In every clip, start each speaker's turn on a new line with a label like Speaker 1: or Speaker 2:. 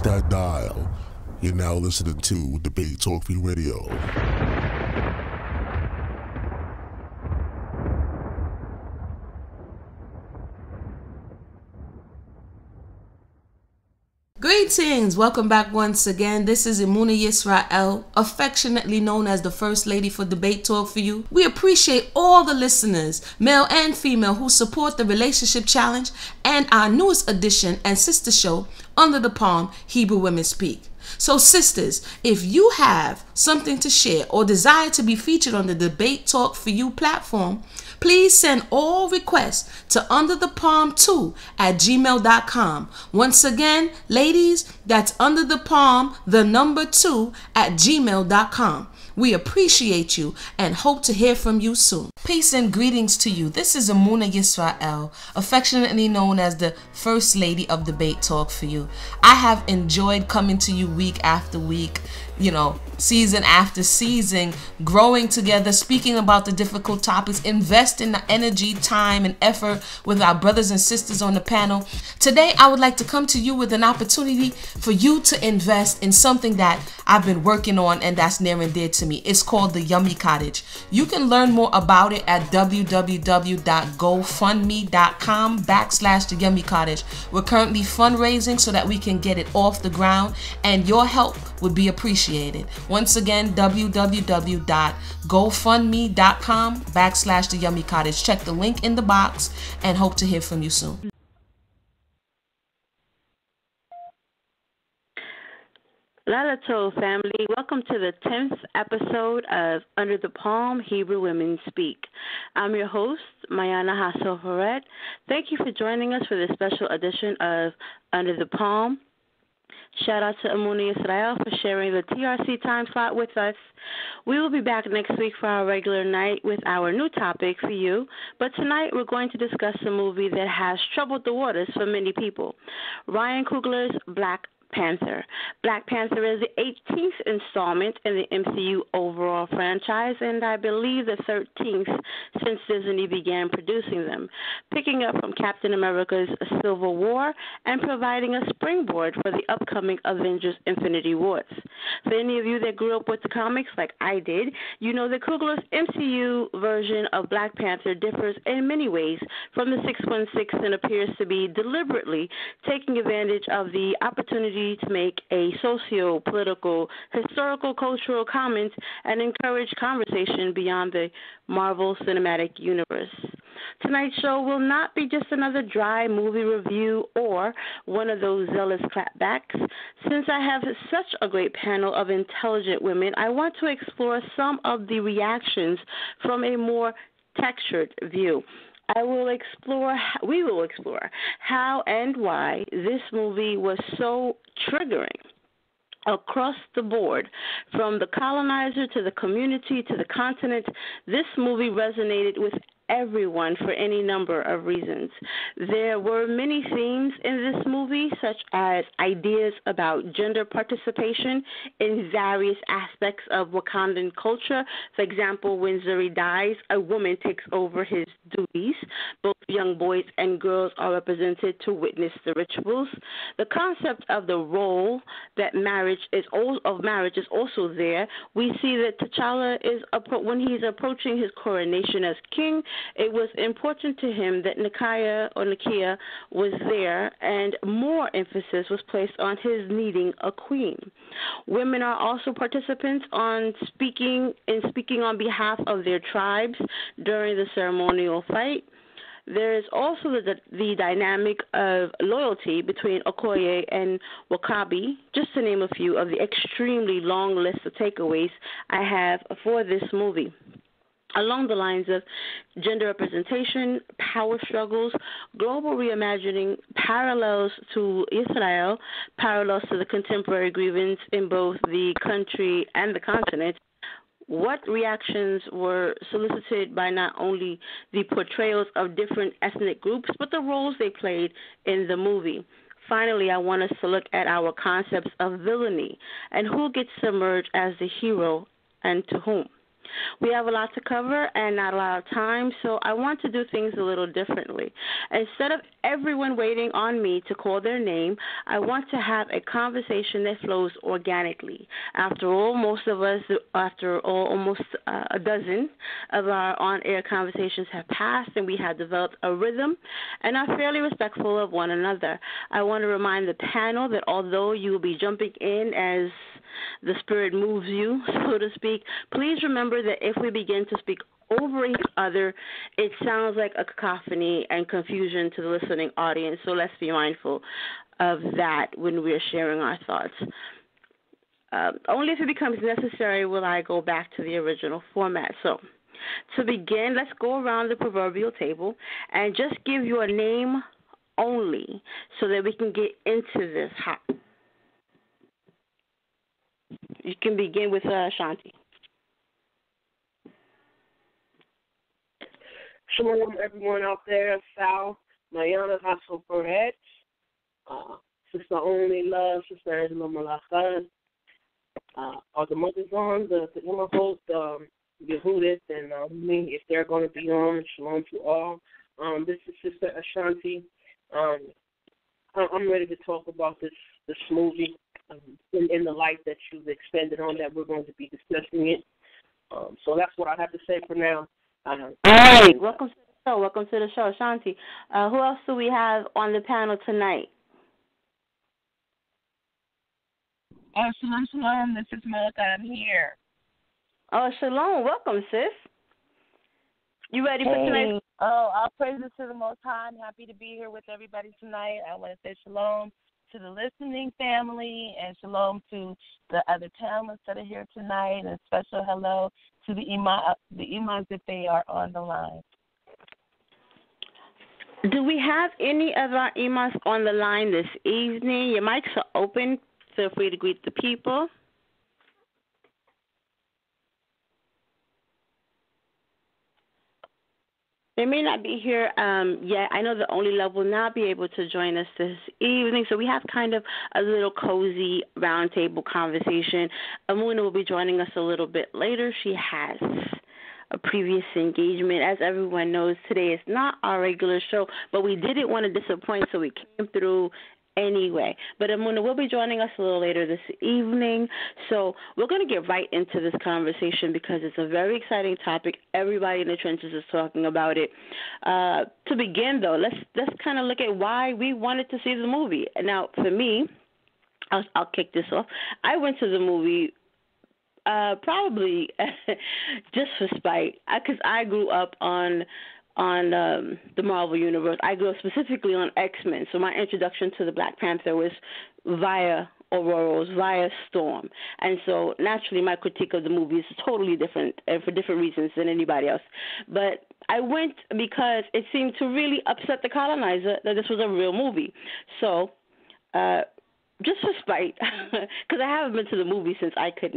Speaker 1: Touch that dial. You're now listening to Debate Talk Free Radio.
Speaker 2: Greetings! Welcome back once again. This is Imuna Yisrael, affectionately known as the First Lady for Debate Talk for You. We appreciate all the listeners, male and female, who support the Relationship Challenge and our newest edition and sister show, Under the Palm, Hebrew Women Speak. So sisters, if you have something to share or desire to be featured on the Debate Talk for You platform, please send all requests to underthepalm2@gmail.com. Once again, ladies, that's underthepalm2@gmail.com. We appreciate you and hope to hear from you soon. Peace and greetings to you. This is Imuna Yisrael, affectionately known as the First Lady of Debate Talk for You. I have enjoyed coming to you week after week, season after season, growing together, speaking about the difficult topics, investing the energy, time, and effort with our brothers and sisters on the panel. Today, I would like to come to you with an opportunity for you to invest in something that I've been working on and that's near and dear to me. It's called the Yummy Cottage. You can learn more about it at www.gofundme.com/the Yummy Cottage. We're currently fundraising so that we can get it off the ground, and your help would be appreciated. Once again, www.gofundme.com/the Yummy Cottage. Check the link in the box and hope to hear from you soon.
Speaker 3: Lalato family, welcome to the 10th episode of Under the Palm, Hebrew Women Speak. I'm your host, MAYANAH. Thank you for joining us for this special edition of Under the Palm. Shout out to Imuna Yisrael for sharing the TRC time slot with us. We will be back next week for our regular night with our new topic for you. But tonight we're going to discuss a movie that has troubled the waters for many people. Ryan Coogler's Black Panther. Black Panther is the 18th installment in the MCU overall franchise, and I believe the 13th since Disney began producing them, picking up from Captain America's Civil War and providing a springboard for the upcoming Avengers Infinity Wars. For any of you that grew up with the comics like I did, you know that Coogler's MCU version of Black Panther differs in many ways from the 616 and appears to be deliberately taking advantage of the opportunity to make a socio-political, historical, cultural comment and encourage conversation beyond the Marvel Cinematic Universe. Tonight's show will not be just another dry movie review or one of those zealous clapbacks. Since I have such a great panel of intelligent women, I want to explore some of the reactions from a more textured view. We will explore how and why this movie was so triggering across the board, from the colonizer to the community to the continent. This movie resonated with everyone for any number of reasons. There were many themes in this movie, such as ideas about gender participation in various aspects of Wakandan culture. For example, when Zuri dies, a woman takes over his duties. Both young boys and girls are represented to witness the rituals. The concept of the role that marriage is also there. We see that T'Challa when he's approaching his coronation as king, it was important to him that Nakia was there, and more emphasis was placed on his needing a queen. Women are also participants in speaking on behalf of their tribes during the ceremonial fight. There is also the dynamic of loyalty between Okoye and Wakabi, just to name a few of the extremely long list of takeaways I have for this movie. Along the lines of gender representation, power struggles, global reimagining, parallels to Israel, parallels to the contemporary grievance in both the country and the continent. What reactions were solicited by not only the portrayals of different ethnic groups, but the roles they played in the movie. Finally, I want us to look at our concepts of villainy and who gets to emerge as the hero and to whom. We have a lot to cover and not a lot of time, so I want to do things a little differently. Instead of everyone waiting on me to call their name, I want to have a conversation that flows organically. After all, almost a dozen of our on-air conversations have passed, and we have developed a rhythm and are fairly respectful of one another. I want to remind the panel that although you will be jumping in as the spirit moves you, so to speak, please remember that if we begin to speak over each other, it sounds like a cacophony and confusion to the listening audience, so let's be mindful of that when we are sharing our thoughts. Only if it becomes necessary will I go back to the original format. So, to begin, let's go around the proverbial table and just give your name only so that we can get into this hot. You can begin with SHAN-T.
Speaker 4: Shalom, everyone out there. Sal, MAYANAH, Sister Only Love, Sister Angela MALAKAH. Are the mothers on? The EMAH host, YEHUDI, and me, if they're going to be on. Shalom to all. This is Sister SHAN-T. I'm ready to talk about this movie in the light that you've extended on that we're going to be discussing it. So that's what I have to say for now.
Speaker 3: All right. Welcome to the show. Welcome to the show, SHAN-T. Who else do we have on the panel tonight?
Speaker 5: Shalom, shalom. This is MALAKAH. I'm here.
Speaker 3: Oh, shalom. Welcome, sis. You ready for tonight?
Speaker 5: Oh, all praises to the Most High. I'm happy to be here with everybody tonight. I want to say shalom to the listening family and shalom to the other panelists that are here tonight, and a special hello to the EMAHs if they are on the line.
Speaker 3: Do we have any of our EMAHs on the line this evening? Your mics are open. Feel free to greet the people. They may not be here yet. I know the Only Love will not be able to join us this evening, so we have kind of a little cozy roundtable conversation. Amuna will be joining us a little bit later. She has a previous engagement. As everyone knows, today is not our regular show, but we didn't want to disappoint, so we came through anyway. But Amuna will be joining us a little later this evening. So we're going to get right into this conversation because it's a very exciting topic. Everybody in the trenches is talking about it. To begin, though, let's kind of look at why we wanted to see the movie. Now, for me, I'll kick this off. I went to the movie probably just for spite, because I grew up on the Marvel Universe. I grew up specifically on X-Men, so my introduction to the Black Panther was via Aurora's, via Storm. And so naturally my critique of the movie is totally different and for different reasons than anybody else. But I went because it seemed to really upset the colonizer that this was a real movie. So just for spite, because I haven't been to the movie since I can't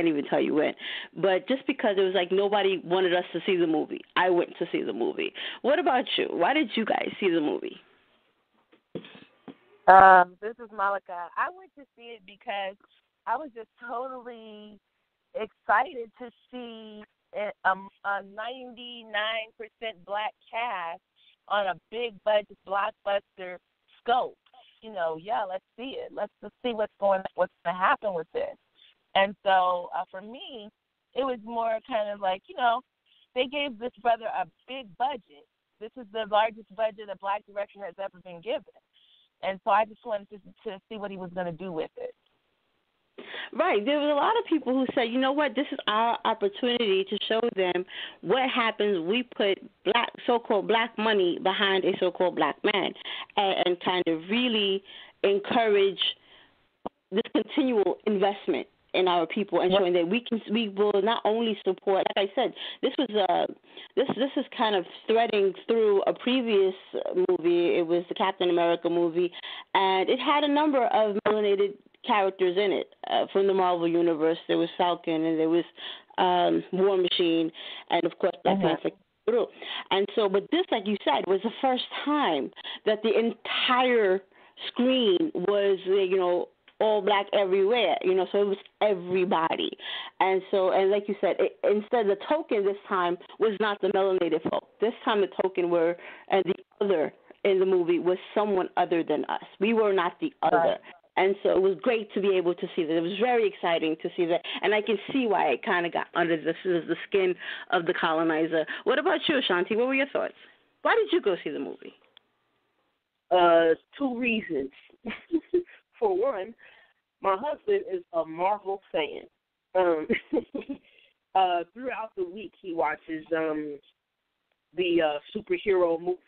Speaker 3: even tell you when, but just because it was like nobody wanted us to see the movie, I went to see the movie. What about you? Why did you guys see the movie?
Speaker 5: This is MALAKAH. I went to see it because I was just totally excited to see a 99% black cast on a big budget blockbuster scope. Let's see it. Let's see what's going to happen with this. And so for me, it was more kind of like, they gave this brother a big budget. This is the largest budget a black director has ever been given. And so I just wanted to see what he was going to do with it.
Speaker 3: Right. There was a lot of people who said, you know what, this is our opportunity to show them what happens. We put so-called black money behind a so-called black man and kind of really encourage this continual investment in our people and showing that we will not only support. Like I said, this is kind of threading through a previous movie. It was the Captain America movie, and it had a number of melanated characters in it from the Marvel Universe. There was Falcon, and there was War Machine, and of course Black Panther. And so, but this, like you said, was the first time that the entire screen was, all black everywhere, so it was everybody. And so, and like you said, instead the token this time was not the melanated folk. This time the token and the other in the movie was someone other than us. We were not the other.
Speaker 5: Right.
Speaker 3: And so it was great to be able to see that. It was very exciting to see that. And I can see why it kind of got under the skin of the colonizer. What about you, SHAN-T? What were your thoughts? Why did you go see the movie?
Speaker 4: 2 reasons. For one, my husband is a Marvel fan. Throughout the week, he watches the superhero movies.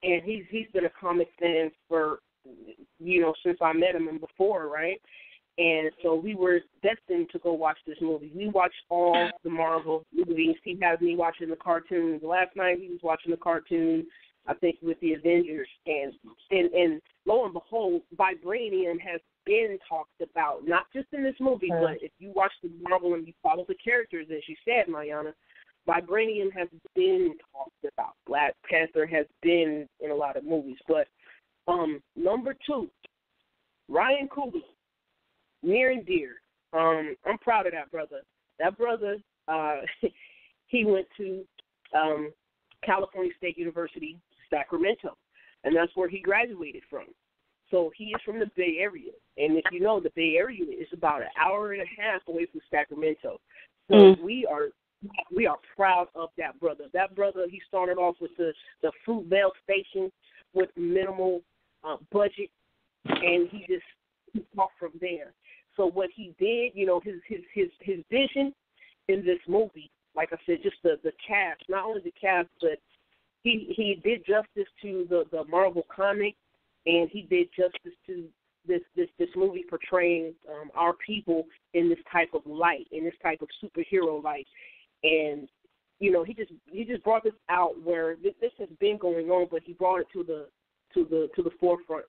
Speaker 4: And he's been a comic fan for, since I met him and before, right? And so we were destined to go watch this movie. We watched all the Marvel movies. He had me watching the cartoons. Last night he was watching the cartoon, I think, with the Avengers. And lo and behold, Vibranium has been talked about, not just in this movie, but if you watch the Marvel and you follow the characters, as you said, Mayana, Vibranium has been talked about. Black Panther has been in a lot of movies. But number 2, Ryan Coogler, near and dear. I'm proud of that brother. That brother, he went to California State University, Sacramento, and that's where he graduated from. So he is from the Bay Area. And if you know, the Bay Area is about an hour and a half away from Sacramento. So we are proud of that brother. That brother, he started off with the Fruitvale Station with minimal budget, and he just took off from there. So what he did, his vision in this movie, like I said, just the cast, not only the cast, but he did justice to the Marvel comic, and he did justice to this movie portraying our people in this type of light, in this type of superhero light. And he just brought this out where this has been going on, but he brought it to the forefront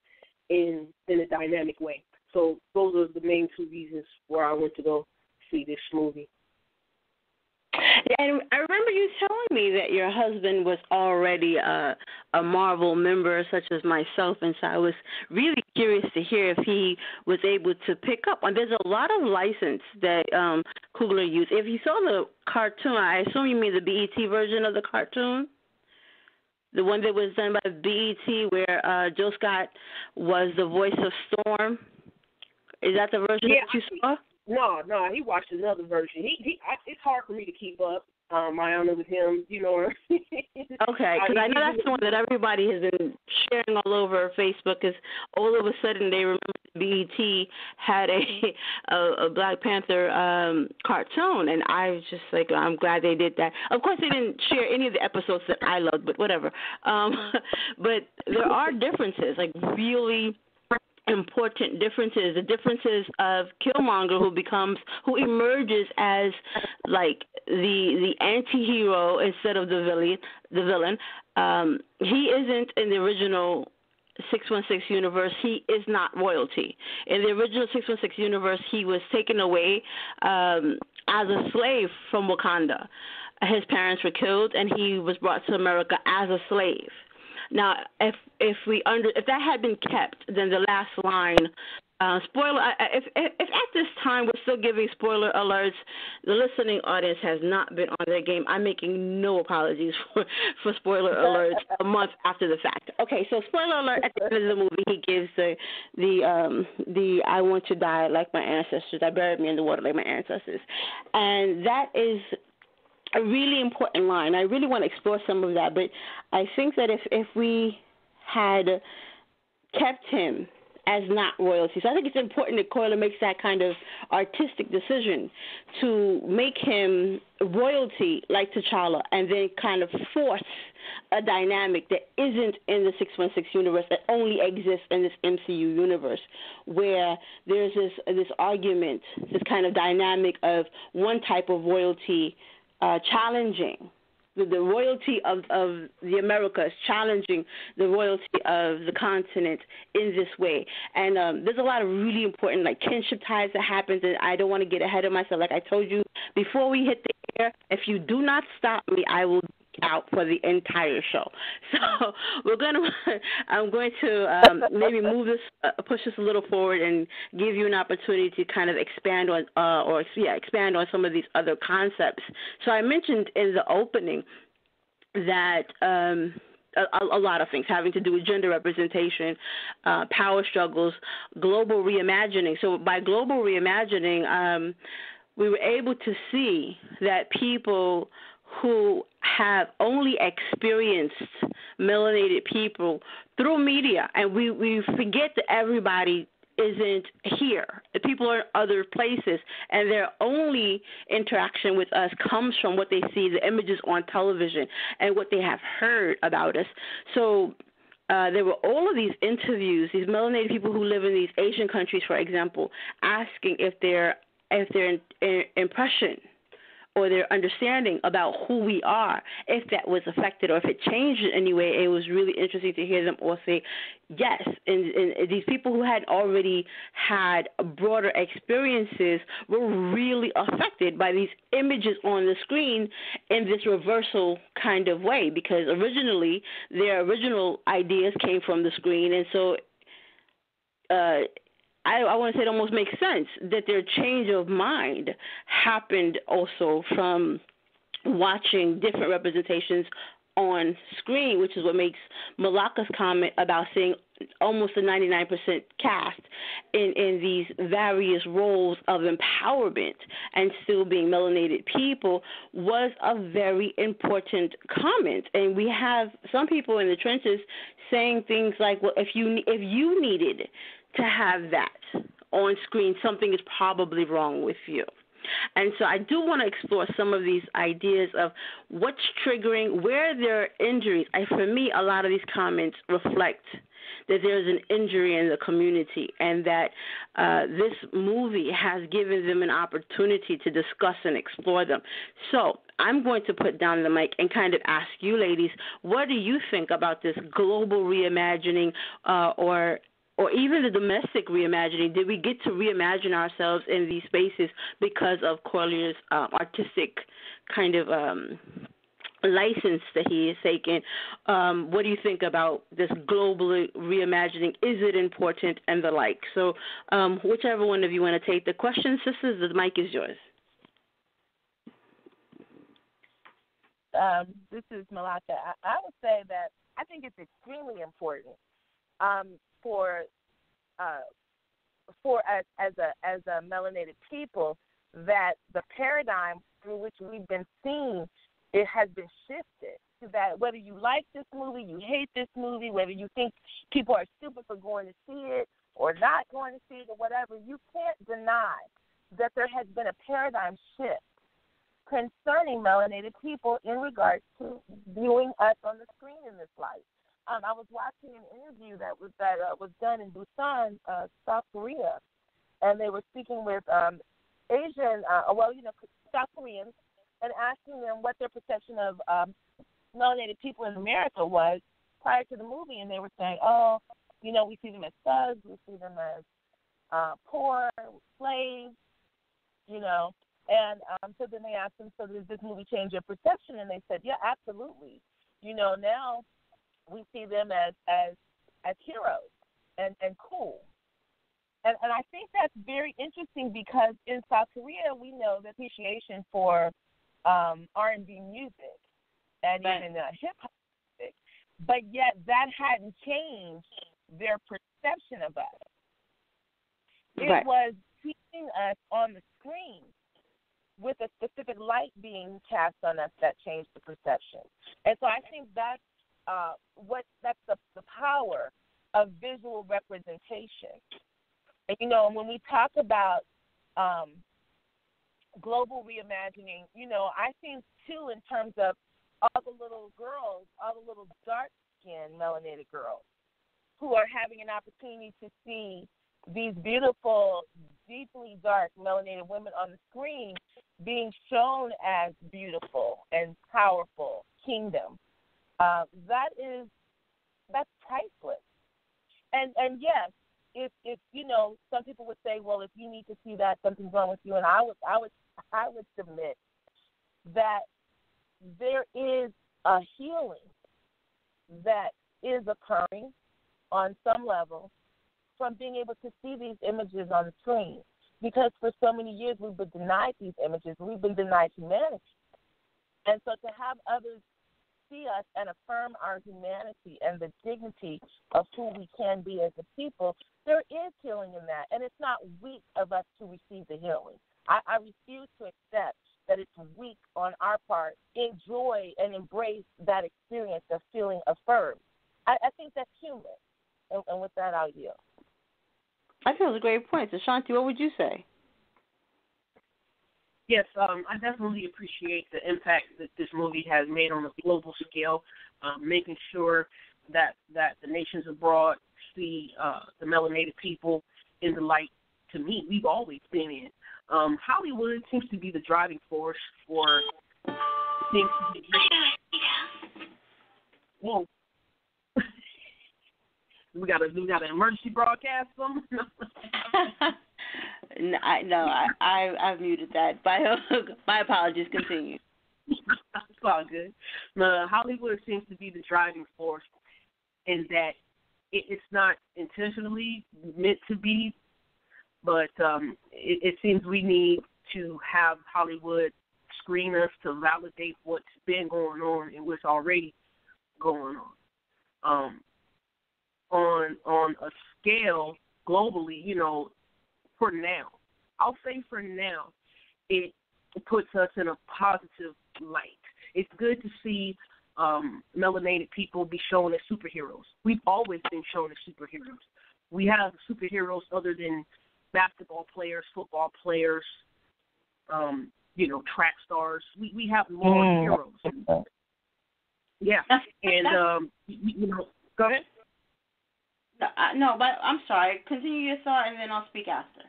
Speaker 4: in a dynamic way. So those are the main 2 reasons where I went to go see this movie.
Speaker 3: And I remember you telling me that your husband was already a Marvel member, such as myself, and so I was really curious to hear if he was able to pick up on. There's a lot of license that Coogler used. If you saw the cartoon, I assume you mean the BET version of the cartoon, the one that was done by BET, where Joe Scott was the voice of Storm. Is that the version that you saw?
Speaker 4: No, he watched another version. It's hard for me to keep up, Mayana, with him, Okay,
Speaker 3: because I know that's the one that everybody has been sharing all over Facebook, because all of a sudden they remember BET had a Black Panther cartoon, and I was just like, I'm glad they did that. Of course, they didn't share any of the episodes that I loved, but whatever. But there are differences, like really important differences. The differences of Killmonger, who emerges as like the anti-hero instead of the villain. He isn't in the original 616 universe. He is not royalty. In the original 616 universe, he was taken away as a slave from Wakanda. His parents were killed, and he was brought to America as a slave. Now, if that had been kept, then the last line, spoiler. If at this time we're still giving spoiler alerts, the listening audience has not been on their game. I'm making no apologies for spoiler alerts a month after the fact. Okay, so spoiler alert: at the end of the movie, he gives the I want to die like my ancestors. I buried me in the water like my ancestors, and that is a really important line. I really want to explore some of that, but I think that if we had kept him as not royalty, so I think it's important that Coyle makes that kind of artistic decision to make him royalty like T'Challa, and then kind of force a dynamic that isn't in the 616 universe, that only exists in this MCU universe, where there's this argument, this kind of dynamic of one type of royalty challenging the royalty of the Americas, challenging the royalty of the continent in this way. And there's a lot of really important kinship ties that happens, and I don't want to get ahead of myself. Like I told you before we hit the air, if you do not stop me, I will out for the entire show. So I'm going to maybe move this, push this a little forward, and give you an opportunity to kind of expand on, expand on some of these other concepts. So I mentioned in the opening that a lot of things having to do with gender representation, power struggles, global reimagining. So by global reimagining, we were able to see that people who have only experienced melanated people through media, and we forget that everybody isn't here. The people are in other places, and their only interaction with us comes from what they see, the images on television, and what they have heard about us. So there were all of these interviews, these melanated people who live in these Asian countries, for example, asking if their impression or their understanding about who we are, if that was affected or if it changed in any way. It was really interesting to hear them all say yes. And these people who had already had broader experiences were really affected by these images on the screen in this reversal kind of way, because originally their original ideas came from the screen, and so I want to say it almost makes sense that their change of mind happened also from watching different representations on screen, which is what makes Malakah's comment about seeing almost a 99% cast in these various roles of empowerment and still being melanated people was a very important comment. And we have some people in the trenches saying things like, well, if you needed to have that on screen, something is probably wrong with you. And so I do want to explore some of these ideas of what's triggering, where there are injuries. For me, a lot of these comments reflect that there's an injury in the community, and that this movie has given them an opportunity to discuss and explore them. So I'm going to put down the mic and kind of ask you ladies, what do you think about this global reimagining or even the domestic reimagining? Did we get to reimagine ourselves in these spaces because of Corlier's artistic kind of license that he is taking? What do you think about this global reimagining? Is it important, and the like? So whichever one of you want to take the question, sisters, the mic is yours.
Speaker 5: This is Malakah. I would say that I think it's extremely important for us as a melanated people, that the paradigm through which we've been seen, it has been shifted. To that whether you like this movie, you hate this movie, whether you think people are stupid for going to see it or not going to see it or whatever, you can't deny that there has been a paradigm shift concerning melanated people in regards to viewing us on the screen in this light. I was watching an interview that was done in Busan, South Korea, and they were speaking with Asian, South Koreans, and asking them what their perception of melanated people in America was prior to the movie, and they were saying, we see them as thugs, we see them as poor, slaves, and so then they asked them, so does this movie change your perception? And they said, yeah, absolutely. Now we see them as heroes and cool. And I think that's very interesting, because in South Korea we know the appreciation for R&B music and even hip-hop music, but yet that hadn't changed their perception of us. It was seeing us on the screen with a specific light being cast on us that changed the perception. And so I think that's the power of visual representation. And, when we talk about global reimagining, I think, too, in terms of all the little girls, all the little dark-skinned melanated girls who are having an opportunity to see these beautiful, deeply dark melanated women on the screen being shown as beautiful and powerful kingdom. That's priceless. And yes, if some people would say, well, if you need to see that, something's wrong with you, and I would submit that there is a healing that is occurring on some level from being able to see these images on the screen. Because for so many years we've been denied these images. We've been denied humanity. And so to have others see us and affirm our humanity and the dignity of who we can be as a people, there is healing in that. And it's not weak of us to receive the healing. I refuse to accept that it's weak on our part. Enjoy and embrace that experience of feeling affirmed. I think that's human. And with that, I'll yield.
Speaker 3: I think it was a great point. So, Shanti, what would you say?
Speaker 4: Yes, I definitely appreciate the impact that this movie has made on a global scale, making sure that the nations abroad see the melanated people in the light, to me, we've always been in. Hollywood seems to be the driving force for things to be. Whoa. We got an emergency broadcast.
Speaker 3: I've muted that. My apologies. Continue.
Speaker 4: It's all good. Hollywood seems to be the driving force in that it's not intentionally meant to be, but it seems we need to have Hollywood screen us to validate what's been going on and what's already going on. On a scale globally, for now, I'll say for now, it puts us in a positive light. It's good to see melanated people be shown as superheroes. We've always been shown as superheroes. We have superheroes other than basketball players, football players, track stars. We have more heroes. Yeah, and go ahead.
Speaker 3: No, but I'm sorry. Continue your thought, and then I'll speak after.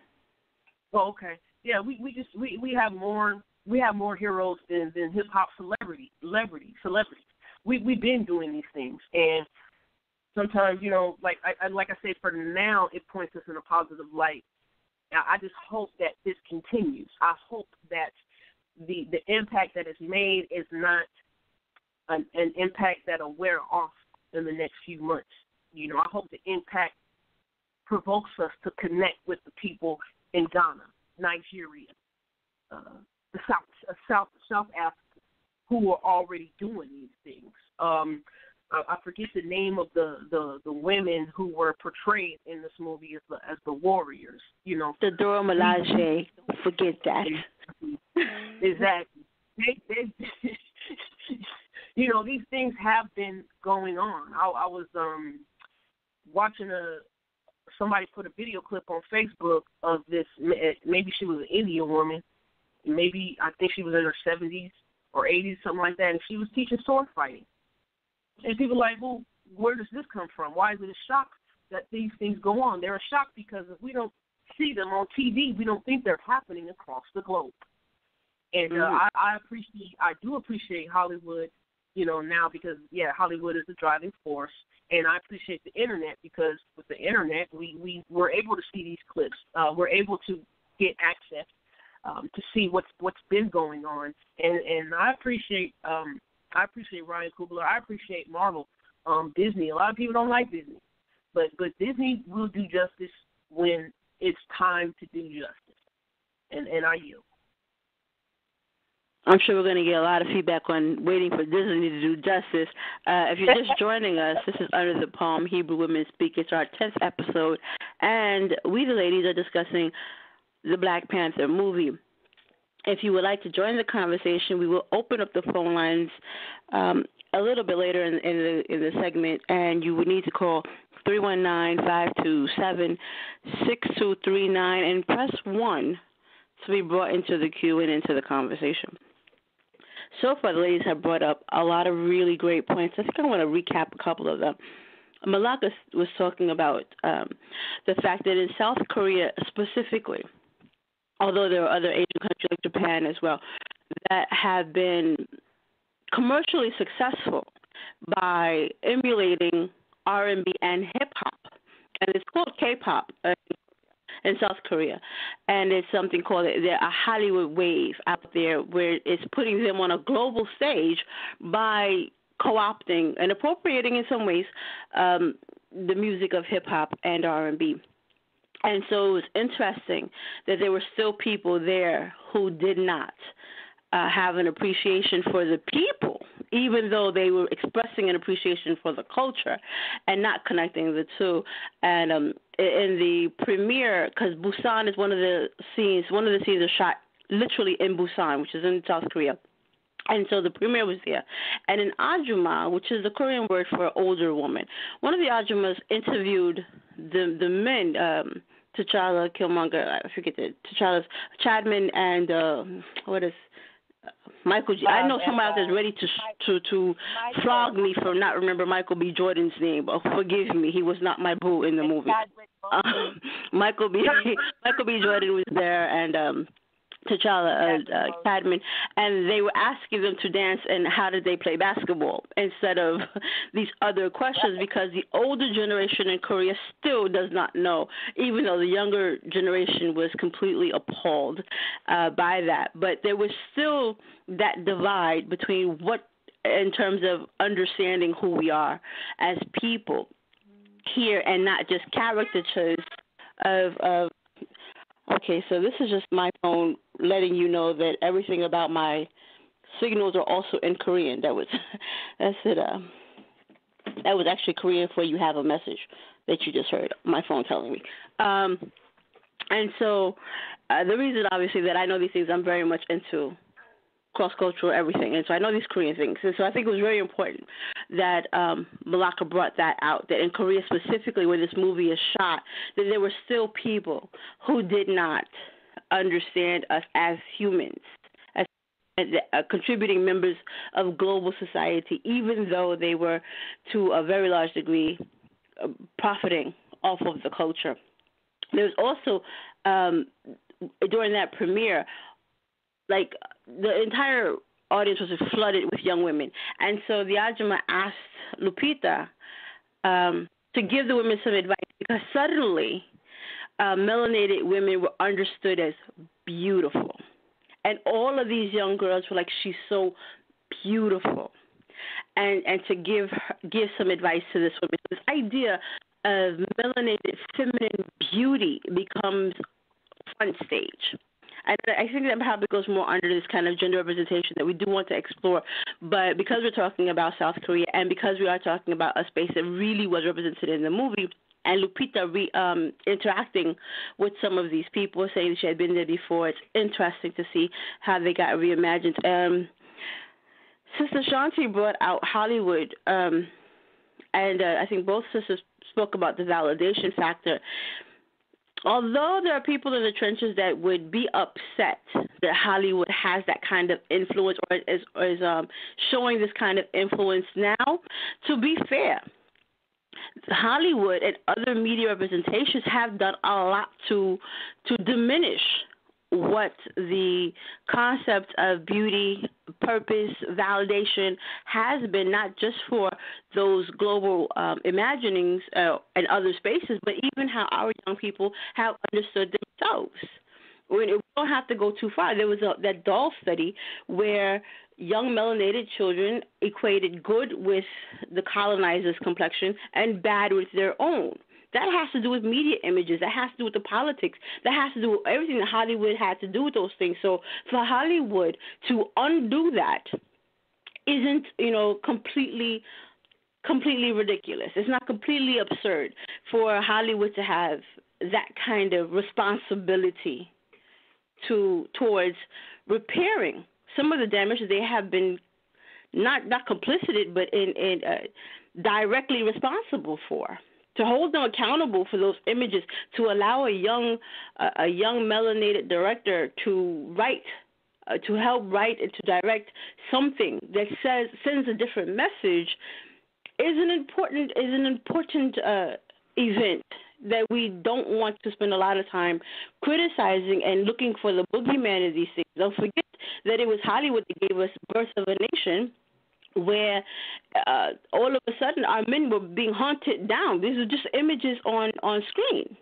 Speaker 4: Oh, okay. Yeah, we have more heroes than hip hop celebrities. We've been doing these things, and sometimes like I say, for now it points us in a positive light. Now, I just hope that this continues. I hope that the impact that is made is not an impact that will wear off in the next few months. I hope the impact provokes us to connect with the people in Ghana, Nigeria, the South Africa, who are already doing these things. I forget the name of the women who were portrayed in this movie as the warriors.
Speaker 3: The Dora Milaje. Don't forget that.
Speaker 4: Exactly. These things have been going on. I was watching somebody put a video clip on Facebook of this. Maybe she was an Indian woman. Maybe I think she was in her 70s or 80s, something like that, and she was teaching sword fighting. And people are like, well, where does this come from? Why is it a shock that these things go on? They're a shock because if we don't see them on TV, we don't think they're happening across the globe. And I do appreciate Hollywood, now because, Hollywood is the driving force. And I appreciate the Internet because with the Internet, we were able to see these clips. We're able to get access to see what's been going on. And I appreciate Ryan Coogler. I appreciate Marvel, Disney. A lot of people don't like Disney, but Disney will do justice when it's time to do justice. And I yield.
Speaker 3: I'm sure we're going to get a lot of feedback on waiting for Disney to do justice. If you're just joining us, this is Under the Palm Hebrew Women Speak. It's our 10th episode, and we, the ladies, are discussing the Black Panther movie. If you would like to join the conversation, we will open up the phone lines a little bit later in the segment, and you would need to call 319-527-6239 and press 1 to be brought into the queue and into the conversation. So far, the ladies have brought up a lot of really great points. I think I want to recap a couple of them. Malaka was talking about the fact that in South Korea specifically, although there are other Asian countries like Japan as well, that have been commercially successful by emulating R&B and hip-hop. And it's called K-pop in South Korea. And it's something called a Hollywood wave out there where it's putting them on a global stage by co-opting and appropriating in some ways the music of hip-hop and R&B. And so it was interesting that there were still people there who did not have an appreciation for the people, even though they were expressing an appreciation for the culture and not connecting the two. And in the premiere, because Busan is one of the scenes are shot literally in Busan, which is in South Korea. And so the premiere was there. And in Ajuma, which is the Korean word for older woman, one of the Ajumas interviewed the men, T'Challa, Killmonger, I forget T'Challa's, Chadman, and Michael G. I know somebody else is ready to flog me for not remember Michael B. Jordan's name. But forgive me, he was not my boo in the movie. Michael B. Jordan was there, and T'Challa, Cadman, and they were asking them to dance and how did they play basketball instead of these other questions, because the older generation in Korea still does not know, even though the younger generation was completely appalled by that. But there was still that divide between what, in terms of understanding who we are as people here and not just caricatures of okay, so this is just my phone letting you know that everything about my signals are also in Korean. That's it. That was actually Korean for you have a message that you just heard. My phone telling me. And so the reason, obviously, that I know these things, I'm very much into cross-cultural everything, and so I know these Korean things. And so I think it was very important that Malakaah brought that out, that in Korea specifically where this movie is shot, that there were still people who did not understand us as humans, as contributing members of global society, even though they were, to a very large degree, profiting off of the culture. There's also, during that premiere, like the entire audience was flooded with young women. And so the Ajuma asked Lupita to give the women some advice, because suddenly melanated women were understood as beautiful. And all of these young girls were like, she's so beautiful. And to give some advice to this woman. This idea of melanated feminine beauty becomes front stage. And I think that probably goes more under this kind of gender representation that we do want to explore. But because we're talking about South Korea and because we are talking about a space that really was represented in the movie, and Lupita interacting with some of these people, saying that she had been there before, it's interesting to see how they got reimagined. Sister Shanti brought out Hollywood, and I think both sisters spoke about the validation factor. Although there are people in the trenches that would be upset that Hollywood has that kind of influence or is showing this kind of influence now, to be fair, Hollywood and other media representations have done a lot to diminish what the concept of beauty, purpose, validation has been, not just for those global imaginings and other spaces, but even how our young people have understood themselves. We don't have to go too far. There was that doll study where young melanated children equated good with the colonizer's complexion and bad with their own. That has to do with media images. That has to do with the politics. That has to do with everything that Hollywood had to do with those things. So for Hollywood to undo that isn't, completely ridiculous. It's not completely absurd for Hollywood to have that kind of responsibility towards repairing some of the damage that they have been not complicit, but in directly responsible for. To hold them accountable for those images, to allow a young melanated director to write, to help write and to direct something that sends a different message, is an important event that we don't want to spend a lot of time criticizing and looking for the boogeyman of these things. Don't forget that it was Hollywood that gave us Birth of a Nation, where all of a sudden our men were being hunted down. These are just images on screen.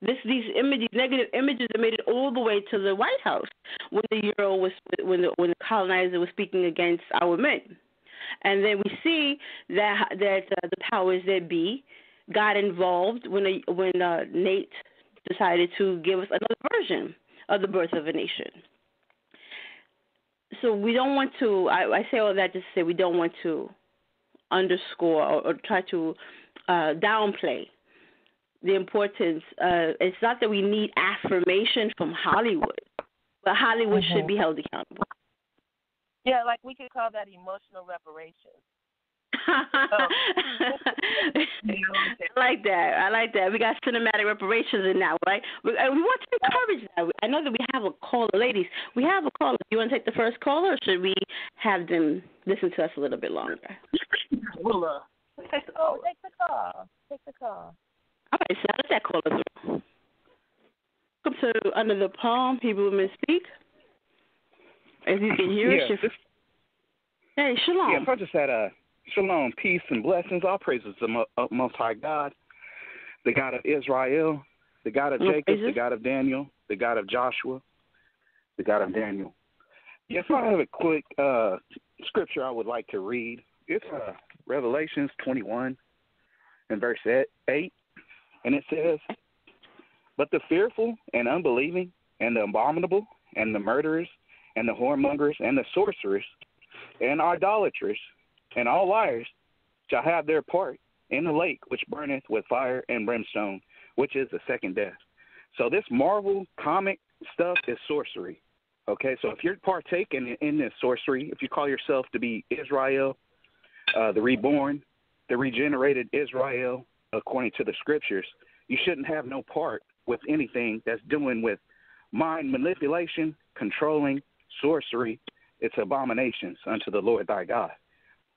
Speaker 3: These images, negative images, that made it all the way to the White House when the colonizer was speaking against our men. And then we see that the powers that be got involved when Nate decided to give us another version of the birth of a nation. So we don't want to, I say all that just to say we don't want to underscore or try to downplay the importance. It's not that we need affirmation from Hollywood, but Hollywood should be held accountable.
Speaker 5: Yeah, like we could call that emotional reparations.
Speaker 3: I like that. I like that. We got cinematic reparations in that, right? We want to encourage that. I know that we have a caller. Ladies, we have a caller. Do you want to take the first caller, or should we have them listen to us a little bit longer?
Speaker 5: Well, take the call. Take the call.
Speaker 3: All right, so let that caller through. Welcome to Under the Palm, Hebrew Women Speak. As you can hear, hey, shalom.
Speaker 6: Yeah, I just had shalom, peace, and blessings. All praises to the Most High God, the God of Israel, the God of Jacob, the God of Daniel, the God of Joshua, the God of Daniel. Yes, I have a quick scripture I would like to read. It's Revelations 21 and verse 8, and it says, "But the fearful and unbelieving and the abominable and the murderers and the whoremongers and the sorcerers and idolaters and all liars shall have their part in the lake which burneth with fire and brimstone, which is the second death." So this Marvel comic stuff is sorcery. Okay, so if you're partaking in this sorcery, if you call yourself to be Israel, the reborn, the regenerated Israel, according to the scriptures, you shouldn't have no part with anything that's doing with mind manipulation, controlling, sorcery. It's abominations unto the Lord thy God,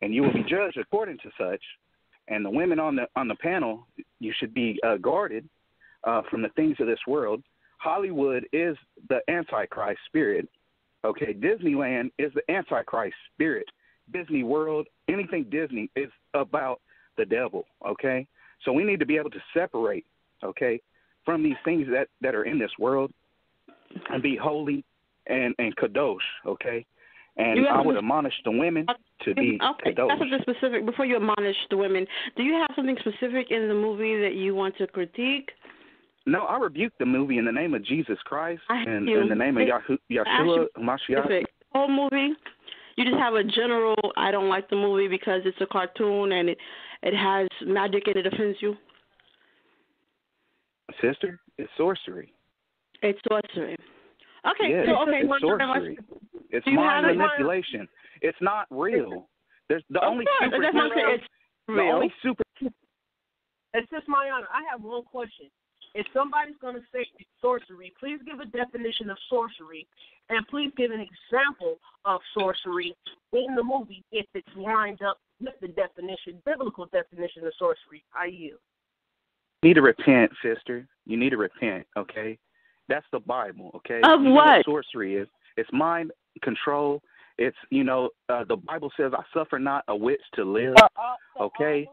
Speaker 6: and you will be judged according to such. And the women on the panel, you should be guarded from the things of this world. Hollywood is the Antichrist spirit. Okay, Disneyland is the Antichrist spirit. Disney World, anything Disney is about the devil. Okay, so we need to be able to separate, okay, from these things that are in this world and be holy and kadosh, okay? And I would admonish the women to be kadosh.
Speaker 3: That's something specific. Before you admonish the women, do you have something specific in the movie that you want to critique?
Speaker 6: No, I rebuke the movie in the name of Jesus Christ and in the name of Yeshua Mashiach.
Speaker 3: The whole movie, you just have a general, I don't like the movie because it's a cartoon and it has magic and it offends you?
Speaker 6: Sister, it's sorcery.
Speaker 3: It's sorcery. Okay,
Speaker 6: yes,
Speaker 3: so okay,
Speaker 6: it's sorcery. It's mind manipulation. It's not real. There's the only super.
Speaker 3: It's real.
Speaker 6: The only super.
Speaker 4: It's just Mayana. I have one question. If somebody's going to say it's sorcery, please give a definition of sorcery, and please give an example of sorcery in the movie if it's lined up with the definition, biblical definition of sorcery. I yield.
Speaker 6: You need to repent, sister. You need to repent, okay? That's the Bible, okay?
Speaker 3: Of
Speaker 6: you
Speaker 3: what?
Speaker 6: Know what sorcery is. It's mind control. It's, the Bible says, I suffer not a witch to live, okay?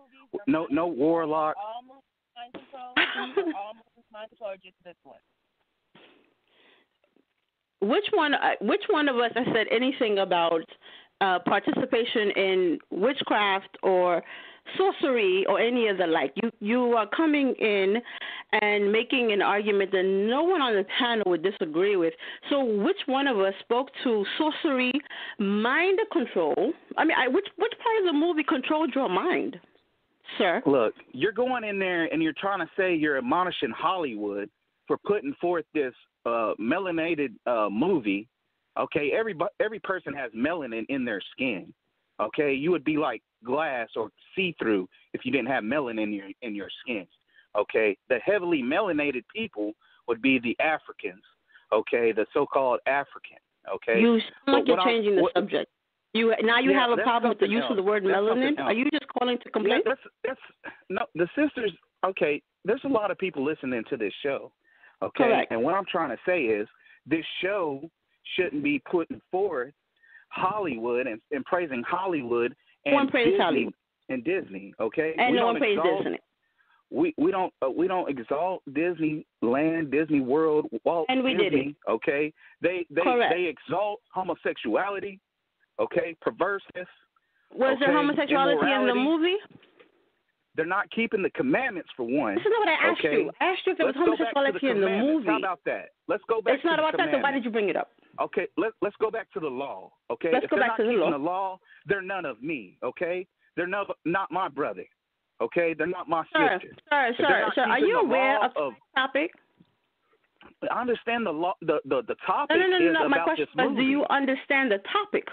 Speaker 6: No warlock.
Speaker 5: All movies mind control? All movies mind control or just this one?
Speaker 3: Which one of us has said anything about participation in witchcraft or sorcery or any of the like? You are coming in and making an argument that no one on the panel would disagree with. So which one of us spoke to sorcery, mind control? I mean, which part of the movie controlled your mind, sir?
Speaker 6: Look, you're going in there and you're trying to say you're admonishing Hollywood for putting forth this melanated movie. Okay, every person has melanin in their skin. Okay, you would be like glass or see-through if you didn't have melanin in your skin. Okay, the heavily melanated people would be the Africans. Okay, the so-called African. Okay,
Speaker 3: you sound like you're changing the subject. You have a problem with the use of the word melanin. Are you just calling to complain?
Speaker 6: Yeah, no, the sisters. Okay, there's a lot of people listening to this show. Okay,
Speaker 3: correct.
Speaker 6: And what I'm trying to say is this show shouldn't be putting forth Hollywood and praising Hollywood and Disney, okay?
Speaker 3: And no one praise Disney.
Speaker 6: We don't exalt Disneyland, Disney World, Walt
Speaker 3: and we
Speaker 6: Disney,
Speaker 3: didn't.
Speaker 6: okay? They exalt homosexuality, okay, perverseness,
Speaker 3: Was there homosexuality in the movie?
Speaker 6: They're not keeping the commandments, for one.
Speaker 3: This is not what I asked you. I asked you if there was homosexuality in the movie.
Speaker 6: How about that? Let's go back to the commandments.
Speaker 3: It's not about that, so why did you bring it up?
Speaker 6: Okay, let's go back to the law, okay?
Speaker 3: Let's go back to the law.
Speaker 6: If they're not keeping the law, they're none of me, okay? They're not my brother, okay? They're not my sister.
Speaker 3: Sir, are you aware of the topic?
Speaker 6: I understand the law. The topic
Speaker 3: No. My
Speaker 6: about
Speaker 3: question
Speaker 6: this movie.
Speaker 3: is, do you understand the topic?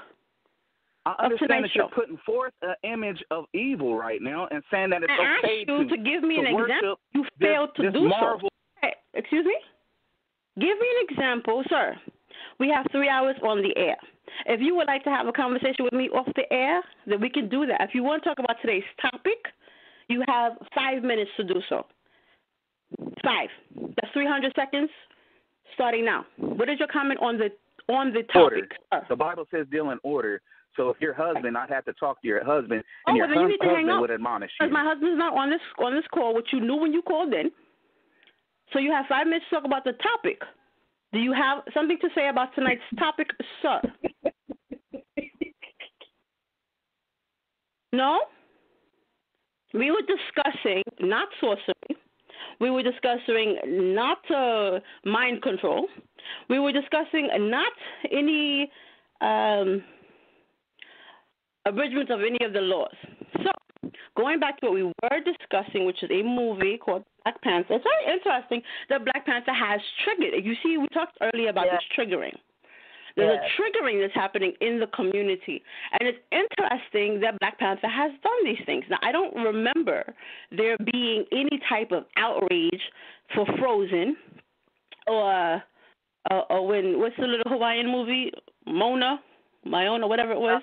Speaker 6: I understand that you're putting forth an image of evil right now and saying that it's okay
Speaker 3: to give me an example. You failed to do so. Hey, excuse me? Give me an example, sir. We have 3 hours on the air. If you would like to have a conversation with me off the air, then we can do that. If you want to talk about today's topic, you have 5 minutes to do so. 5. That's 300 seconds starting now. What is your comment on the topic?
Speaker 6: Order. The Bible says deal in order. So if your husband, I'd have to talk to your husband, and your husband would admonish you.
Speaker 3: Because my husband's not on this call, which you knew when you called in. So you have 5 minutes to talk about the topic. Do you have something to say about tonight's topic, sir? No? We were discussing not sorcery. We were discussing not mind control. We were discussing not any abridgment of any of the laws. So, going back to what we were discussing, which is a movie called Black Panther, it's very interesting that Black Panther has triggered. You see, we talked earlier about this triggering. There's a triggering that's happening in the community. And it's interesting that Black Panther has done these things. Now, I don't remember there being any type of outrage for Frozen or when, what's the little Hawaiian movie? Moana, whatever it was.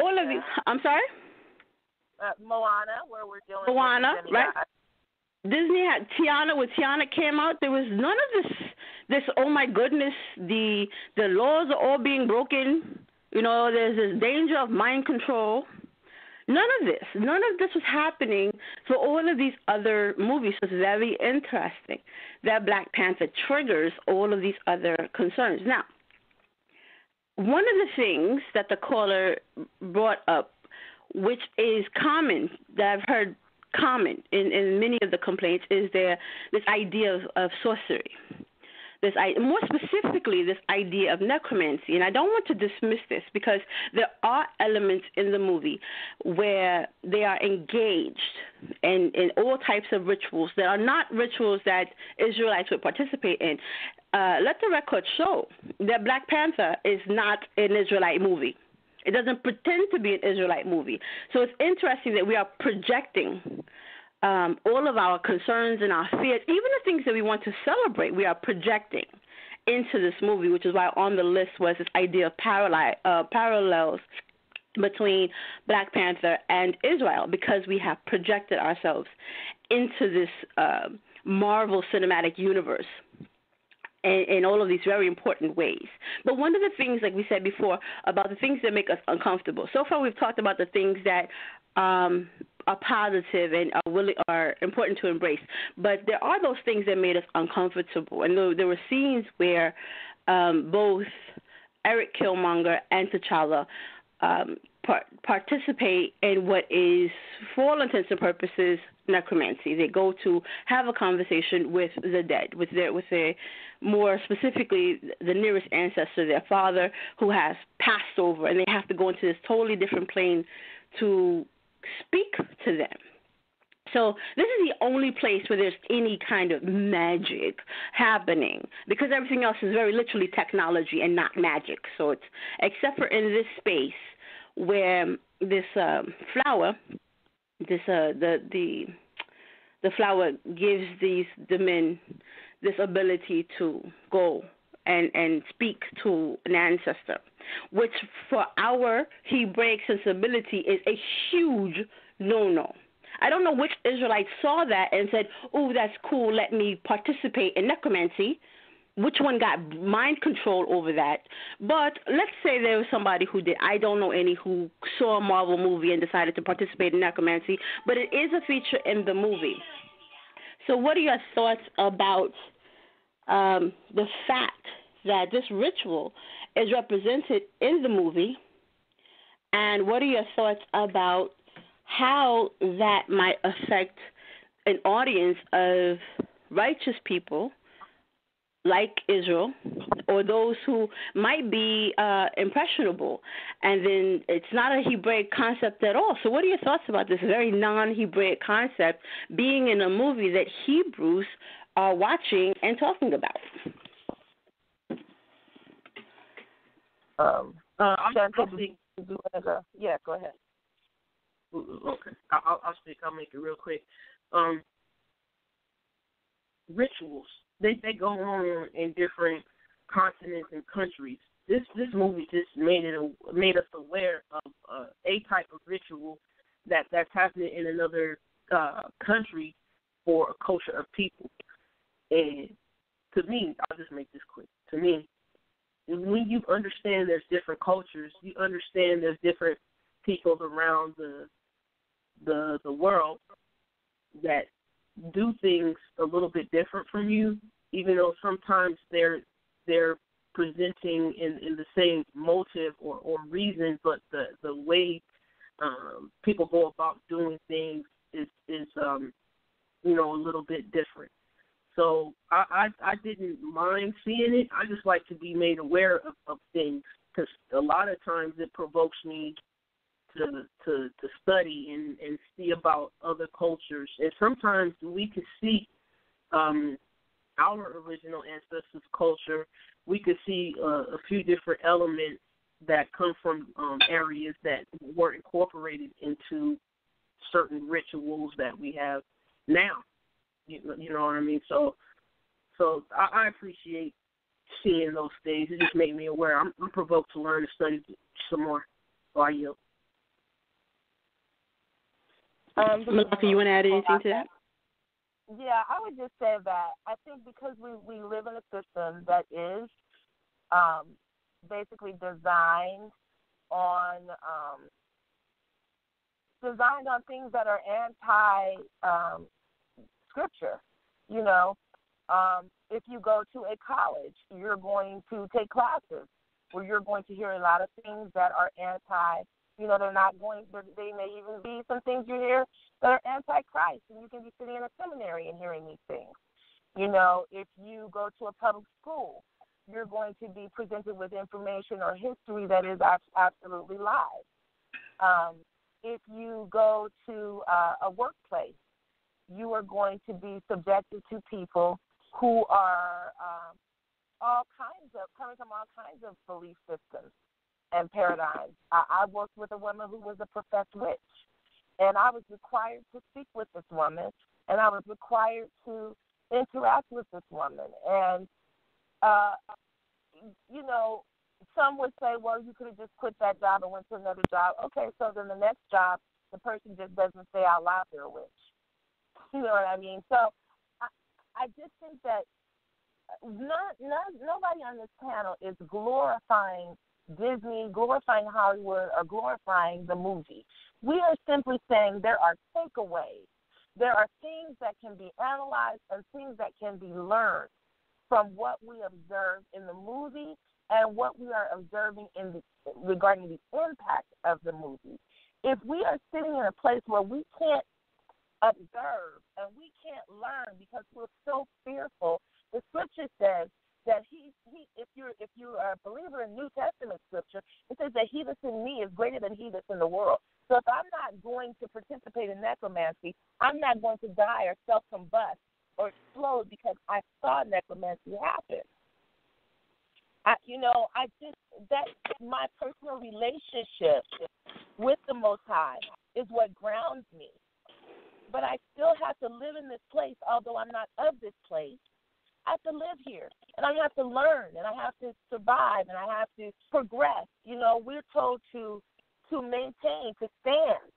Speaker 3: All of these. I'm sorry?
Speaker 5: Moana, where we're dealing
Speaker 3: Moana,
Speaker 5: with
Speaker 3: right? Disney had Tiana. When Tiana came out, there was none of this. Oh my goodness, the laws are all being broken. You know, there's this danger of mind control. None of this was happening for all of these other movies. So it's very interesting that Black Panther triggers all of these other concerns. Now, one of the things that the caller brought up, which is common, that I've heard common in many of the complaints, is this idea of sorcery. More specifically, this idea of necromancy. And I don't want to dismiss this because there are elements in the movie where they are engaged in all types of rituals that are not rituals that Israelites would participate in. Let the record show that Black Panther is not an Israelite movie. It doesn't pretend to be an Israelite movie. So it's interesting that we are projecting all of our concerns and our fears, even the things that we want to celebrate, we are projecting into this movie, which is why on the list was this idea of parallels between Black Panther and Israel, because we have projected ourselves into this Marvel cinematic universe in all of these very important ways. But one of the things, like we said before, about the things that make us uncomfortable. So far we've talked about the things that are positive and are important to embrace. But there are those things that made us uncomfortable. And there were scenes where both Eric Killmonger and T'Challa participate in what is, for all intents and purposes, necromancy. They go to have a conversation with the dead, with their more specifically the nearest ancestor, their father, who has passed over, and they have to go into this totally different plane to speak to them. So this is the only place where there's any kind of magic happening, because everything else is very literally technology and not magic. So it's, except for in this space where this flower, the flower gives the men this ability to go and speak to an ancestor, which for our Hebraic sensibility is a huge no-no. I don't know which Israelites saw that and said, oh, that's cool, let me participate in necromancy. Which one got mind control over that? But let's say there was somebody who did. I don't know any who saw a Marvel movie and decided to participate in necromancy, but it is a feature in the movie. So what are your thoughts about the fact that this ritual is represented in the movie, and what are your thoughts about how that might affect an audience of righteous people like Israel, or those who might be impressionable, and then it's not a Hebraic concept at all. So what are your thoughts about this very non-Hebraic concept being in a movie that Hebrews are watching and talking about?
Speaker 4: I'll speak.
Speaker 5: Yeah, go ahead.
Speaker 4: Okay, I'll speak. I'll make it real quick. Rituals. They go on in different continents and countries. This movie just made us aware of a type of ritual that's happening in another country for a culture of people. And to me, I'll just make this quick. To me, when you understand there's different cultures, you understand there's different people around the world that do things a little bit different from you, even though sometimes they're presenting in the same motive or reason, but the way people go about doing things is a little bit different. So I didn't mind seeing it. I just like to be made aware of things, because a lot of times it provokes me to study and see about other cultures. And sometimes we could see our original ancestors' culture. We could see a few different elements that come from areas that were incorporated into certain rituals that we have now. You know what I mean? So I appreciate seeing those things. It just made me aware. I'm provoked to learn and study some more. So I yield.
Speaker 3: Malakah, you want to add anything to that?
Speaker 5: Yeah, I would just say that I think because we live in a system that is basically designed on things that are anti scripture. If you go to a college, you're going to take classes where you're going to hear a lot of things that are anti. They're not going. They may even be some things you hear that are anti-Christ, and you can be sitting in a seminary and hearing these things. If you go to a public school, you're going to be presented with information or history that is absolutely lies. If you go to a workplace, you are going to be subjected to people who are coming from all kinds of belief systems and paradigms. I worked with a woman who was a professed witch, and I was required to speak with this woman, and I was required to interact with this woman. And, some would say, well, you could have just quit that job and went to another job. Okay, so then the next job, the person just doesn't say out loud they're a witch. You know what I mean? So I just think that nobody on this panel is glorifying Disney, glorifying Hollywood, or glorifying the movie. We are simply saying there are takeaways. There are things that can be analyzed and things that can be learned from what we observed in the movie and what we are observing regarding the impact of the movie. If we are sitting in a place where we can't observe and we can't learn because we're so fearful, the scripture says that if you are a believer in New Testament scripture, it says that he that's in me is greater than he that's in the world. So if I'm not going to participate in necromancy, I'm not going to die or self-combust or explode because I saw necromancy happen. That's my personal relationship with the Most High is what grounds me. But I still have to live in this place, although I'm not of this place. I have to live here, and I have to learn, and I have to survive, and I have to progress. We're told to maintain, to stand.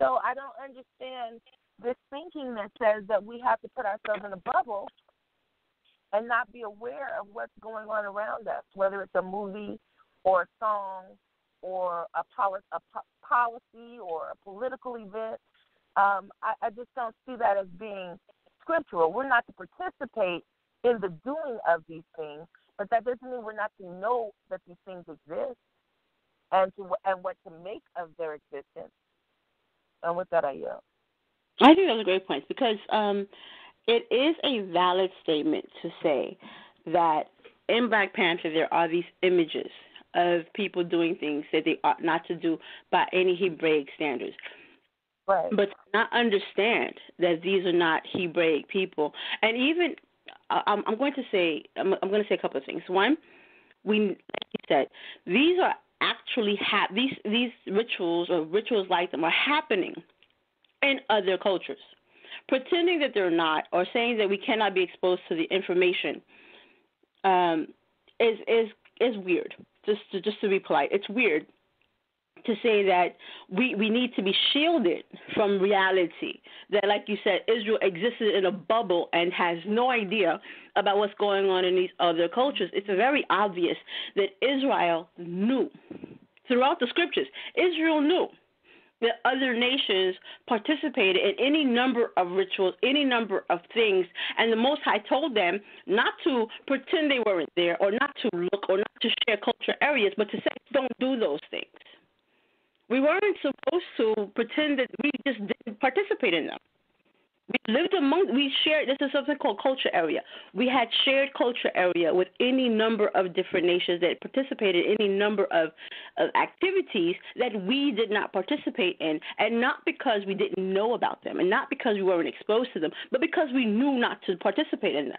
Speaker 5: So I don't understand this thinking that says that we have to put ourselves in a bubble and not be aware of what's going on around us, whether it's a movie or a song or a policy or a political event. I just don't see that as being scriptural. We're not to participate in the doing of these things, But that doesn't mean we're not to know that these things exist and what to make of their existence. And with that, I yield.
Speaker 3: I think those are great points because it is a valid statement to say that in Black Panther there are these images of people doing things that they ought not to do by any Hebraic standards.
Speaker 5: Right.
Speaker 3: But to not understand that these are not Hebraic people, and even I'm going to say a couple of things. One, like you said, these are actually these rituals or rituals like them are happening in other cultures. Pretending that they're not, or saying that we cannot be exposed to the information, is weird. Just to be polite, it's weird to say that we need to be shielded from reality. That, like you said, Israel existed in a bubble and has no idea about what's going on in these other cultures. It's very obvious that Israel knew throughout the scriptures. Israel knew that other nations participated in any number of rituals, any number of things, and the Most High told them not to pretend they weren't there or not to look or not to share cultural areas, but to say, don't do those things. We weren't supposed to pretend that we just didn't participate in them. We shared, this is something called culture area. We had shared culture area with any number of different nations that participated in any number of activities that we did not participate in, and not because we didn't know about them and not because we weren't exposed to them, but because we knew not to participate in them.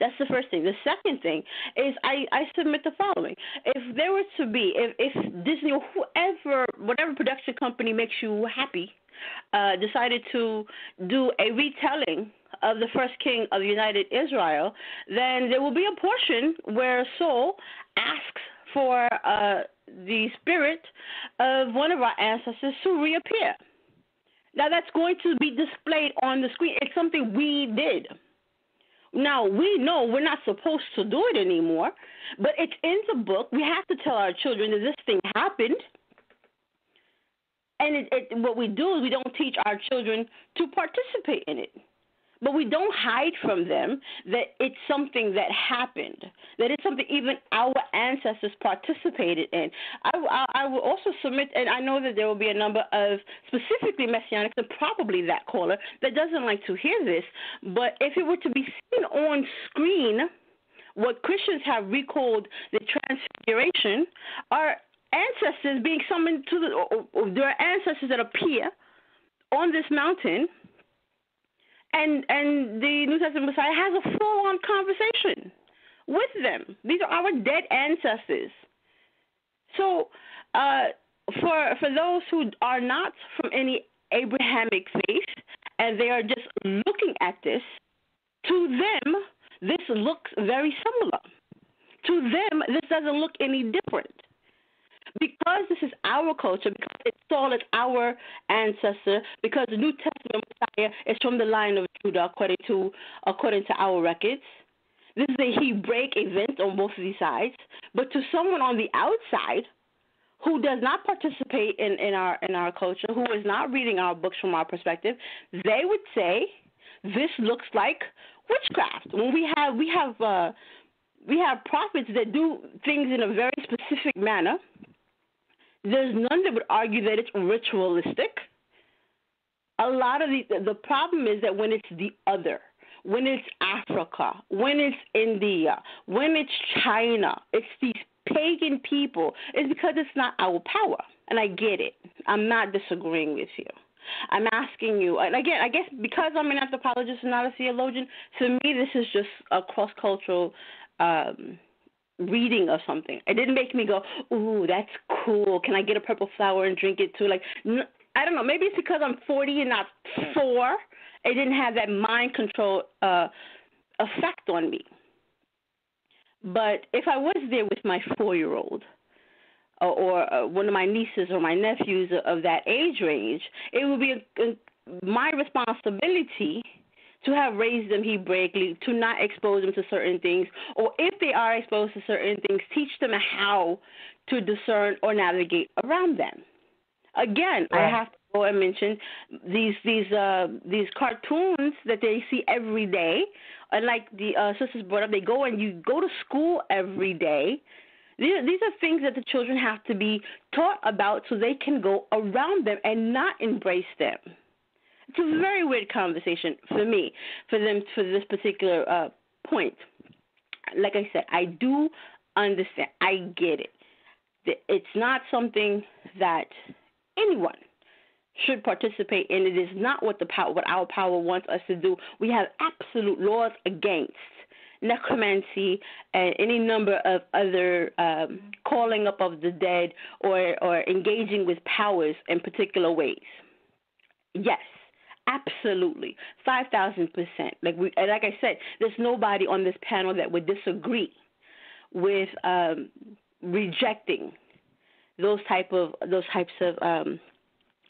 Speaker 3: That's the first thing. The second thing is I submit the following. If there were to be, if Disney or whatever production company makes you happy, decided to do a retelling of the first king of United Israel, then there will be a portion where Saul asks for the spirit of one of our ancestors to reappear. Now, that's going to be displayed on the screen. It's something we did. Now, we know we're not supposed to do it anymore, but it's in the book. We have to tell our children that this thing happened. And what we do is we don't teach our children to participate in it. But we don't hide from them that it's something that happened, that it's something even our ancestors participated in. I will also submit, and I know that there will be a number of specifically Messianics, and probably that caller, that doesn't like to hear this, but if it were to be seen on screen, what Christians have recalled the Transfiguration are ancestors being summoned to there are ancestors that appear on this mountain, and the New Testament Messiah has a full-on conversation with them. These are our dead ancestors. So for those who are not from any Abrahamic faith and they are just looking at this, to them this looks very similar. To them this doesn't look any different. Because this is our culture, because it's Saul is our ancestor, because the New Testament Messiah is from the line of Judah, according to our records. This is a Hebraic event on both of these sides. But to someone on the outside who does not participate in our culture, who is not reading our books from our perspective, they would say this looks like witchcraft. When we have prophets that do things in a very specific manner. There's none that would argue that it's ritualistic. A lot of the problem is that when it's the other, when it's Africa, when it's India, when it's China, it's these pagan people, it's because it's not our power. And I get it. I'm not disagreeing with you. I'm asking you, and again, I guess because I'm an anthropologist and not a theologian, to me this is just a cross-cultural reading of something. It didn't make me go, ooh, that's cool. Can I get a purple flower and drink it too? Like, I don't know. Maybe it's because I'm 40 and not 4. It didn't have that mind control effect on me. But if I was there with my 4-year-old or one of my nieces or my nephews of that age range, it would be my responsibility to have raised them Hebraically, to not expose them to certain things, or if they are exposed to certain things, teach them how to discern or navigate around them. Again, right. I have to I mentioned these cartoons that they see every day, and like the sisters brought up, they go and you go to school every day. These are things that the children have to be taught about so they can go around them and not embrace them. It's a very weird conversation for me, for this particular point. Like I said, I do understand. I get it. It's not something that anyone should participate in. It is not what our power wants us to do. We have absolute laws against necromancy and any number of other calling up of the dead or engaging with powers in particular ways. Yes, absolutely, 5,000%. Like I said, there's nobody on this panel that would disagree with rejecting those types of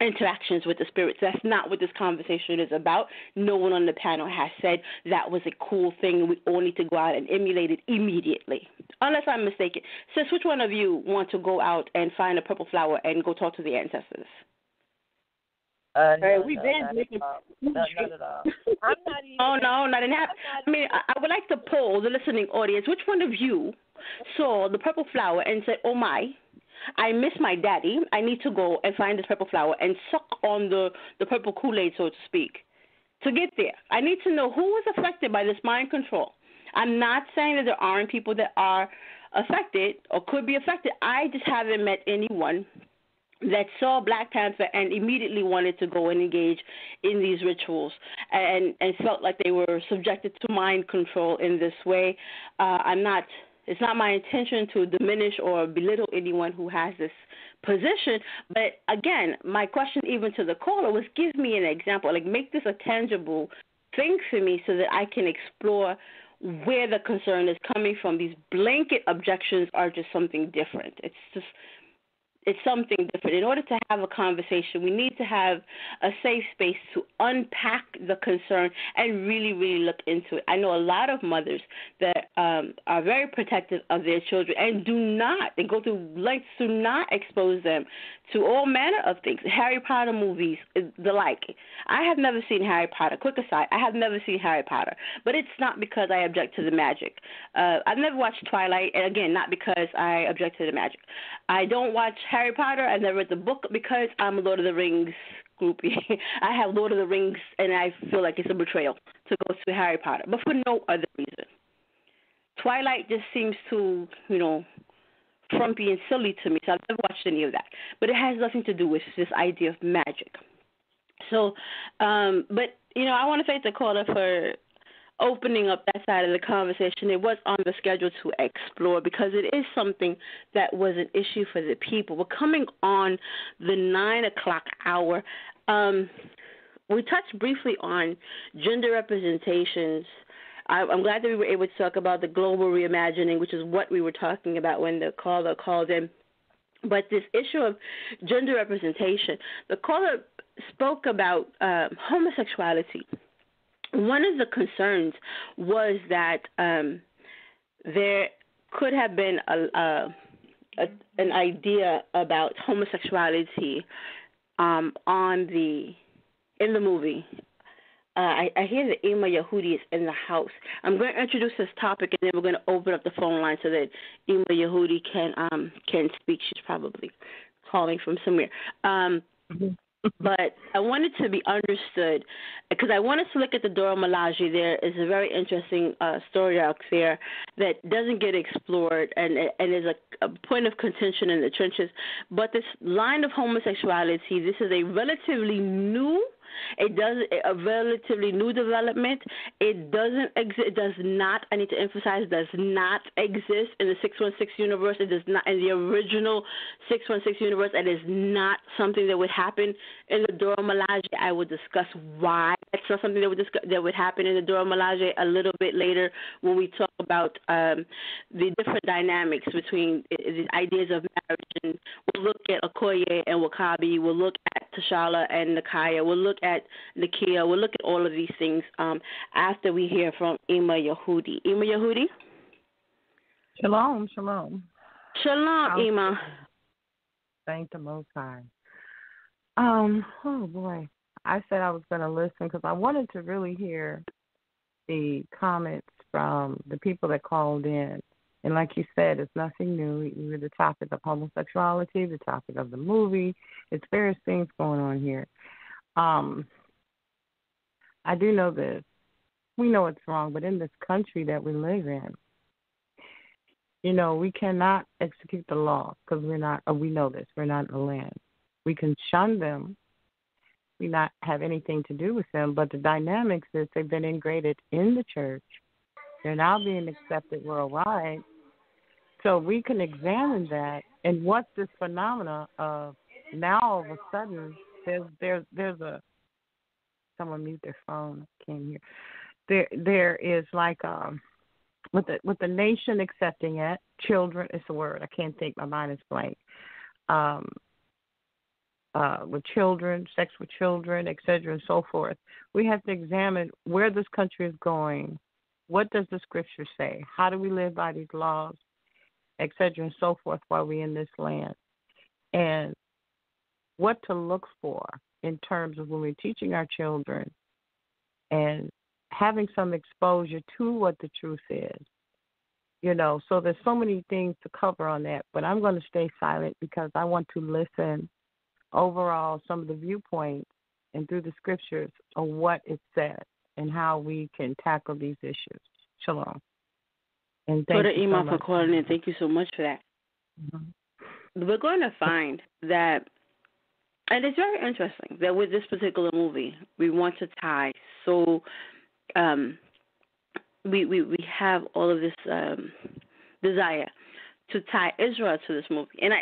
Speaker 3: interactions with the spirits. That's not what this conversation is about. No one on the panel has said that was a cool thing. We all need to go out and emulate it immediately, unless I'm mistaken. Sis, which one of you want to go out and find a purple flower and go talk to the ancestors?
Speaker 5: Not at all. I'm not even.
Speaker 3: Oh no, not in half. I mean, I would like to poll the listening audience. Which one of you saw the purple flower and said, "Oh my, I miss my daddy. I need to go and find this purple flower and suck on the purple Kool-Aid, so to speak, to get there." I need to know who was affected by this mind control. I'm not saying that there aren't people that are affected or could be affected. I just haven't met anyone that saw Black Panther and immediately wanted to go and engage in these rituals and felt like they were subjected to mind control in this way. It's not my intention to diminish or belittle anyone who has this position, but again, my question even to the caller was, give me an example, like make this a tangible thing for me so that I can explore where the concern is coming from. These blanket objections are just something different. It's something different. In order to have a conversation, we need to have a safe space to unpack the concern and really, really look into it. I know a lot of mothers that are very protective of their children and they go through lengths to not expose them to all manner of things. Harry Potter movies, the like. I have never seen Harry Potter. Quick aside, I have never seen Harry Potter, but it's not because I object to the magic. I've never watched Twilight, and again, not because I object to the magic. I don't watch Harry Potter. I never read the book because I'm a Lord of the Rings groupie. I have Lord of the Rings, and I feel like it's a betrayal to go to Harry Potter, but for no other reason. Twilight just seems too, frumpy and silly to me, so I've never watched any of that. But it has nothing to do with this idea of magic. So, but, I want to thank the caller for opening up that side of the conversation. It was on the schedule to explore because it is something that was an issue for the people. We're coming on the 9 o'clock hour. We touched briefly on gender representations. I'm glad that we were able to talk about the global reimagining, which is what we were talking about when the caller called in. But this issue of gender representation, the caller spoke about homosexuality. One of the concerns was that there could have been an idea about homosexuality in the movie. I hear that YEHUDI is in the house. I'm going to introduce this topic, and then we're going to open up the phone line so that YEHUDI can speak. She's probably calling from somewhere. But I wanted to be understood because I wanted to look at the Dora Milaje. There is a very interesting story out there that doesn't get explored and is a point of contention in the trenches. But this line of homosexuality, this is a relatively new development. It doesn't exist. It does not. I need to emphasize, does not exist in the 616 universe. It does not in the original 616 universe. It is not something that would happen in the Dora Milaje. I will discuss why it's not something that would happen in the Dora Milaje a little bit later when we talk about the different dynamics between the ideas of marriage. And we'll look at Okoye and Wakabi. We'll look at Tashala and Nakaya. We'll look at Nakia. We'll look at all of these things after we hear from YEHUDI. YEHUDI?
Speaker 7: Shalom, shalom.
Speaker 3: Shalom, Ima.
Speaker 7: Thank the Most High. Oh boy. I said I was going to listen because I wanted to really hear the comments from the people that called in. And like you said, it's nothing new. Either the topic of homosexuality, the topic of the movie. It's various things going on here. I do know this. We know it's wrong, but in this country that we live in, you know, we cannot execute the law because we're not, we know this, we're not in the land. We can shun them. We not have anything to do with them, but the dynamics is they've been integrated in the church. They're now being accepted worldwide. So we can examine that. And what's this phenomena of now all of a sudden there's a someone mute their phone. Can't hear. There is like with the nation accepting it, children. It's a word I can't think. My mind is blank. With children, sex with children, et cetera, and so forth. We have to examine where this country is going. What does the scripture say? How do we live by these laws, et cetera, and so forth while we're in this land? And what to look for in terms of when we're teaching our children and having some exposure to what the truth is. You know, so there's so many things to cover on that, but I'm going to stay silent because I want to listen overall some of the viewpoints and through the scriptures of what it said and how we can tackle these issues. Shalom. And thank you so much
Speaker 3: for calling in. Thank you so much for that. Mm-hmm. We're going to find that, and it's very interesting that with this particular movie, we want to tie. So we have all of this desire to tie Israel to this movie, and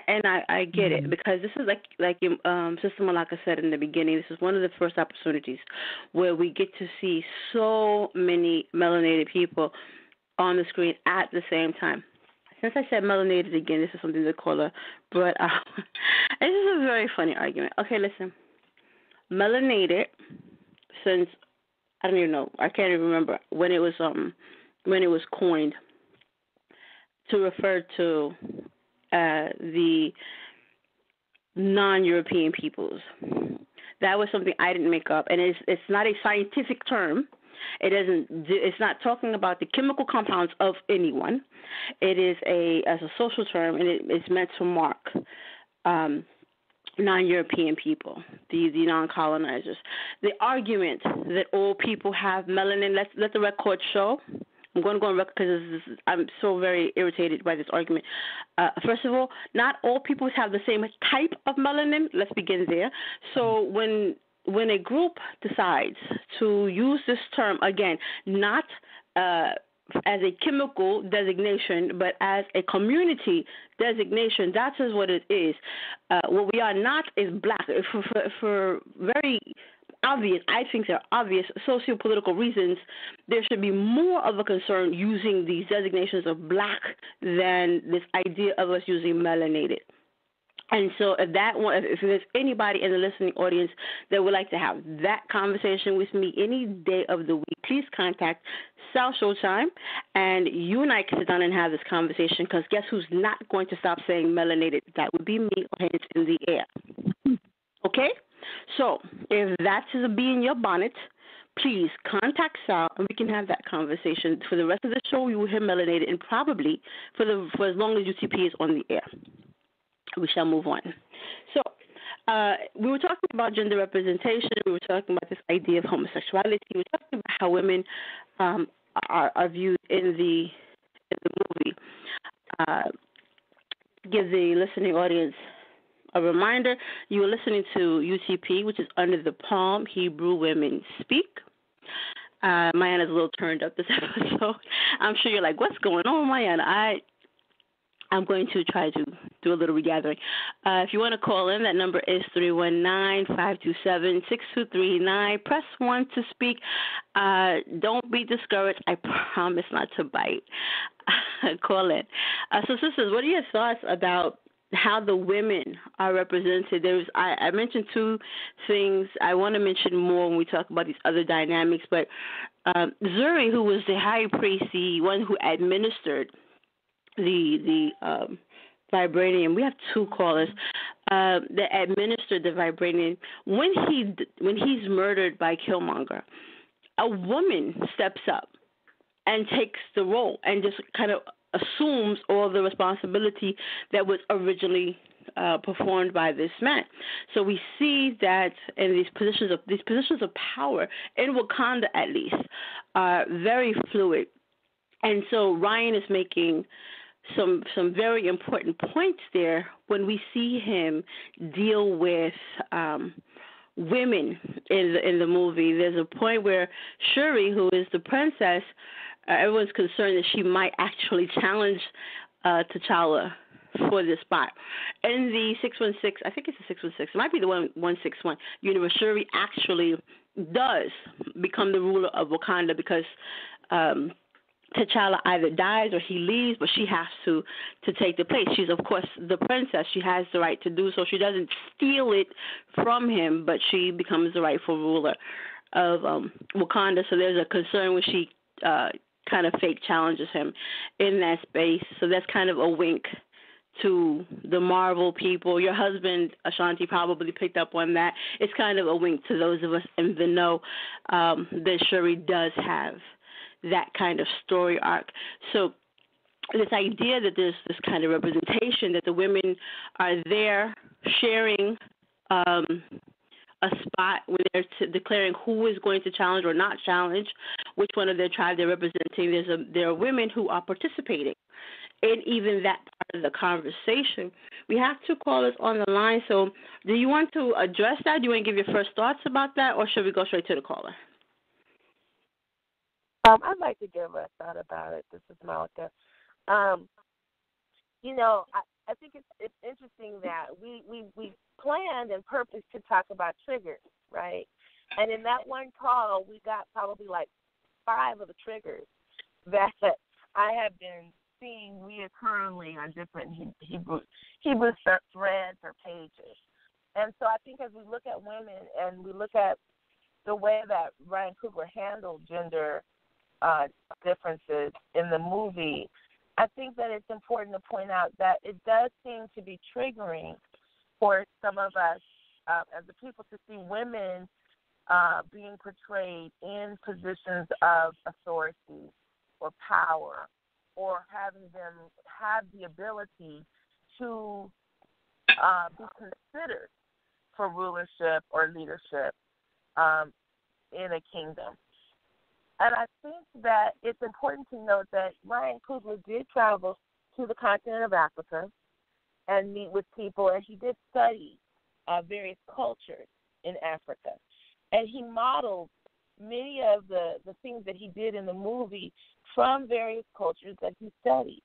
Speaker 3: I get it, because this is like Sister Malaka said in the beginning. This is one of the first opportunities where we get to see so many melanated people on the screen at the same time. Since I said melanated again, this is something to call her, but this is a very funny argument. Okay, listen, melanated, since I don't even know, I can't even remember when it was coined to refer to the non-European peoples. That was something I didn't make up, and it's not a scientific term. It's not talking about the chemical compounds of anyone. It is as a social term, and it's meant to mark non-European people, the non-colonizers. The argument that all people have melanin, let the record show. I'm going to go on record because I'm so very irritated by this argument. First of all, not all people have the same type of melanin. Let's begin there. So when a group decides to use this term, again, not as a chemical designation, but as a community designation, that is what it is. What we are not is black. For very obvious, I think there are obvious socio-political reasons, there should be more of a concern using these designations of black than this idea of us using melanated. And so if there's anybody in the listening audience that would like to have that conversation with me any day of the week, please contact South Showtime, and you and I can sit down and have this conversation, because guess who's not going to stop saying melanated? That would be me, hands in the air. Okay? So if that is a bee in your bonnet, please contact Sal, and we can have that conversation. For the rest of the show, you will hear melanated, and probably for as long as UTP is on the air. We shall move on. So we were talking about gender representation. We were talking about this idea of homosexuality. We were talking about how women are viewed in the movie. Give the listening audience a reminder, you are listening to U.T.P, which is Under the Palm, Hebrew Women Speak. Mayana's a little turned up this episode. I'm sure you're like, what's going on, Mayana? I'm going to try to do a little regathering. If you want to call in, that number is 319-527-6239. Press 1 to speak. Don't be discouraged. I promise not to bite. Call in. So, sisters, what are your thoughts about how the women are represented? I mentioned two things. I want to mention more when we talk about these other dynamics. But Zuri, who was the high priest, the one who administered the vibranium. We have two callers. that administered the vibranium, when he's murdered by Killmonger, a woman steps up and takes the role and just kind of assumes all the responsibility that was originally performed by this man. So we see that in these positions of power in Wakanda, at least, are very fluid. And so Ryan is making some very important points there when we see him deal with women in the movie. There's a point where Shuri, who is the princess, everyone's concerned that she might actually challenge T'Challa for this spot. In the 616, I think it's the 616, it might be the 161 universe, Shuri actually does become the ruler of Wakanda because T'Challa either dies or he leaves, but she has to take the place. She's, of course, the princess. She has the right to do so. She doesn't steal it from him, but she becomes the rightful ruler of Wakanda. So there's a concern when she kind of fake challenges him in that space. So that's kind of a wink to the Marvel people. Your husband, SHAN-T, probably picked up on that. It's kind of a wink to those of us in the know that Shuri does have that kind of story arc. So this idea that there's this kind of representation, that the women are there sharing a spot when they're declaring who is going to challenge or not challenge, which one of their tribe they're representing. There are women who are participating in even that part of the conversation. We have two callers on the line, so do you want to address that? Do you want to give your first thoughts about that, or should we go straight to the caller?
Speaker 5: I'd like to give a thought about it. This is Malika. I think it's interesting that we planned and purposed to talk about triggers, right? And in that one call, we got probably like 5 of the triggers that I have been seeing reoccurringly on different Hebrew threads or pages. And so I think as we look at women and we look at the way that Ryan Coogler handled gender differences in the movie, I think that it's important to point out that it does seem to be triggering for some of us as the people to see women being portrayed in positions of authority or power, or having them have the ability to be considered for rulership or leadership in a kingdom. And I think that it's important to note that Ryan Coogler did travel to the continent of Africa and meet with people, and he did study various cultures in Africa. And he modeled many of the things that he did in the movie from various cultures that he studied.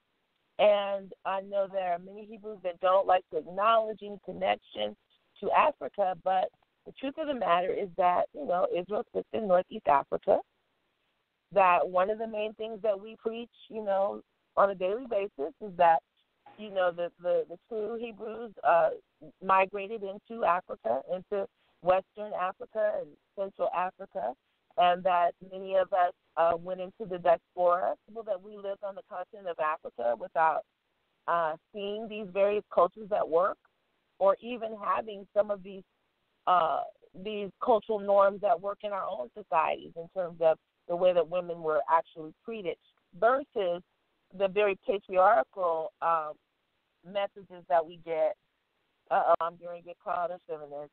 Speaker 5: And I know there are many Hebrews that don't like to acknowledge any connection to Africa, but the truth of the matter is that, Israel sits in Northeast Africa, that one of the main things that we preach, on a daily basis is that, the true Hebrews migrated into Africa, into Western Africa and Central Africa, and that many of us went into the diaspora, people that we lived on the continent of Africa without seeing these various cultures at work, or even having some of these cultural norms at work in our own societies in terms of the way that women were actually treated, versus the very patriarchal messages that we get. I'm going to get called a feminist.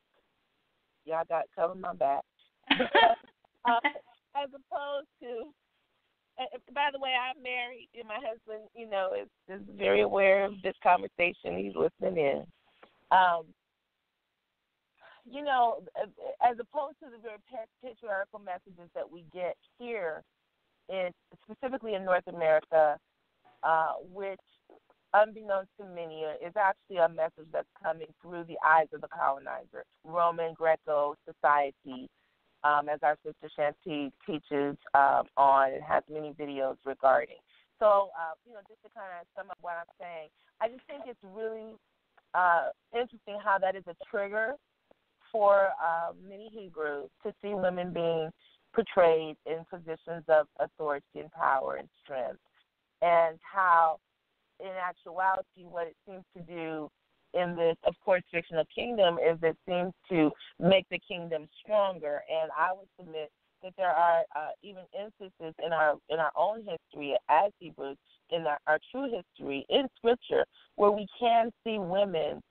Speaker 5: Y'all got to cover my back. As opposed to, by the way, I'm married, and my husband, is very aware of this conversation. He's listening in. As opposed to the very patriarchal messages that we get here, specifically in North America, which, unbeknownst to many, is actually a message that's coming through the eyes of the colonizer, Roman Greco society, as our sister SHAN-T teaches on and has many videos regarding. So, just to kind of sum up what I'm saying, I just think it's really interesting how that is a trigger for many Hebrews to see women being portrayed in positions of authority and power and strength, and how, in actuality, what it seems to do in this, of course, fictional kingdom is it seems to make the kingdom stronger. And I would submit that there are even instances in our own history as Hebrews, in our true history in Scripture, where we can see women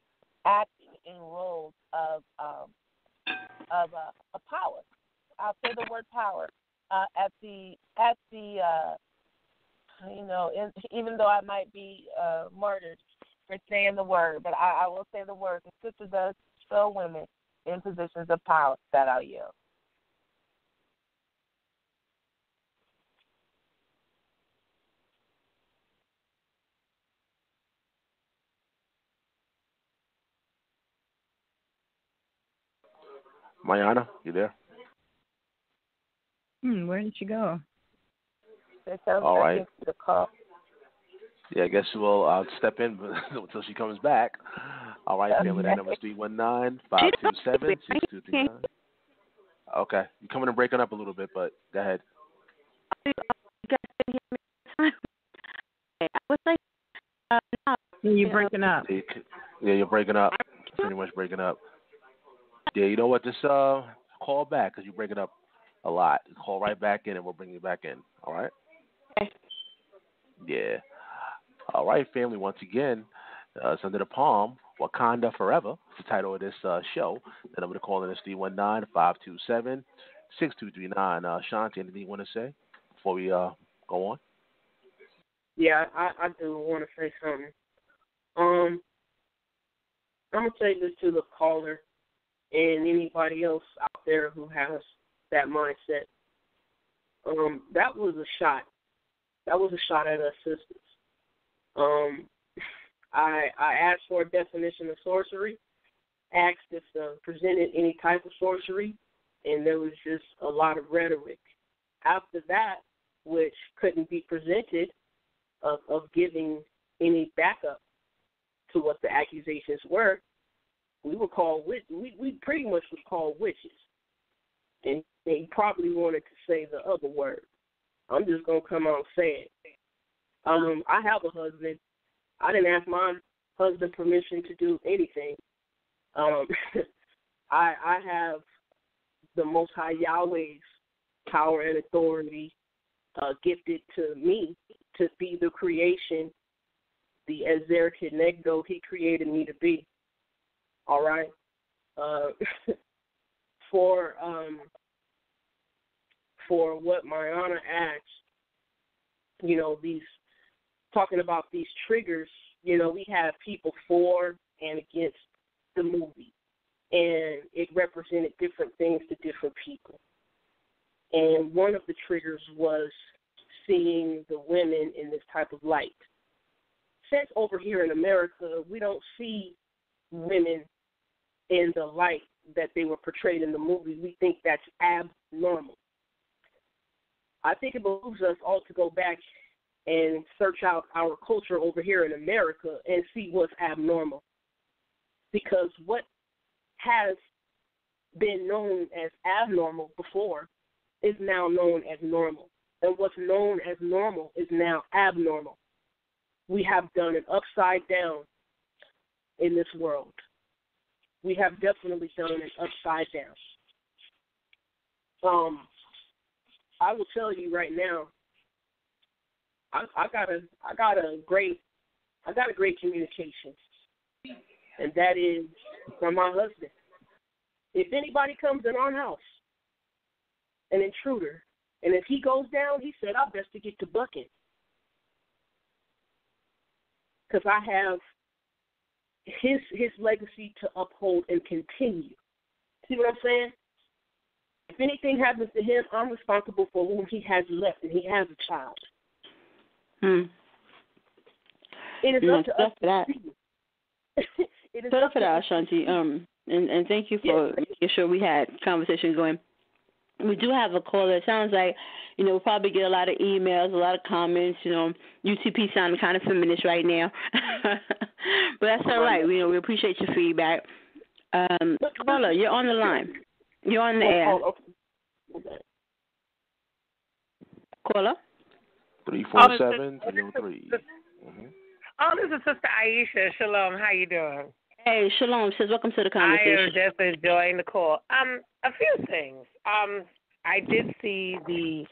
Speaker 5: acting in roles of power. I'll say the word power even though I might be martyred for saying the word, but I will say the word. The Scripture does show women in positions of power. That I'll yield.
Speaker 8: Mayana, you there?
Speaker 7: Where did she go?
Speaker 8: All right.
Speaker 5: The call.
Speaker 8: Yeah, I guess I'll step in until she comes back. All right, family, that number is 319-527-6239. Okay. You're coming and breaking up a little bit, but go ahead.
Speaker 7: You're breaking up.
Speaker 8: Yeah, you're breaking up. Pretty much breaking up. Yeah, you know what? Just call back because you're breaking up a lot. Call right back in and we'll bring you back in. All right?
Speaker 3: Okay.
Speaker 8: Yeah. All right, family. Once again, it's Under the Palm, Wakanda Forever. It's the title of this show. The number to call in is 319-527-6239. SHAN-T, anything you want to say before we go on?
Speaker 4: Yeah, I do want to say something. I'm going to say this to the caller and anybody else out there who has that mindset. That was a shot. That was a shot at us sisters. I asked for a definition of sorcery, asked if presented any type of sorcery, and there was just a lot of rhetoric. After that, which couldn't be presented of giving any backup to what the accusations were, we were called we pretty much was called witches. And he probably wanted to say the other word. I'm just going to come out and say it. I have a husband. I didn't ask my husband permission to do anything. I have the Most High Yahweh's power and authority gifted to me to be the creation, the Ezer Kenegdo he created me to be. All right? For what Mayana asked, talking about these triggers, we have people for and against the movie, and it represented different things to different people. And one of the triggers was seeing the women in this type of light. Since over here in America, we don't see women in the light that they were portrayed in the movie. We think that's abnormal. I think it behooves us all to go back and search out our culture over here in America and see what's abnormal. Because what has been known as abnormal before is now known as normal. And what's known as normal is now abnormal. We have done it upside down in this world. We have definitely done it upside down. I will tell you right now, I got a great communication, and that is from my husband. If anybody comes in our house, an intruder, and if he goes down, he said, "I best to get to bucking, because I have his legacy to uphold and continue." See what I'm saying? If anything happens to him, I'm responsible for whom he has left, and he has a child. It is up to us to see. It is up
Speaker 3: for that, SHAN-T. And thank you for making sure we had conversation going. We do have a caller. It sounds like, we'll probably get a lot of emails, a lot of comments. U.T.P sounding kind of feminist right now. But that's all right. We appreciate your feedback. Caller, you're on the line. You're on the air. Caller?
Speaker 8: 347-303.
Speaker 9: This is Sister Aisha. Shalom. How you doing?
Speaker 3: Hey, Shalom, sis. Welcome to the conversation.
Speaker 9: I am just enjoying the call. A few things. I did see the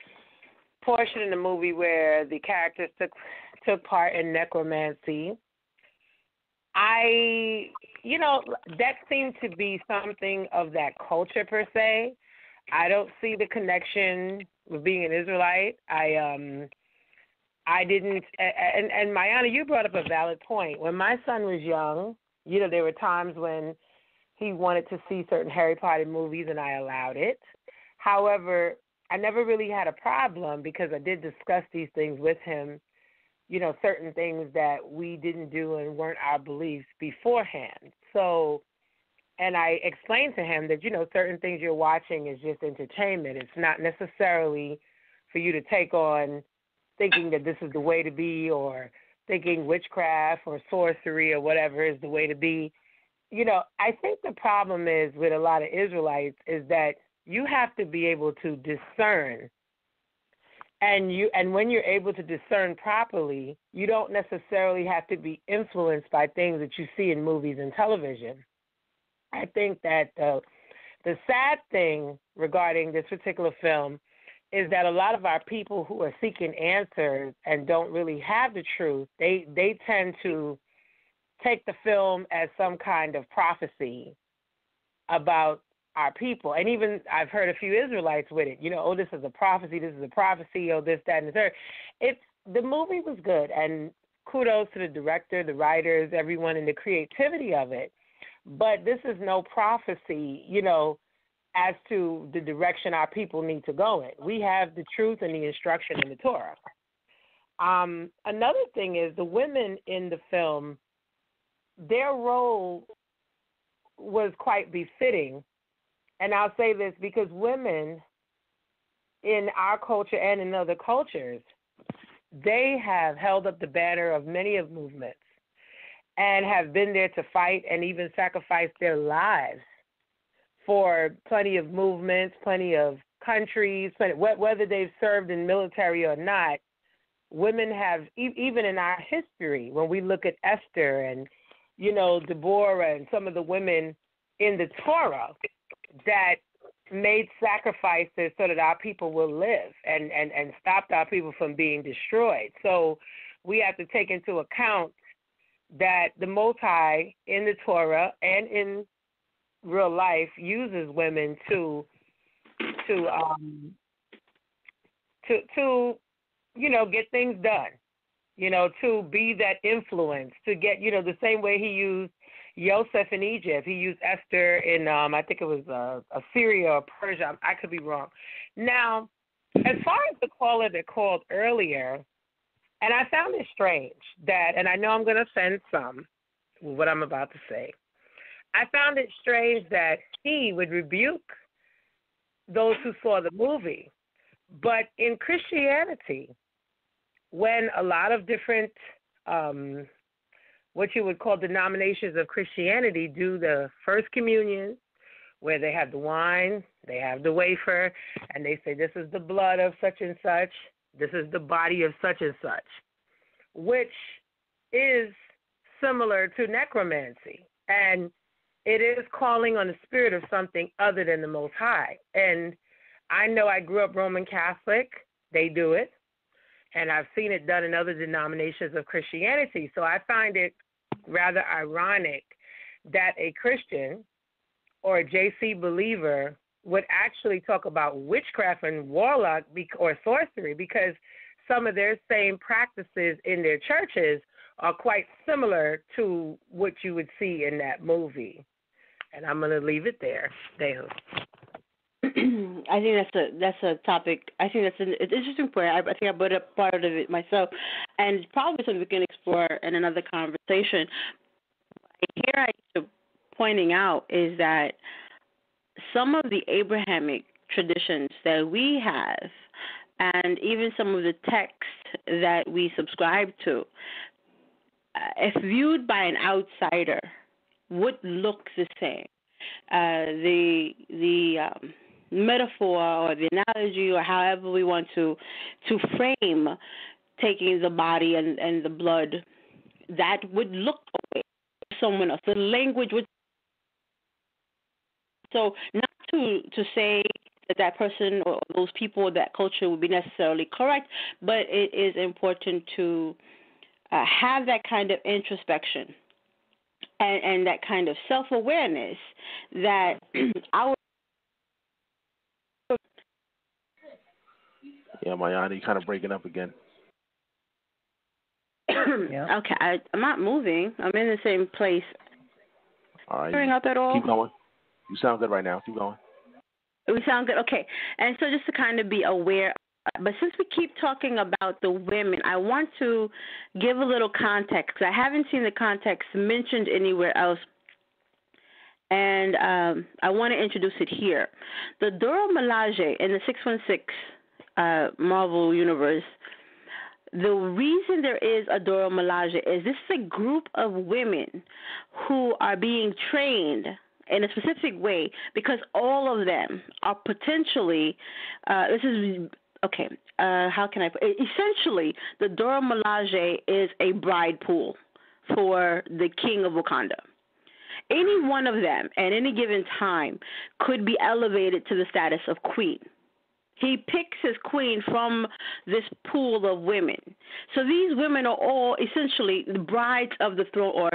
Speaker 9: portion in the movie where the characters took part in necromancy. That seemed to be something of that culture per se. I don't see the connection with being an Israelite. I didn't, and Mayana, you brought up a valid point. When my son was young, there were times when he wanted to see certain Harry Potter movies, and I allowed it. However, I never really had a problem because I did discuss these things with him, certain things that we didn't do and weren't our beliefs beforehand. So, and I explained to him that, certain things you're watching is just entertainment. It's not necessarily for you to take on thinking that this is the way to be, or thinking witchcraft or sorcery or whatever is the way to be. I think the problem is with a lot of Israelites is that you have to be able to discern. And when you're able to discern properly, you don't necessarily have to be influenced by things that you see in movies and television. I think that the sad thing regarding this particular film is that a lot of our people who are seeking answers and don't really have the truth, they tend to take the film as some kind of prophecy about our people. And even I've heard a few Israelites with it, this is a prophecy, oh, this, that, and the third. The movie was good, and kudos to the director, the writers, everyone, and the creativity of it. But this is no prophecy, as to the direction our people need to go in. We have the truth and the instruction in the Torah. Another thing is the women in the film, their role was quite befitting. And I'll say this because women in our culture and in other cultures, they have held up the banner of many of movements and have been there to fight and even sacrifice their lives for plenty of movements, plenty of countries, whether they've served in military or not. Women have, even in our history, when we look at Esther and, Deborah and some of the women in the Torah that made sacrifices so that our people will live and stopped our people from being destroyed. So we have to take into account that the Most High in the Torah and in real life uses women to get things done, to be that influence, to get, the same way he used Joseph in Egypt. He used Esther in, I think it was Assyria or Persia. I could be wrong. Now, as far as the caller that called earlier, and I found it strange that, and I know I'm going to offend some with what I'm about to say, I found it strange that he would rebuke those who saw the movie. But in Christianity, when a lot of different, what you would call denominations of Christianity do the first communion, where they have the wine, they have the wafer, and they say this is the blood of such and such, this is the body of such and such, which is similar to necromancy. And it is calling on the spirit of something other than the Most High. And I know I grew up Roman Catholic. They do it. And I've seen it done in other denominations of Christianity. So I find it rather ironic that a Christian or a JC believer would actually talk about witchcraft and warlock or sorcery, because some of their same practices in their churches are quite similar to what you would see in that movie. And I'm going to leave it there. Dehu.
Speaker 3: I think that's a topic. I think that's an interesting point. I think I brought up part of it myself, and it's probably something we can explore in another conversation. Here, I'm pointing out is that some of the Abrahamic traditions that we have, and even some of the texts that we subscribe to, if viewed by an outsider, would look the same. The metaphor or the analogy, or however we want to frame taking the body and the blood, that would look the someone else. The language would. So not to say that person or those people or that culture would be necessarily correct, but it is important to have that kind of introspection and that kind of self-awareness that our.
Speaker 8: Yeah, Mayana, you kind of breaking up again.
Speaker 9: Yeah.
Speaker 3: Okay, I'm not moving. I'm in the same place.
Speaker 8: All right.
Speaker 3: Hearing up at all?
Speaker 8: Keep going. You sound good right now. Keep going.
Speaker 3: We sound good? Okay. And so just to kind of be aware, but since we keep talking about the women, I want to give a little context because I haven't seen the context mentioned anywhere else. And I want to introduce it here. The Dora Milaje in the 616 Marvel Universe, the reason there is a Dora Milaje is this is a group of women who are being trained in a specific way because all of them are potentially, how can I put it? Essentially, the Dora Milaje is a bride pool for the king of Wakanda. Any one of them at any given time could be elevated to the status of queen. He picks his queen from this pool of women. So these women are all essentially the brides of the throne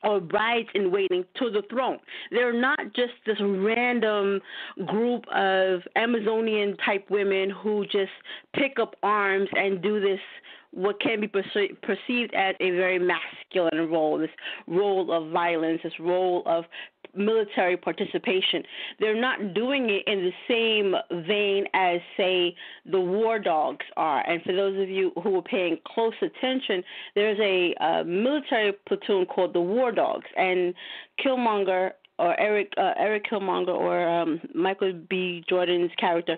Speaker 3: or brides in waiting to the throne. They're not just this random group of Amazonian-type women who just pick up arms and do this, what can be perceived as a very masculine role, this role of violence, this role of military participation. They're not doing it in the same vein as, say, the war dogs are. And for those of you who are paying close attention, there's a military platoon called the War Dogs, and Killmonger or Eric Killmonger or Michael B. Jordan's character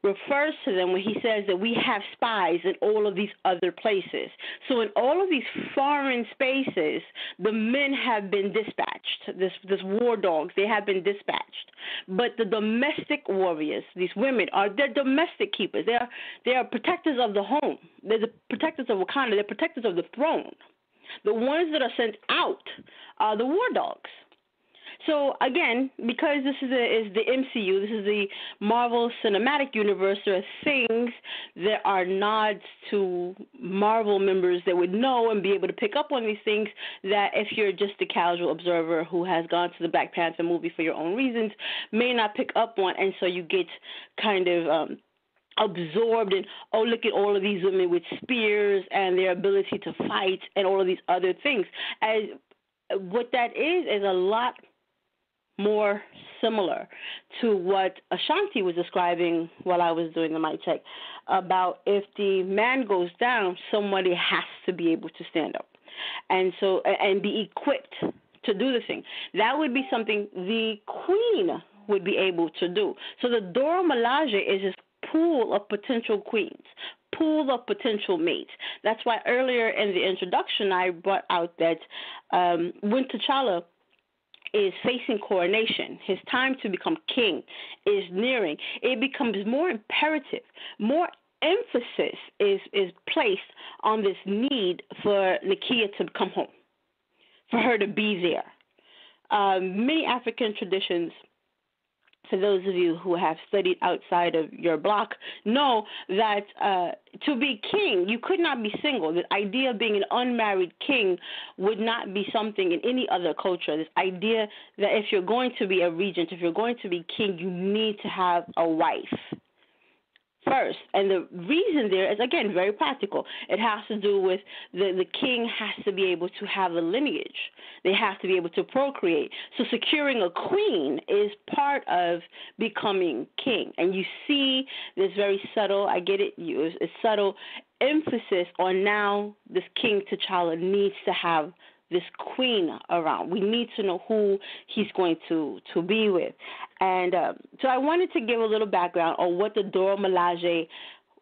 Speaker 3: refers to them when he says that we have spies in all of these other places. So in all of these foreign spaces, the men have been dispatched, this war dogs, they have been dispatched. But the domestic warriors, these women, they're domestic keepers. They are protectors of the home. They're the protectors of Wakanda. They're protectors of the throne. The ones that are sent out are the war dogs. So, again, because this is the MCU, this is the Marvel Cinematic Universe, there are things that are nods to Marvel members that would know and be able to pick up on these things that if you're just a casual observer who has gone to the Black Panther movie for your own reasons may not pick up on, and so you get kind of absorbed in, oh, look at all of these women with spears and their ability to fight and all of these other things. As what that is a lot more similar to what Ashanti was describing while I was doing the mic check about if the man goes down, somebody has to be able to stand up and be equipped to do the thing. That would be something the queen would be able to do. So the Dora Milaje is this pool of potential queens, pool of potential mates. That's why earlier in the introduction I brought out that when T'Challa is facing coronation, his time to become king is nearing. It becomes more imperative, more emphasis is placed on this need for Nakia to come home, for her to be there. Many African traditions, for those of you who have studied outside of your block, know that to be king, you could not be single. The idea of being an unmarried king would not be something in any other culture. This idea that if you're going to be a regent, if you're going to be king, you need to have a wife first. And the reason there is, again, very practical. It has to do with the king has to be able to have a lineage. They have to be able to procreate. So securing a queen is part of becoming king. And you see this very subtle, I get it, it's subtle emphasis on now this King T'Challa needs to have this queen around. We need to know who he's going to be with. And so I wanted to give a little background on what the Dora Milaje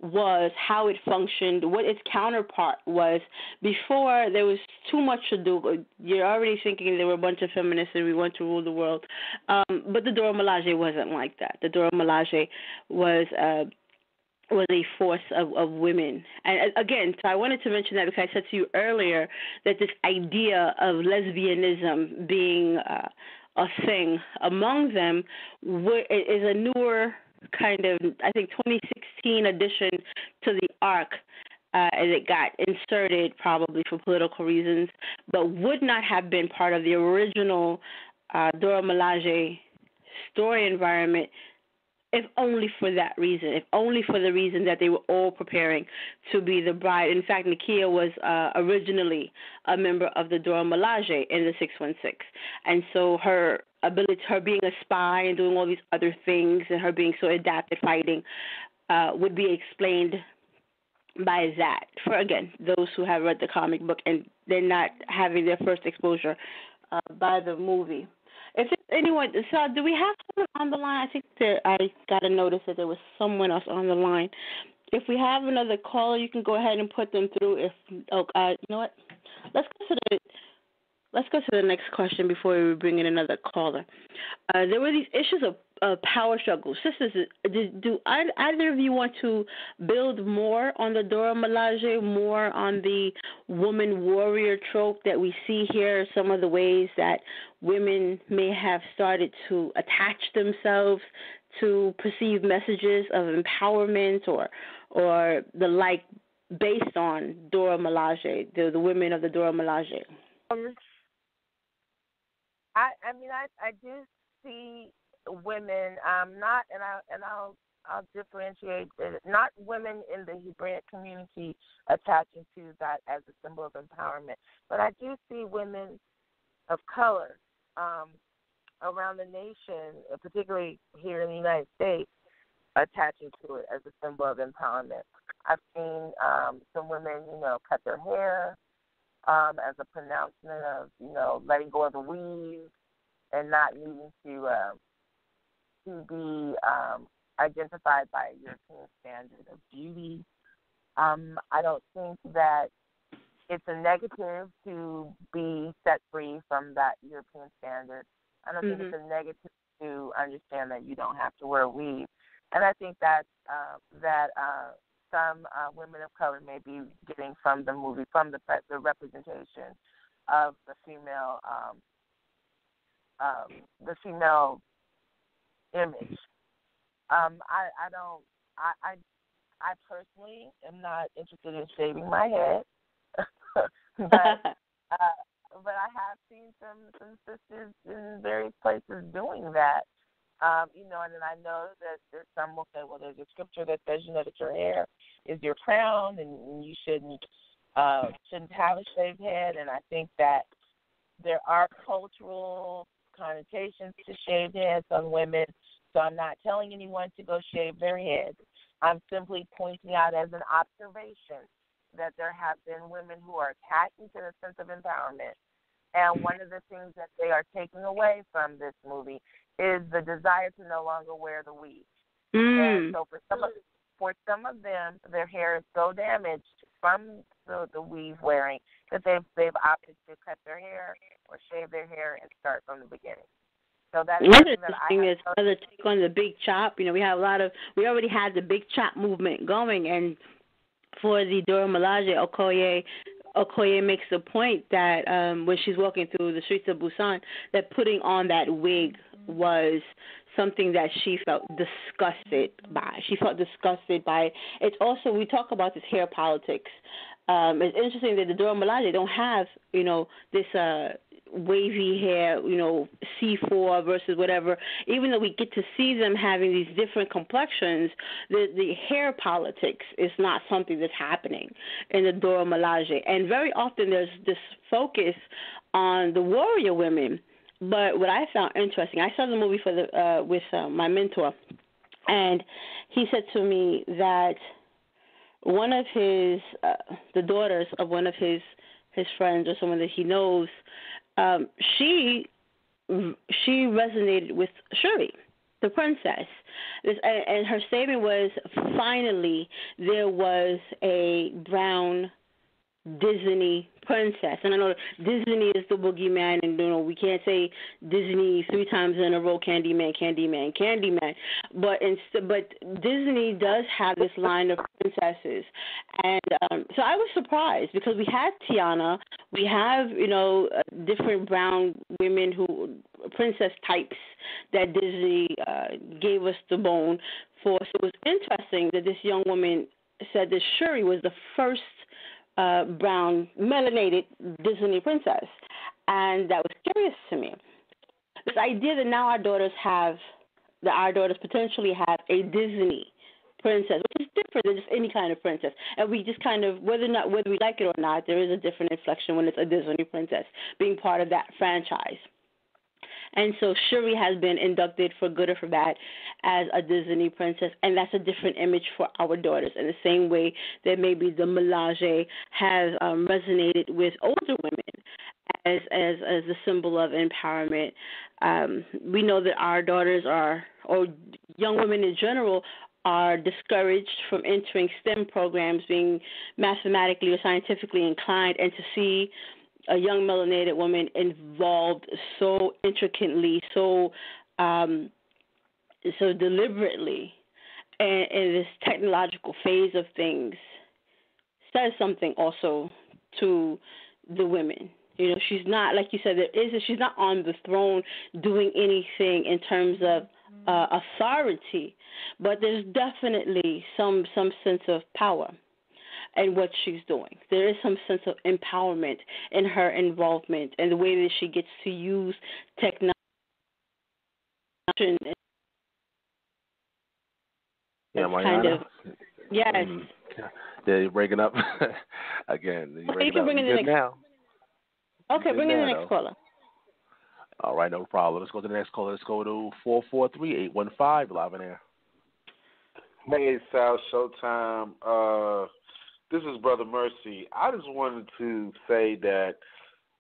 Speaker 3: was, how it functioned, what its counterpart was. Before there was too much to do. You're already thinking there were a bunch of feminists and we want to rule the world. But the Dora Milaje wasn't like that. The Dora Milaje was was a force of women. And again, so I wanted to mention that because I said to you earlier that this idea of lesbianism being a thing among them is a newer kind of, I think, 2016 addition to the arc, and it got inserted probably for political reasons, but would not have been part of the original Dora Milaje story environment, if only for that reason, if only for the reason that they were all preparing to be the bride. In fact, Nakia was originally a member of the Dora Milaje in the 616. And so her ability, her being a spy and doing all these other things and her being so adept at fighting would be explained by that. For, again, those who have read the comic book and they're not having their first exposure by the movie. If anyone, so do we have someone on the line? I think I got a notice that there was someone else on the line. If we have another caller, you can go ahead and put them through. If you know what, let's go to the next question before we bring in another caller. There were these issues of power struggles. Sisters, do either of you want to build more on the Dora Milaje, more on the woman warrior trope that we see here, some of the ways that women may have started to attach themselves to perceived messages of empowerment or the like based on Dora Milaje, the women of the Dora Milaje?
Speaker 5: I do see women, I'll differentiate it, not women in the Hebraic community attaching to that as a symbol of empowerment, but I do see women of color around the nation, particularly here in the United States, attaching to it as a symbol of empowerment. I've seen some women, cut their hair as a pronouncement of, letting go of the weave and not needing to be identified by a European standard of beauty. I don't think that it's a negative to be set free from that European standard. I don't think it's a negative to understand that you don't have to wear a weave. And I think that some women of color may be getting from the movie, from the representation of the female image. I personally am not interested in shaving my head, but I have seen some sisters in various places doing that. And then I know that there's some will say, well, there's a scripture that says, that your hair is your crown and you shouldn't have a shaved head. And I think that there are cultural connotations to shaved heads on women. So I'm not telling anyone to go shave their head. I'm simply pointing out as an observation that there have been women who are attaching to the sense of empowerment. And one of the things that they are taking away from this movie is the desire to no longer wear the weave. And so for some of them, their hair is so damaged from the weave wearing that they've opted to cut their hair or shave their hair and start from the beginning. So that's
Speaker 3: another thing is another take on the big chop. We already had the big chop movement going, and for the Dora Milaje, Okoye makes the point that when she's walking through the streets of Busan, that putting on that wig was something that she felt disgusted by. She felt disgusted by it. It's also, we talk about this hair politics. It's interesting that the Dora Milaje don't have, this wavy hair, C4 versus whatever. Even though we get to see them having these different complexions, the hair politics is not something that's happening in the Dora Milaje. And very often there's this focus on the warrior women. But what I found interesting, I saw the movie with my mentor, and he said to me that one of his the daughters of one of his friends or someone that he knows, she resonated with Shuri, the princess, and her statement was, finally there was a brown Disney princess. And I know Disney is the boogeyman, and we can't say Disney 3 times in a row, Candyman, Candyman, Candyman. But Disney does have this line of princesses, and so I was surprised because we had Tiana, we have different brown women princess types that Disney gave us the bone for. So it was interesting that this young woman said that Shuri was the first brown, melanated Disney princess. And that was curious to me. This idea that now our daughters potentially have a Disney princess, which is different than just any kind of princess. And we just kind of, whether we like it or not, there is a different inflection when it's a Disney princess being part of that franchise. And so Shuri has been inducted, for good or for bad, as a Disney princess, and that's a different image for our daughters. In the same way that maybe the Melage has resonated with older women as a symbol of empowerment. We know that our daughters or young women in general, are discouraged from entering STEM programs, being mathematically or scientifically inclined, and to see a young melanated woman involved so intricately, so deliberately in this technological phase of things says something also to the women. She's not, like you said, she's not on the throne doing anything in terms of authority, but there's definitely some sense of power in what she's doing. There is some sense of empowerment in her involvement and the way that she gets to use technology.
Speaker 8: Yeah, Mayana.
Speaker 3: Yes.
Speaker 8: Yeah, you're breaking up again.
Speaker 3: You can bring in the next.
Speaker 8: Now.
Speaker 3: Okay, bring in the next caller.
Speaker 8: All right, no problem. Let's go to the next caller. Let's go to 443-815, live in air.
Speaker 10: Hey, Sal, Showtime. This is Brother Mercy. I just wanted to say that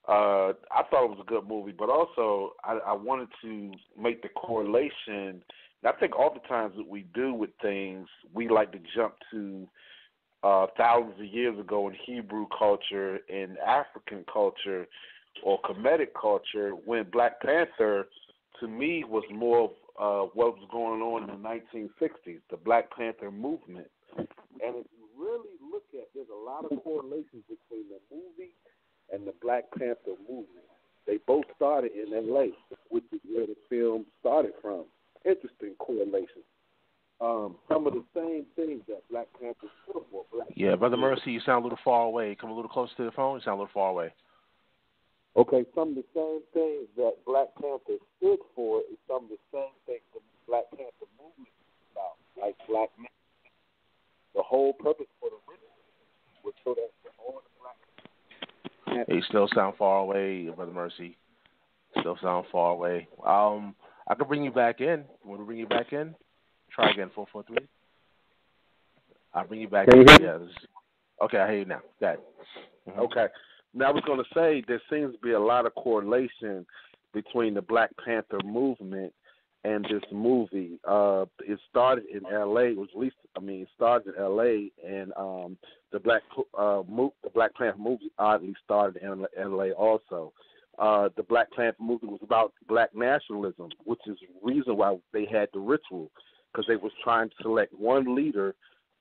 Speaker 10: I thought it was a good movie, but also I wanted to make the correlation. I think all the times that we do with things, we like to jump to thousands of years ago in Hebrew culture, in African culture, or Kemetic culture, when Black Panther, to me, was more of what was going on in the 1960s, the Black Panther movement. And if you really look at, there's a lot of correlations between the movie and the Black Panther movement. They both started in L.A., which is where the film started from. Interesting correlation. Some of the same things that Black Panther stood for.
Speaker 8: Yeah, Brother Mercy, you sound a little far away. Come a little closer to the phone. You sound a little far away.
Speaker 10: Okay, some of the same things that Black Panther stood for is some of the same things the Black Panther movement is about, like Black men. The whole purpose for the ritual was so that all the Black Panther.
Speaker 8: You still sound far away, Brother Mercy. Still sound far away. I can bring you back in. Want to bring you back in? Try again, 443. I'll bring you back in. Yeah. Okay, I hear you now. Go ahead. Mm-hmm.
Speaker 10: Okay. Now, I was going to say there seems to be a lot of correlation between the Black Panther movement and this movie. It started in L.A. It started in L.A. and the Black Panther movie oddly started in L.A. also. The Black Panther movement was about Black nationalism, which is the reason why they had the ritual, because they was trying to select one leader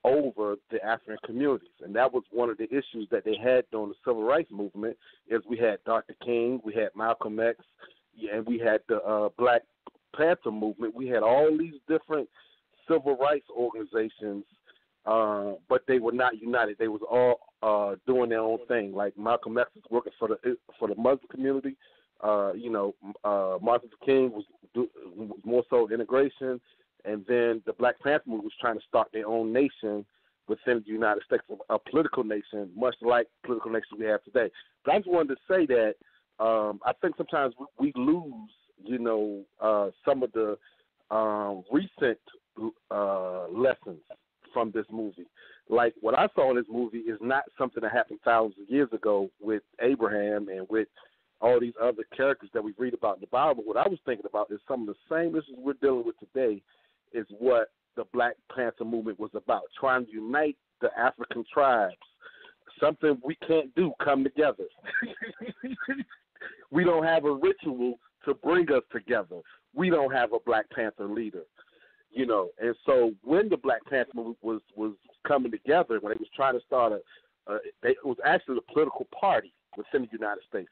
Speaker 10: over the African communities. And that was one of the issues that they had during the Civil Rights Movement, is we had Dr. King, we had Malcolm X, and we had the Black Panther movement. We had all these different civil rights organizations, but they were not united. They was all doing their own thing. Like Malcolm X was working for the Muslim community. Martin Luther King was more so integration. And then the Black Panther movement was trying to start their own nation within the United States, a political nation, much like political nations we have today. But I just wanted to say that I think sometimes we lose, some of the recent lessons from this movie. Like what I saw in this movie is not something that happened thousands of years ago with Abraham and with all these other characters that we read about in the Bible. What I was thinking about is some of the same issues we're dealing with today is what the Black Panther movement was about, trying to unite the African tribes something we can't do come together. We don't have a ritual to bring us together. We don't have a Black Panther leader, you know. And so when the Black Panther movement was coming together, when they was trying to start it was actually a political party within the United States,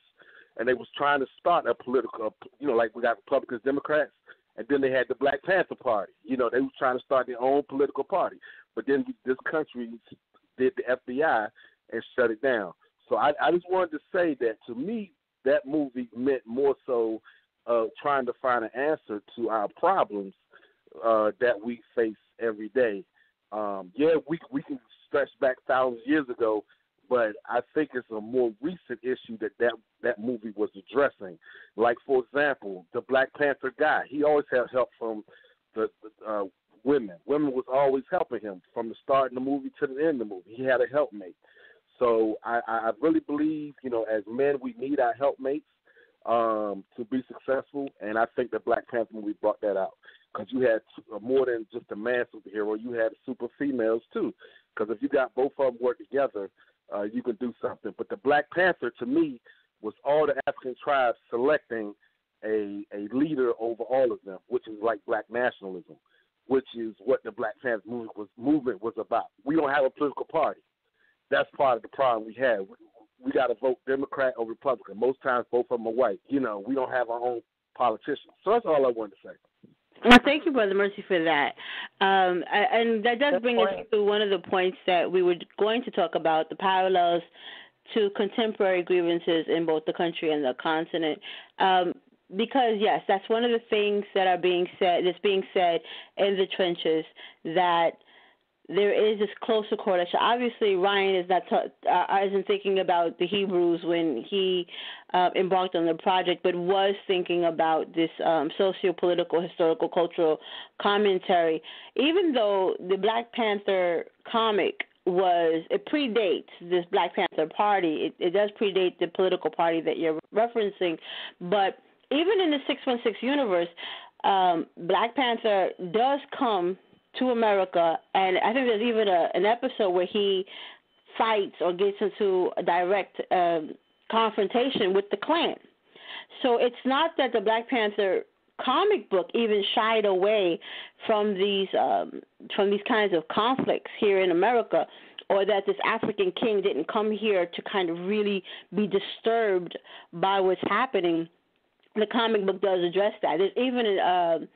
Speaker 10: and they was trying to start a political, you know, like we got Republicans, Democrats, and then they had the Black Panther Party. You know, they was trying to start their own political party, but then this country did the FBI and shut it down. So I just wanted to say that to me, that movie meant more so trying to find an answer to our problems that we face every day. We can stretch back thousands of years ago, but I think it's a more recent issue that movie was addressing. Like, for example, the Black Panther guy, he always had help from the women. Women was always helping him from the start of the movie to the end of the movie. He had a helpmate. So I really believe, you know, as men, we need our helpmates to be successful, and I think the Black Panther movie brought that out. Because you had more than just a man superhero, you had super females too. Because if you got both of them work together, you can do something. But the Black Panther, to me, was all the African tribes selecting a leader over all of them, which is like Black nationalism, which is what the Black Panther movement was about. We don't have a political party. That's part of the problem we have. We got to vote Democrat or Republican. Most times, both of them are white. You know, we don't have our own politicians. So that's all I wanted to say.
Speaker 3: Well, thank you, Brother Mercy, for that. And that does bring us to one of the points that we were going to talk about, the parallels to contemporary grievances in both the country and the continent. Because, yes, that's one of the things that's being said in the trenches, that there is this closer correlation. Obviously, Ryan is isn't thinking about the Hebrews when he embarked on the project, but was thinking about this socio-political, historical, cultural commentary. Even though the Black Panther comic it predates this Black Panther party. It does predate the political party that you're referencing, but even in the 616 universe, Black Panther does come to America, and I think there's even an episode where he fights or gets into a direct confrontation with the Klan. So it's not that the Black Panther comic book even shied away from these kinds of conflicts here in America, or that this African king didn't come here to kind of really be disturbed by what's happening. The comic book does address that. There's even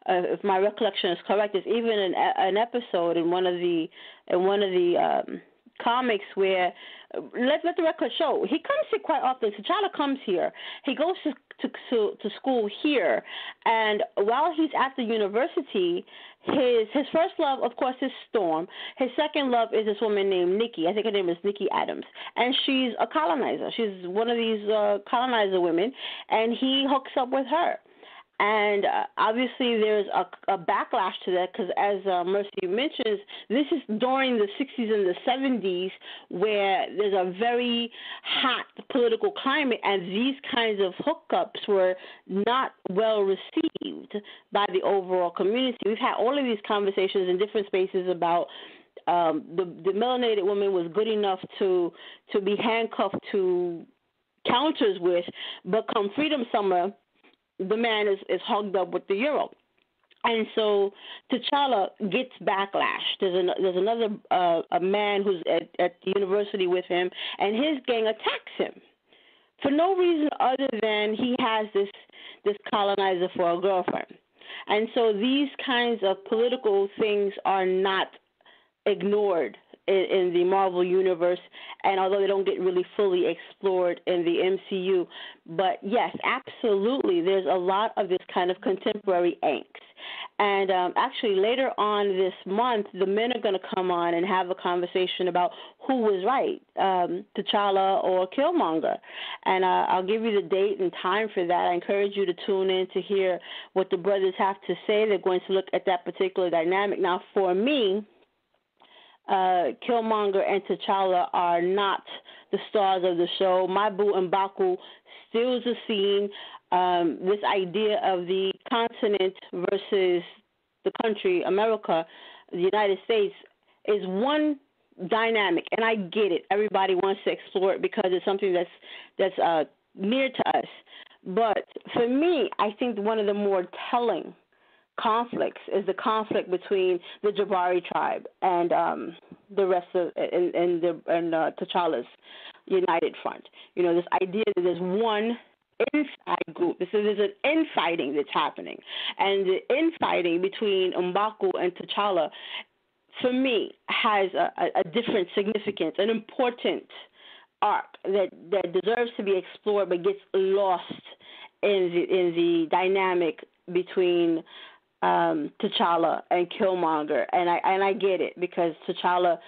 Speaker 3: if my recollection is correct, there's even an episode in one of the comics where let the record show he comes here quite often. T'Challa comes here. He goes to school here, and while he's at the university, his first love, of course, is Storm. His second love is this woman named Nikki. I think her name is Nikki Adams, and she's a colonizer. She's one of these colonizer women, and he hooks up with her. And obviously there's a backlash to that because, as Mercy mentions, this is during the 60s and the 70s where there's a very hot political climate, and these kinds of hookups were not well received by the overall community. We've had all of these conversations in different spaces about the melanated woman was good enough to be handcuffed to counters with, but come Freedom Summer, the man is hogged up with the euro. And so T'Challa gets backlash. There's another a man who's at the university with him, and his gang attacks him for no reason other than he has this colonizer for a girlfriend. And so these kinds of political things are not ignored in the Marvel universe, and although they don't get really fully explored in the MCU, but yes, absolutely, there's a lot of this kind of contemporary angst. And actually, later on this month, the men are going to come on and have a conversation about who was right, T'Challa or Killmonger. And I'll give you the date and time for that. I encourage you to tune in to hear what the brothers have to say. They're going to look at that particular dynamic. Now, for me, Killmonger and T'Challa are not the stars of the show. Mabu M'Baku steals the scene. This idea of the continent versus the country, America, the United States, is one dynamic, and I get it. Everybody wants to explore it because it's something that's near to us. But for me, I think one of the more telling conflicts is the conflict between the Jabari tribe and the rest of and T'Challa's United Front. You know, this idea that there's one inside group. There's an infighting that's happening, and the infighting between M'Baku and T'Challa, for me, has a different significance, an important arc that deserves to be explored, but gets lost in the dynamic between T'Challa and Killmonger, and I get it because T'Challa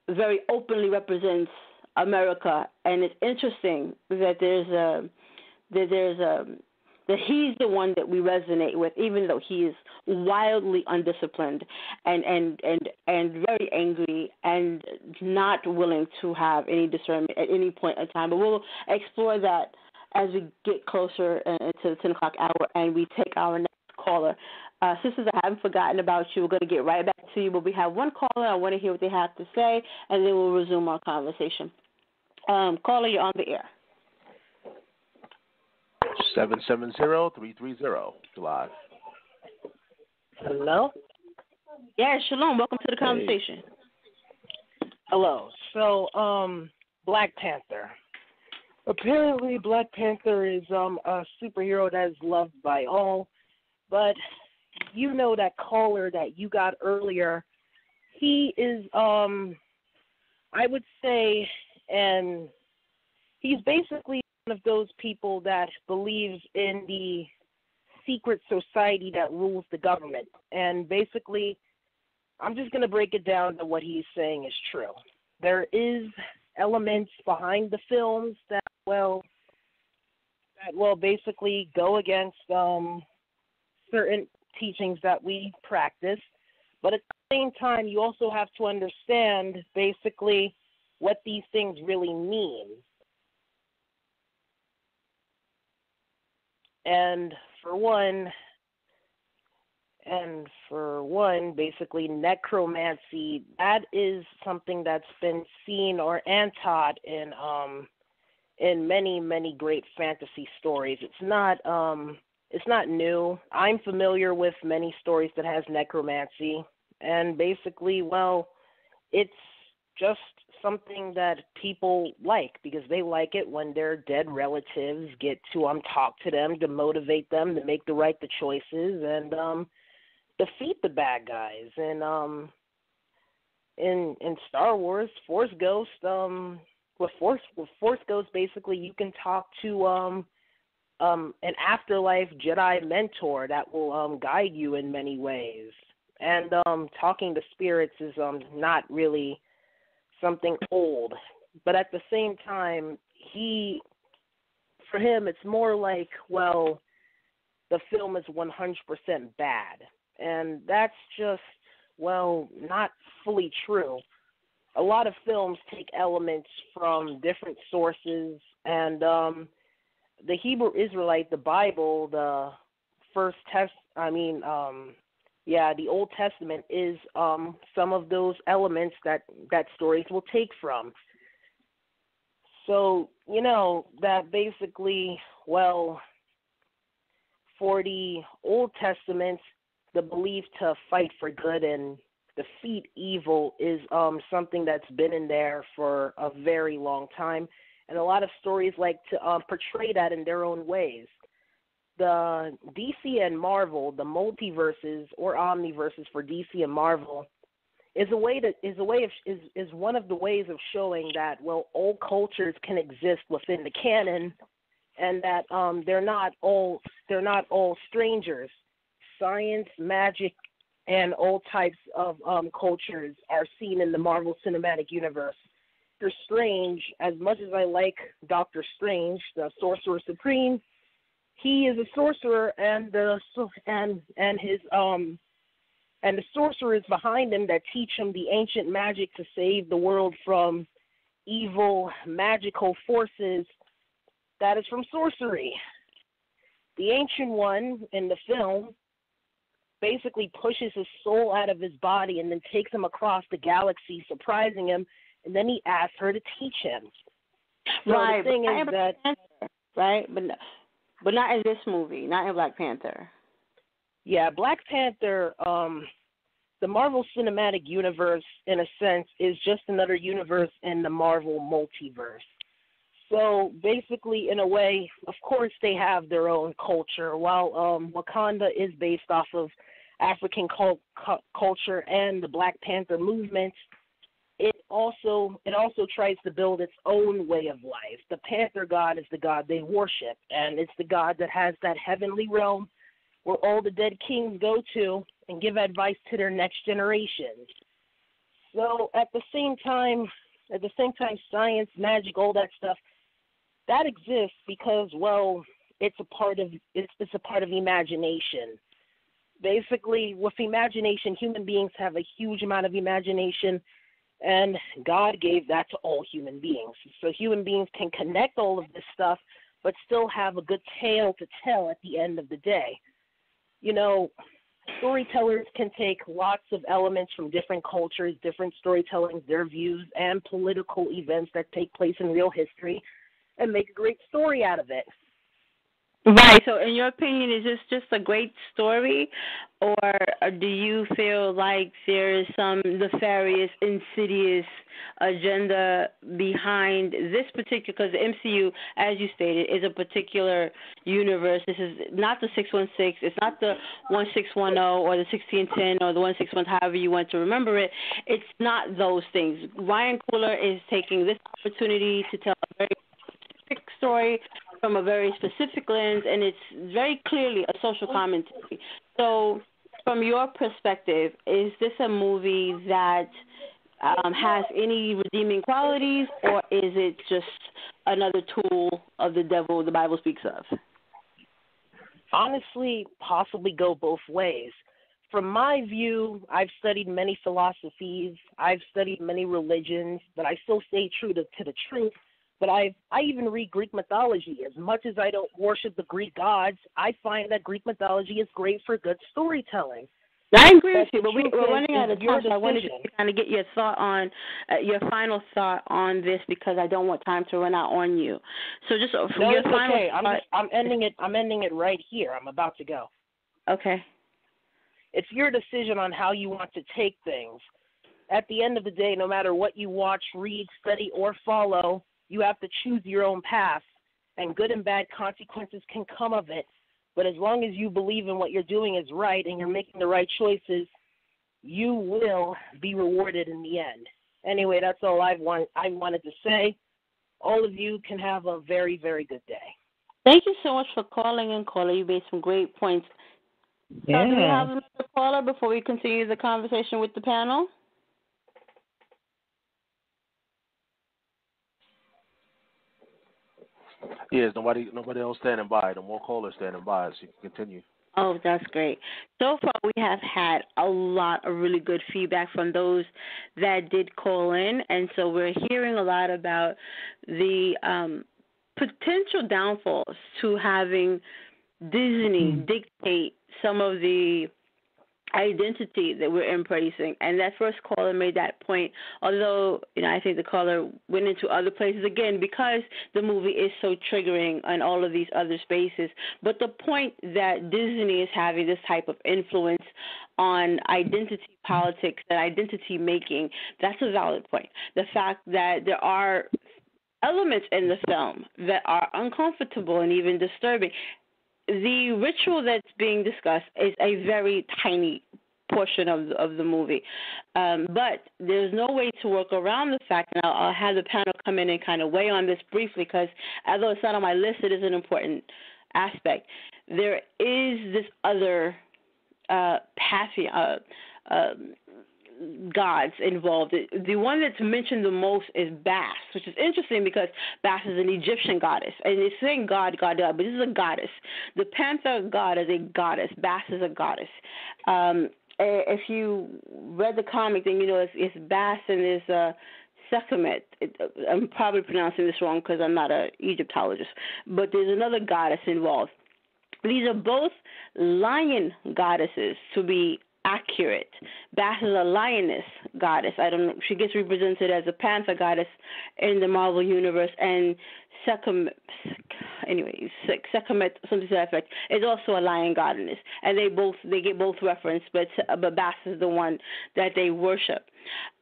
Speaker 3: very openly represents America, and it's interesting that that he's the one that we resonate with, even though he is wildly undisciplined and very angry and not willing to have any discernment at any point in time. But we'll explore that as we get closer to the 10 o'clock hour and we take our next caller. Sisters, I haven't forgotten about you. We're going to get right back to you, but we have one caller. I want to hear what they have to say, and then we'll resume our conversation. Caller, you're on the air.
Speaker 8: 770-330. Live.
Speaker 9: Hello?
Speaker 3: Yeah, Shalom. Welcome to the conversation.
Speaker 11: Hello. So, Black Panther. Apparently, Black Panther is a superhero that is loved by all, but you know that caller that you got earlier, he is, I would say, and he's basically one of those people that believes in the secret society that rules the government. And basically, I'm just going to break it down to what he's saying is true. There is elements behind the films that basically go against certain teachings that we practice. But at the same time, you also have to understand basically what these things really mean. And for one, basically necromancy, that is something that's been seen and taught in many, many great fantasy stories. It's not new. I'm familiar with many stories that has necromancy, and basically, it's just something that people like because they like it when their dead relatives get to talk to them, to motivate them to make the choices and defeat the bad guys. And in Star Wars, Force Ghost, with Force Ghost, basically you can talk to an afterlife Jedi mentor that will guide you in many ways. And talking to spirits is not really something old, but at the same time, for him, it's more like, the film is 100% bad, and that's just, not fully true. A lot of films take elements from different sources, and the Hebrew Israelite, the Bible, the the Old Testament is some of those elements that stories will take from. So, that basically, for the Old Testament, the belief to fight for good and defeat evil is something that's been in there for a very long time. And a lot of stories like to portray that in their own ways. The DC and Marvel, the multiverses or omniverses for DC and Marvel, is one of the ways of showing that all cultures can exist within the canon, and that they're not all strangers. Science, magic, and all types of cultures are seen in the Marvel Cinematic Universe. Doctor Strange, as much as I like Doctor Strange, the Sorcerer Supreme, he is a sorcerer, and the sorcerers behind him that teach him the ancient magic to save the world from evil magical forces. That is from sorcery. The Ancient One in the film basically pushes his soul out of his body and then takes him across the galaxy, surprising him, and then he asks her to teach him. So
Speaker 3: right.
Speaker 11: The thing is that,
Speaker 3: right, but not in this movie, not in Black Panther.
Speaker 11: Yeah, Black Panther, the Marvel Cinematic Universe, in a sense, is just another universe in the Marvel multiverse. So basically, in a way, of course, they have their own culture. While Wakanda is based off of African culture and the Black Panther movement, it also tries to build its own way of life. The Panther God is the God they worship, and it's the God that has that heavenly realm where all the dead kings go to and give advice to their next generations. So at the same time, science, magic, all that stuff, that exists because, well, it's a part of imagination. Basically, with imagination, human beings have a huge amount of imagination, and God gave that to all human beings. So human beings can connect all of this stuff, but still have a good tale to tell at the end of the day. You know, storytellers can take lots of elements from different cultures, different storytellings, their views, and political events that take place in real history, and make a great story out of it.
Speaker 3: Right. So, in your opinion, is this just a great story, or do you feel like there is some nefarious, insidious agenda behind this particular? Because the MCU, as you stated, is a particular universe. This is not the 616. It's not the 1610 or the 1610 or the 161, however you want to remember it. It's not those things. Ryan Coogler is taking this opportunity to tell a very specific story from a very specific lens, and it's very clearly a social commentary. So from your perspective, is this a movie that has any redeeming qualities, or is it just another tool of the devil the Bible speaks of?
Speaker 11: Honestly, possibly go both ways. From my view, I've studied many philosophies, I've studied many religions, but I still stay true to the truth. But I even read Greek mythology. As much as I don't worship the Greek gods, I find that Greek mythology is great for good storytelling.
Speaker 3: I agree with you, but we're running out of time, so I wanted to kind of get your thought on, your final thought on this, because I don't want time to run out on you. So just for
Speaker 11: no,
Speaker 3: your
Speaker 11: it's
Speaker 3: final
Speaker 11: okay.
Speaker 3: thought.
Speaker 11: I'm ending it right here. I'm about to go.
Speaker 3: Okay.
Speaker 11: It's your decision on how you want to take things. At the end of the day, no matter what you watch, read, study, or follow, you have to choose your own path, and good and bad consequences can come of it. But as long as you believe in what you're doing is right and you're making the right choices, you will be rewarded in the end. Anyway, that's all I wanted to say. All of you can have a very, very good day.
Speaker 3: Thank you so much for calling in, caller. You made some great points.
Speaker 7: Yeah.
Speaker 3: So do we have another caller before we continue the conversation with the panel?
Speaker 8: Yes, nobody else standing by. No more callers standing by, so you can continue.
Speaker 3: Oh, that's great. So far, we have had a lot of really good feedback from those that did call in, and so we're hearing a lot about the potential downfalls to having Disney dictate some of the identity that we're embracing. And that first caller made that point, although, I think the caller went into other places again because the movie is so triggering on all of these other spaces. But the point that Disney is having this type of influence on identity politics and identity making, that's a valid point. The fact that there are elements in the film that are uncomfortable and even disturbing. The ritual that's being discussed is a very tiny portion of the movie. But there's no way to work around the fact, and I'll have the panel come in and kind of weigh on this briefly because although it's not on my list, it is an important aspect. There is this other gods involved. The one that's mentioned the most is Bas, which is interesting because Bas is an Egyptian goddess. And it's saying God, but this is a goddess. The Panther god is a goddess. Bas is a goddess. If you read the comic, then you know it's Bas and there's Sekhmet. I'm probably pronouncing this wrong because I'm not an Egyptologist. But there's another goddess involved. These are both lion goddesses, to be accurate. Bass is a lioness goddess. I don't know. She gets represented as a panther goddess in the Marvel universe, and Sekhmet, something to that effect, is also a lion goddess, and they get both referenced, but Bass is the one that they worship.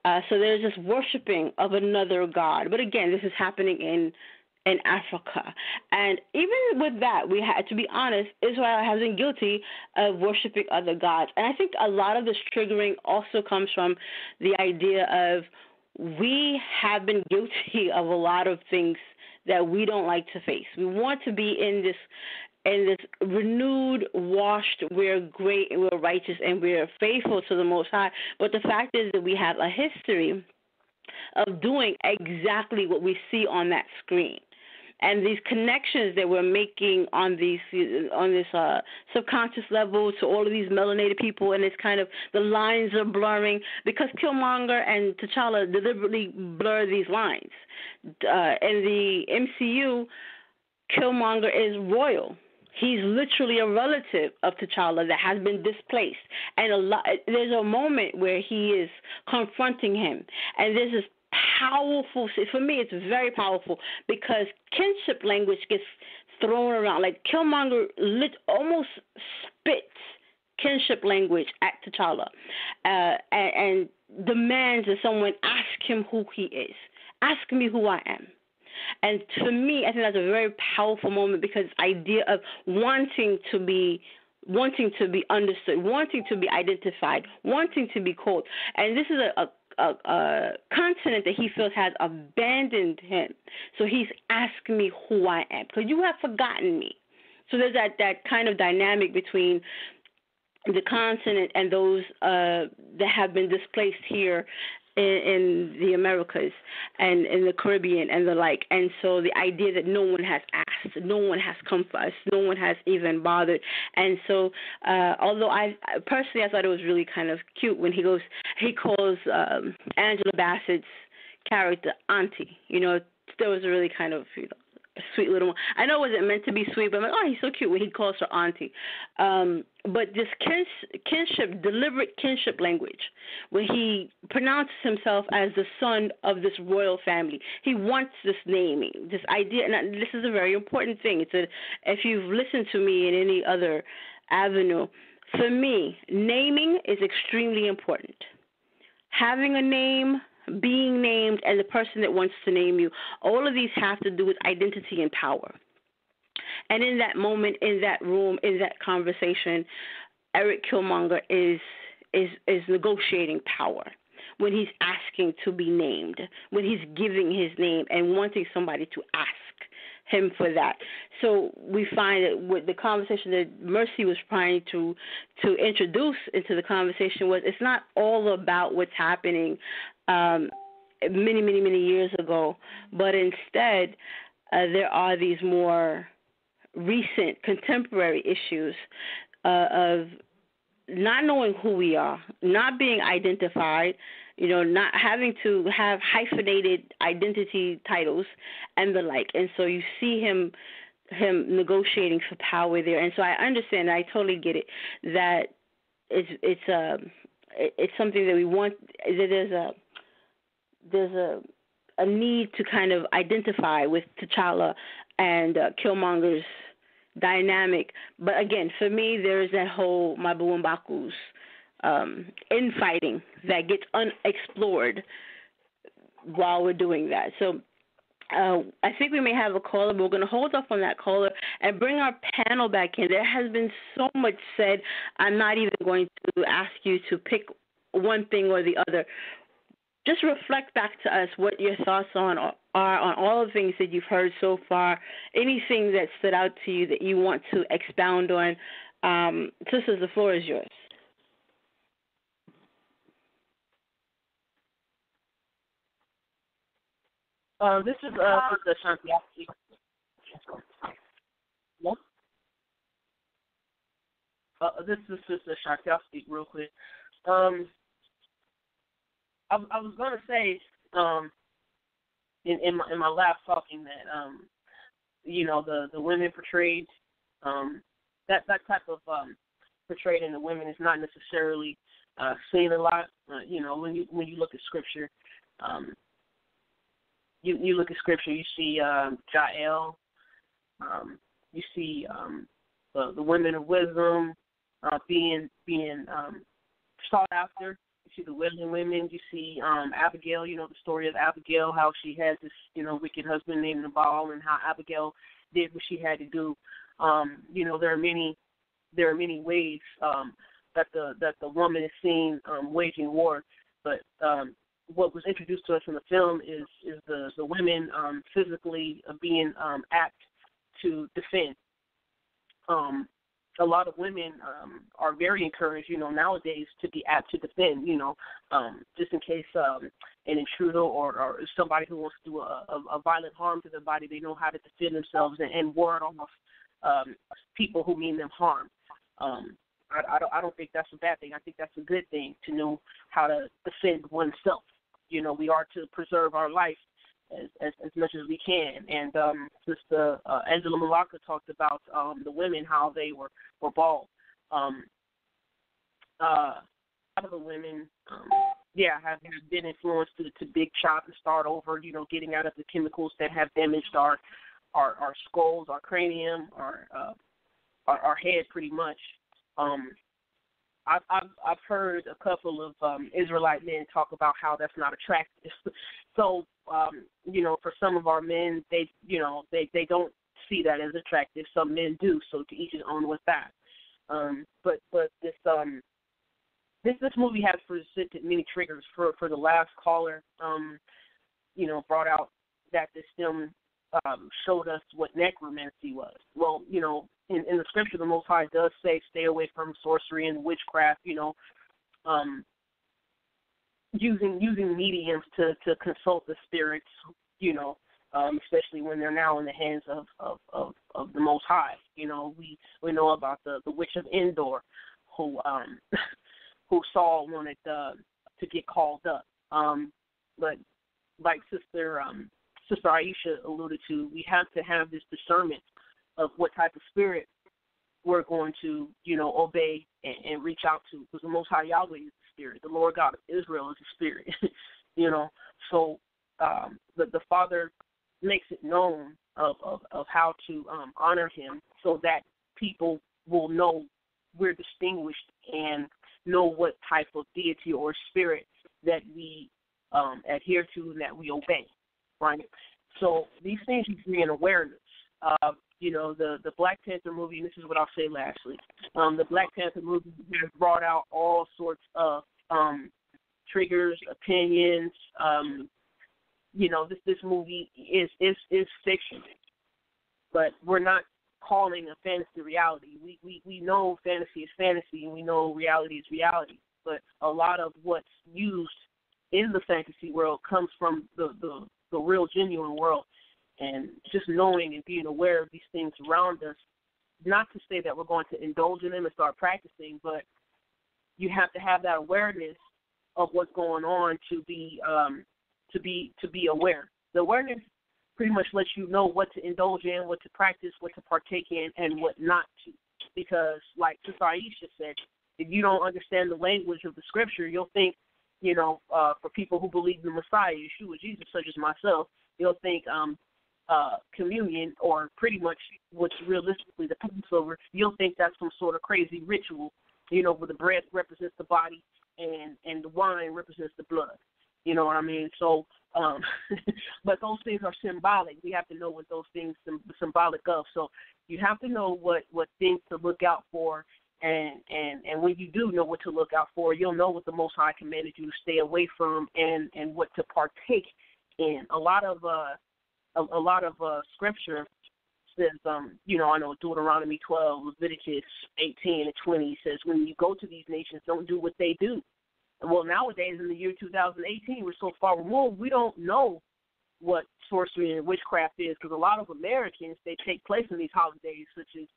Speaker 3: So there's this worshiping of another god. But again, this is happening in Africa. And even with that, we had to be honest, Israel has been guilty of worshiping other gods. And I think a lot of this triggering also comes from the idea of we have been guilty of a lot of things that we don't like to face. We want to be in this renewed, washed, we're great and we're righteous and we're faithful to the Most High. But the fact is that we have a history of doing exactly what we see on that screen. And these connections that we're making on this subconscious level to all of these melanated people, and it's kind of the lines are blurring because Killmonger and T'Challa deliberately blur these lines. In the MCU, Killmonger is royal. He's literally a relative of T'Challa that has been displaced. And there's a moment where he is confronting him. And there's this powerful, for me it's very powerful because kinship language gets thrown around. Like Killmonger almost spits kinship language at T'Challa and demands that someone ask him who he is. Ask me who I am. And for me, I think that's a very powerful moment because the idea of wanting to be understood, wanting to be identified, wanting to be called. And this is a continent that he feels has abandoned him. So he's asking me who I am because you have forgotten me. So there's that kind of dynamic between the continent and those that have been displaced here in the Americas and in the Caribbean and the like. And so the idea that no one has asked, no one has come for us, no one has even bothered. And so although I personally I thought it was really kind of cute when he calls Angela Bassett's character Auntie. You know, that was a really kind of, you know, a sweet little one. I know it wasn't meant to be sweet, but I'm like, oh, he's so cute when he calls her Auntie. But this kinship, deliberate kinship language, where he pronounces himself as the son of this royal family. He wants this naming, this idea, and this is a very important thing. If you've listened to me in any other avenue, for me, naming is extremely important. Having a name, being named, and the person that wants to name you, all of these have to do with identity and power. And in that moment, in that room, in that conversation, Eric Killmonger is negotiating power when he's asking to be named, when he's giving his name and wanting somebody to ask him for that. So we find that with the conversation that Mercy was trying to introduce into the conversation was it's not all about what's happening many, many, many years ago, but instead there are these more recent contemporary issues of not knowing who we are, not being identified, you know, not having to have hyphenated identity titles and the like. And so you see him negotiating for power there. And so I understand, I totally get it, that it's something that we want, that there's a need to kind of identify with T'Challa and Killmonger's dynamic. But again, for me, there's that whole Mabu and Baku's infighting that gets unexplored while we're doing that. So I think we may have a caller, but we're going to hold off on that caller and bring our panel back in. There has been so much said. I'm not even going to ask you to pick one thing or the other. Just reflect back to us what your thoughts are on all the things that you've heard so far, anything that stood out to you that you want to expound on. Sisters, the floor is yours.
Speaker 4: This is Sister SHAN-T. This is Sister SHAN-T. I'll speak real quick. I was going to say in my last talking that you know the women portrayed that type of portrayed in the women is not necessarily seen a lot. When you look at scripture, you look at scripture, you see Jael, you see the women of wisdom being sought after. You see the willing women. You see Abigail. The story of Abigail, how she had this wicked husband named Nabal, and how Abigail did what she had to do. There are many ways that the woman is seen waging war, but what was introduced to us in the film is the women physically being apt to defend. A lot of women are very encouraged, nowadays to be apt to defend, just in case an intruder or somebody who wants to do a violent harm to their body, they know how to defend themselves and ward off people who mean them harm. I don't think that's a bad thing. I think that's a good thing to know how to defend oneself. We are to preserve our life as much as we can. And Sister Angela Malaka talked about the women, how they were bald. A lot of the women, have been influenced to big chop and start over, getting out of the chemicals that have damaged our skulls, our cranium, our head pretty much. I've heard a couple of Israelite men talk about how that's not attractive. So, for some of our men, they don't see that as attractive. Some men do. So to each his own with that. But this movie has presented many triggers for the last caller. Brought out that this film showed us what necromancy was. Well, in the scripture, the Most High does say, stay away from sorcery and witchcraft, using mediums to consult the spirits, especially when they're now in the hands of the Most High. We know about the witch of Endor, who Saul wanted to get called up. But like Sister Aisha alluded to, we have to have this discernment of what type of spirit we're going to, obey and reach out to, because the Most High Yahweh is the spirit. The Lord God of Israel is the spirit, So the Father makes it known of how to honor Him, so that people will know we're distinguished and know what type of deity or spirit that we adhere to and that we obey, right? So these things need to be an awareness. The Black Panther movie, and this is what I'll say lastly, the Black Panther movie has brought out all sorts of triggers, opinions. This movie is fiction, but we're not calling a fantasy reality. We know fantasy is fantasy, and we know reality is reality. But a lot of what's used in the fantasy world comes from the real, genuine world. And just knowing and being aware of these things around us, not to say that we're going to indulge in them and start practicing, but you have to have that awareness of what's going on to be aware. The awareness pretty much lets you know what to indulge in, what to practice, what to partake in, and what not to. Because, like Sister Aisha said, if you don't understand the language of the scripture, you'll think, for people who believe in the Messiah, Yeshua, Jesus, such as myself, you'll think communion, or pretty much what's realistically the Passover, you'll think that's some sort of crazy ritual, where the bread represents the body and the wine represents the blood. You know what I mean? So, but those things are symbolic. We have to know what those things are symbolic of. So you have to know what things to look out for, and when you do know what to look out for, you'll know what the Most High commanded you to stay away from and what to partake in. A lot of scripture says, I know Deuteronomy 12, Leviticus 18 and 20 says, when you go to these nations, don't do what they do. Well, nowadays in the year 2018, we're so far removed, we don't know what sorcery and witchcraft is, because a lot of Americans, they take place in these holidays, such as,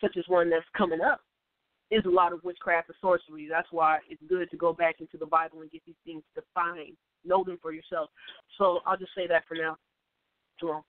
Speaker 4: such as one that's coming up. There's a lot of witchcraft and sorcery. That's why it's good to go back into the Bible and get these things defined. Know them for yourself. So I'll just say that for now. Shalom.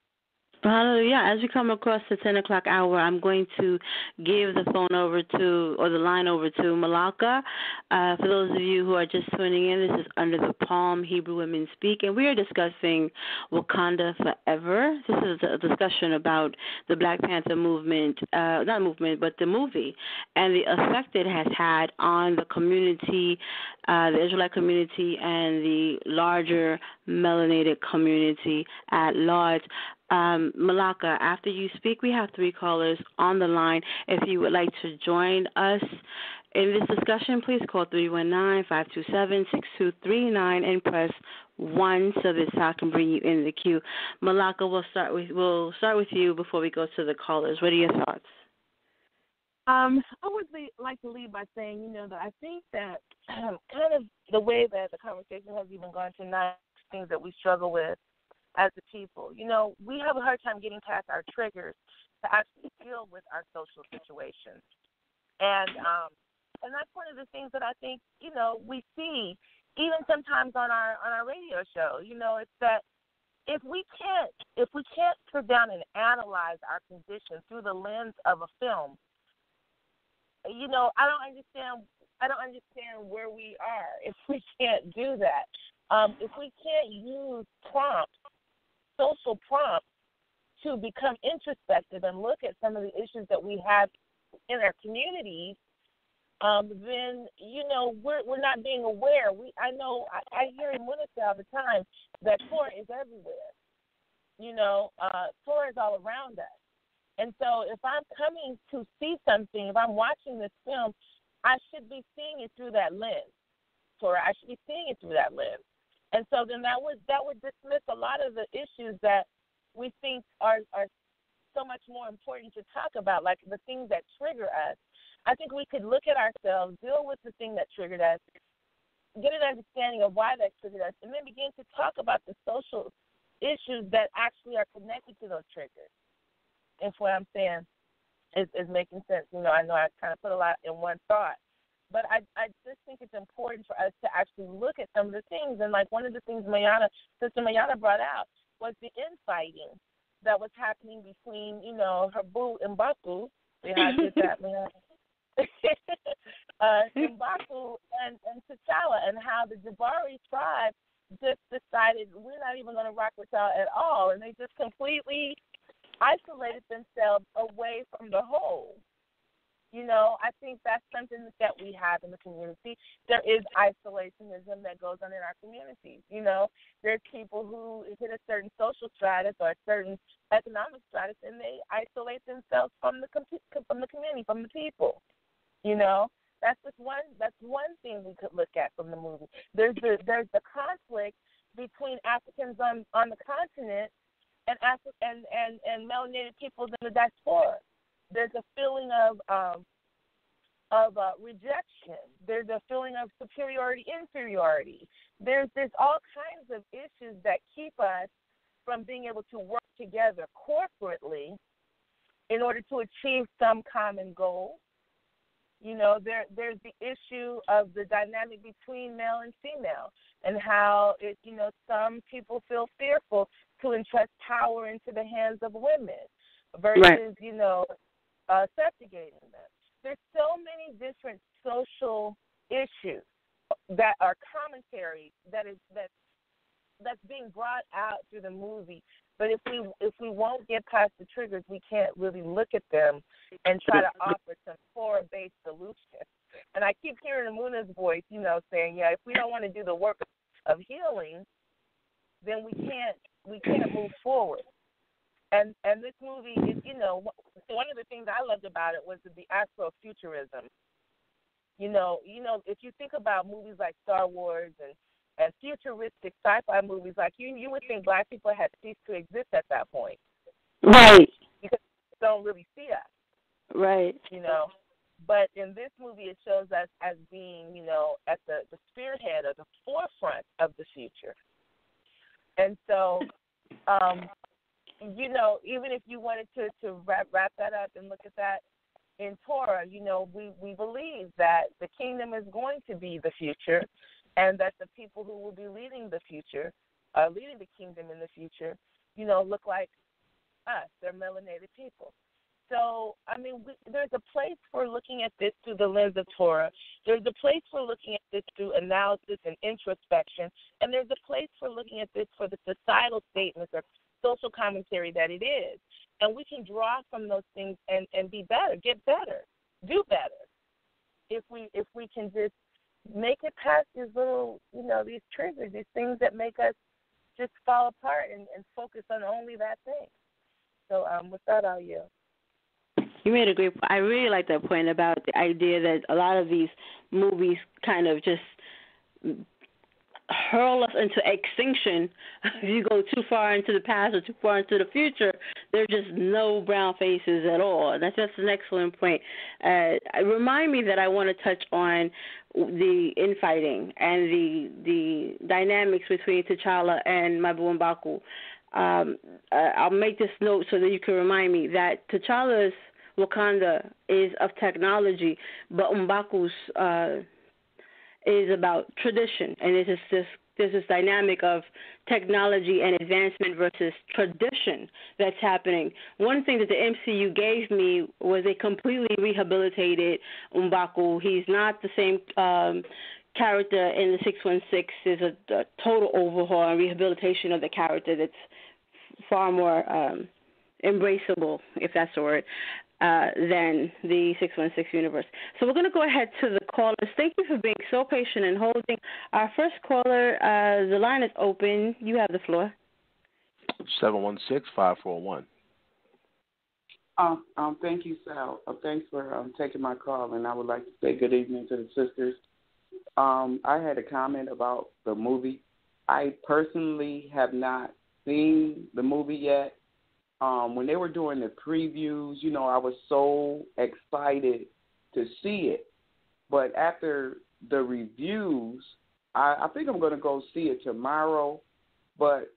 Speaker 3: Hallelujah. As we come across the 10 o'clock hour, I'm going to give the phone over to, or the line over to MALAKAH. For those of you who are just tuning in, this is Under the Palm, Hebrew Women Speak, and we are discussing Wakanda Forever. This is a discussion about the Black Panther movement, not movement, but the movie, and the effect it has had on the community, the Israelite community, and the larger melanated community at large. MALAKAH, after you speak, we have 3 callers on the line. If you would like to join us in this discussion, please call 319-527-6239 and press 1 so that I can bring you in the queue. MALAKAH, we'll start with you before we go to the callers. What are your thoughts?
Speaker 5: I would like to lead by saying, that I think that kind of the way that the conversation has even gone tonight, things that we struggle with as a people. We have a hard time getting past our triggers to actually deal with our social situations. And that's one of the things that I think, we see even sometimes on our radio show. It's that if we can't sit down and analyze our condition through the lens of a film, I don't understand where we are if we can't do that. If we can't use social prompts to become introspective and look at some of the issues that we have in our communities, then we're not being aware. I hear in Winnipeg all the time that Torah is everywhere. Torah is all around us. And so if I'm coming to see something, if I'm watching this film, I should be seeing it through that lens. Torah, I should be seeing it through that lens. And so then that would dismiss a lot of the issues that we think are so much more important to talk about, like the things that trigger us. I think we could look at ourselves, deal with the thing that triggered us, get an understanding of why that triggered us, and then begin to talk about the social issues that actually are connected to those triggers. If what I'm saying is making sense. I know I kind of put a lot in one thought. But I just think it's important for us to actually look at some of the things. And, like, one of the things Sister Mayana brought out was the infighting that was happening between, her boo and Mbaku. See how I did that, Mayana? Mbaku and T'Challa, and how the Jabari tribe just decided we're not even going to rock with y'all at all. And they just completely isolated themselves away from the whole. I think that's something that we have in the community. There is isolationism that goes on in our communities. There's people who hit a certain social stratus or a certain economic stratus, and they isolate themselves from the community, from the people. That's one thing we could look at from the movie. There's the conflict between Africans on the continent and melanated peoples in the diaspora. There's a feeling of rejection. There's a feeling of superiority, inferiority. There's all kinds of issues that keep us from being able to work together corporately in order to achieve some common goal. There's the issue of the dynamic between male and female, and how some people feel fearful to entrust power into the hands of women versus, subjugating them. There's so many different social issues that are commentary that's being brought out through the movie. But if we won't get past the triggers, we can't really look at them and try to offer some core-based solutions. And I keep hearing Amuna's voice, saying, if we don't want to do the work of healing, then we can't move forward. And this movie is, one of the things I loved about it was the Afrofuturism. If you think about movies like Star Wars and futuristic sci-fi movies, like you would think Black people had ceased to exist at that point.
Speaker 3: Right.
Speaker 5: Because they don't really see us.
Speaker 3: Right.
Speaker 5: But in this movie, it shows us as being, at the spearhead or the forefront of the future. And so, even if you wanted to wrap that up and look at that in Torah, we believe that the kingdom is going to be the future, and that the people who will be leading the future, leading the kingdom in the future, look like us. They're melanated people. So, I mean, there's a place for looking at this through the lens of Torah. There's a place for looking at this through analysis and introspection. And there's a place for looking at this for the societal statements or social commentary that it is. And we can draw from those things and be better, get better, do better. If we can just make it past these little, these triggers, these things that make us just fall apart and focus on only that thing. So with that, I'll yield.
Speaker 3: You made a great point. I really like that point about the idea that a lot of these movies kind of just hurl us into extinction. If you go too far into the past or too far into the future, there's just no brown faces at all. And that's just an excellent point. Remind me that I want to touch on the infighting and the dynamics between T'Challa and Mabu M'Baku. I'll make this note so that you can remind me that T'Challa's Wakanda is of technology, but M'Baku's is about tradition, and there's this dynamic of technology and advancement versus tradition that's happening. One thing that the MCU gave me was they completely rehabilitated M'Baku. He's not the same character in the 616. There's a total overhaul and rehabilitation of the character that's far more embraceable, if that's the word, than the 616 universe. So we're going to go ahead to the callers. Thank you for being so patient and holding. Our first caller, the line is open. You have the floor.
Speaker 8: 716-541.
Speaker 12: Thank you, Sal. Thanks for taking my call, and I would like to say good evening to the sisters. I had a comment about the movie. I personally have not seen the movie yet. When they were doing the previews, I was so excited to see it. But after the reviews, I think I'm going to go see it tomorrow. But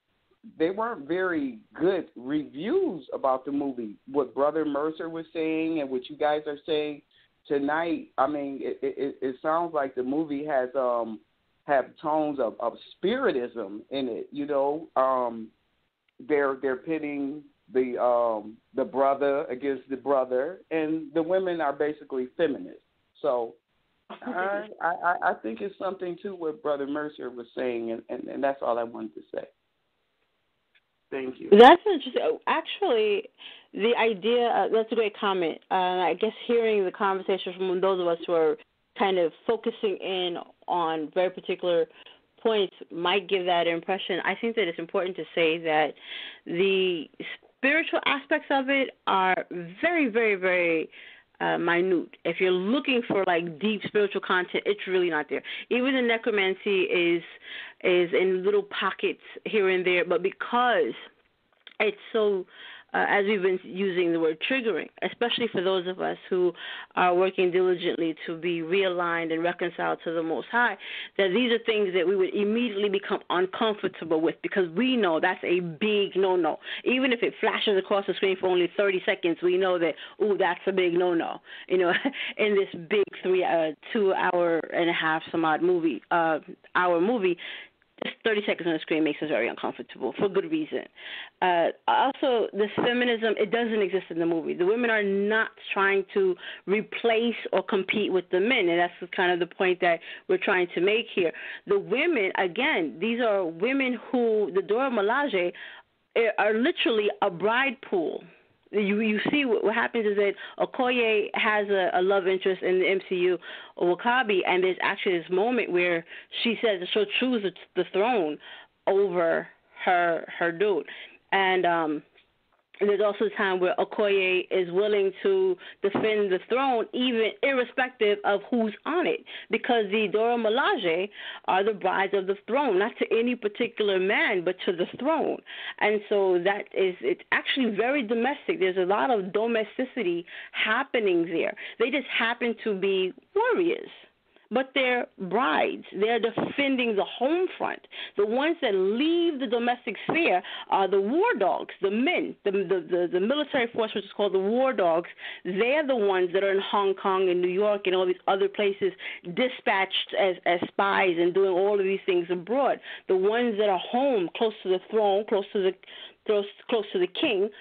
Speaker 12: they weren't very good reviews about the movie. What Brother Mercer was saying and what you guys are saying tonight, I mean, it sounds like the movie has have tones of spiritism in it. They're pitting the brother against the brother, and the women are basically feminists. So I think it's something to what Brother Mercer was saying, and that's all I wanted to say. Thank you.
Speaker 3: That's interesting. Actually, the idea, that's a great comment. I guess hearing the conversation from those of us who are kind of focusing in on very particular points might give that impression. I think that it's important to say that the spiritual aspects of it are very, very, very minute. If you're looking for like deep spiritual content, it's really not there. Even the necromancy is in little pockets here and there, but because it's so as we've been using the word triggering, especially for those of us who are working diligently to be realigned and reconciled to the Most High, that these are things that we would immediately become uncomfortable with because we know that's a big no-no. Even if it flashes across the screen for only 30 seconds, we know that, that's a big no-no. In this big 2 hour and a half some odd movie, just 30 seconds on the screen makes us very uncomfortable for good reason. Also, this feminism, it doesn't exist in the movie. The women are not trying to replace or compete with the men, and that's kind of the point that we're trying to make here. The women, again, these are women who, the Dora Milaje, are literally a bride pool. You see what happens is that Okoye has a love interest in the MCU, Wakabi, and there's actually this moment where she says she'll choose the throne over her dude. And there's also a time where Okoye is willing to defend the throne, even irrespective of who's on it, because the Dora Milaje are the brides of the throne, not to any particular man, but to the throne. And so it's actually very domestic. There's a lot of domesticity happening there. They just happen to be warriors. But they're brides. They're defending the home front. The ones that leave the domestic sphere are the war dogs, the men, the military force, which is called the war dogs. They're the ones that are in Hong Kong and New York and all these other places dispatched as spies and doing all of these things abroad. The ones that are home, close to the throne, close to the king,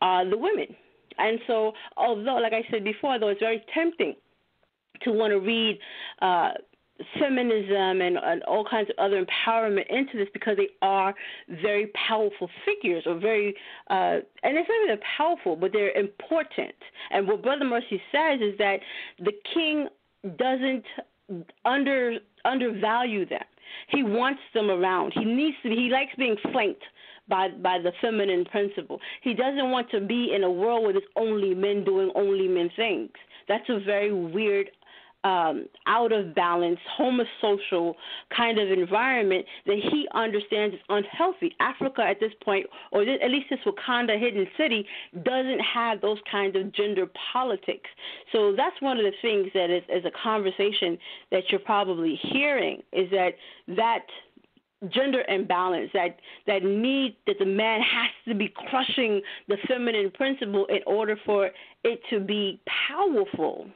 Speaker 3: are the women. And so, although, like I said before, though it's very tempting to want to read feminism and all kinds of other empowerment into this, because they are very powerful figures, or very, and it's not even powerful, but they're important. And what Brother Mercy says is that the king doesn't undervalue them. He wants them around. He likes being flanked by the feminine principle. He doesn't want to be in a world where there's only men doing only men things. That's a very weird, out of balance, homosocial kind of environment that he understands is unhealthy. Africa at this point, or at least this Wakanda hidden city, doesn't have those kinds of gender politics. So that's one of the things that is a conversation that you're probably hearing, is that gender imbalance, that need that the man has to be crushing the feminine principle in order for it to be powerful.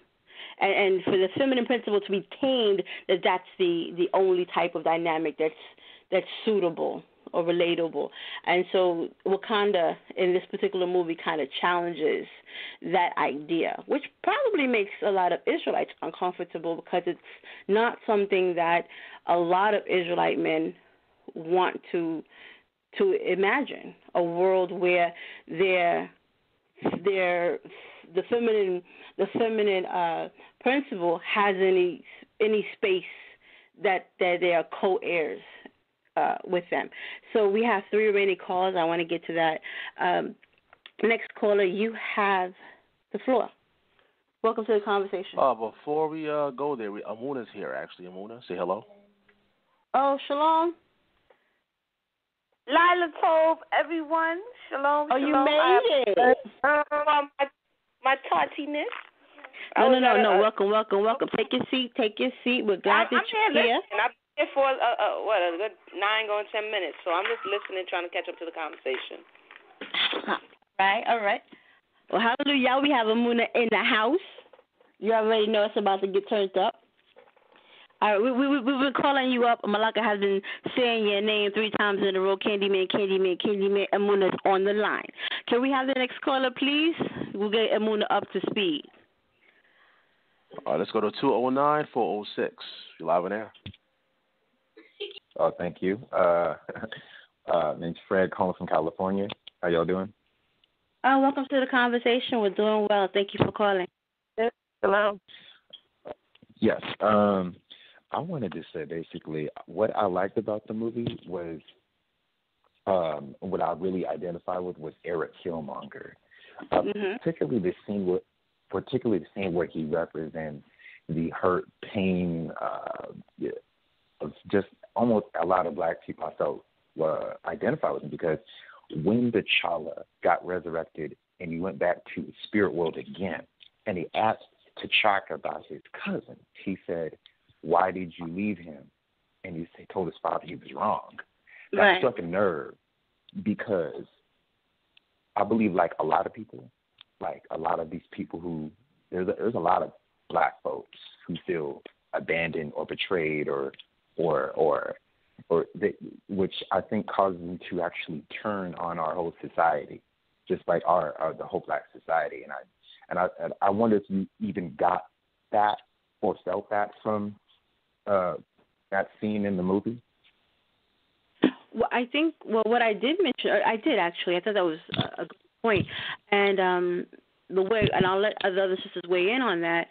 Speaker 3: And for the feminine principle to be tamed, that's the only type of dynamic that's suitable or relatable. And so Wakanda in this particular movie kind of challenges that idea, which probably makes a lot of Israelites uncomfortable, because it's not something that a lot of Israelite men want to imagine, a world where the feminine principle has any space that they are co-heirs with them. So we have 3 remaining calls. I want to get to that. Next caller, you have the floor. Welcome to the conversation.
Speaker 8: Before we go there, Amuna's here, actually. Amuna, say hello.
Speaker 3: Oh, shalom.
Speaker 13: Lila Tove, everyone. Shalom.
Speaker 3: Oh,
Speaker 13: shalom.
Speaker 3: you made it.
Speaker 13: My tardiness.
Speaker 3: No. Welcome. Take your seat. We're glad that you're here.
Speaker 13: I've been here for a good 9 going 10 minutes, so I'm just listening, trying to catch up to the conversation.
Speaker 3: All right. Well, hallelujah. We have Amuna in the house. You already know it's about to get turned up. All right, we've been calling you up. Malaka has been saying your name 3 times in a row. Candyman. Amuna's on the line. Can we have the next caller, please? We'll get Amuna up to speed.
Speaker 8: Let's go to 209-406. You're live on air.
Speaker 14: Oh, thank you. Name's Fred, calling from California. How y'all doing?
Speaker 3: Welcome to the conversation. We're doing well. Thank you for calling.
Speaker 13: Hello.
Speaker 14: Yes. I wanted to say basically what I liked about the movie was what I really identified with was Eric Killmonger, particularly the scene where he represents the hurt, pain of just almost a lot of black people. I felt identify with him, because when T'Challa got resurrected and he went back to the spirit world again, and he asked T'Chaka about his cousin, he said, "Why did you leave him?" And he told his father he was wrong. That struck a nerve, because I believe, like a lot of people, like a lot of these people who there's a lot of black folks who feel abandoned or betrayed or which I think causes them to actually turn on our whole society, just like the whole black society. And I wonder if you even got that or felt that from that scene in the movie.
Speaker 3: Well, I think what I did mention, I did actually. I thought that was a good point, and the way, and I'll let other sisters weigh in on that.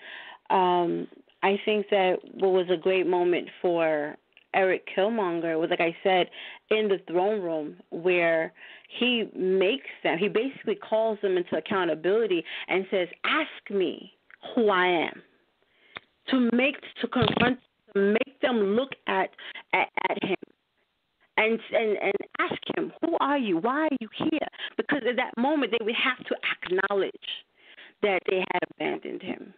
Speaker 3: I think that what was a great moment for Eric Killmonger was, like I said, in the throne room, where he basically calls them into accountability and says, "Ask me who I am," to make them look at him and ask him, "Who are you? Why are you here?" Because at that moment they would have to acknowledge that they had abandoned him.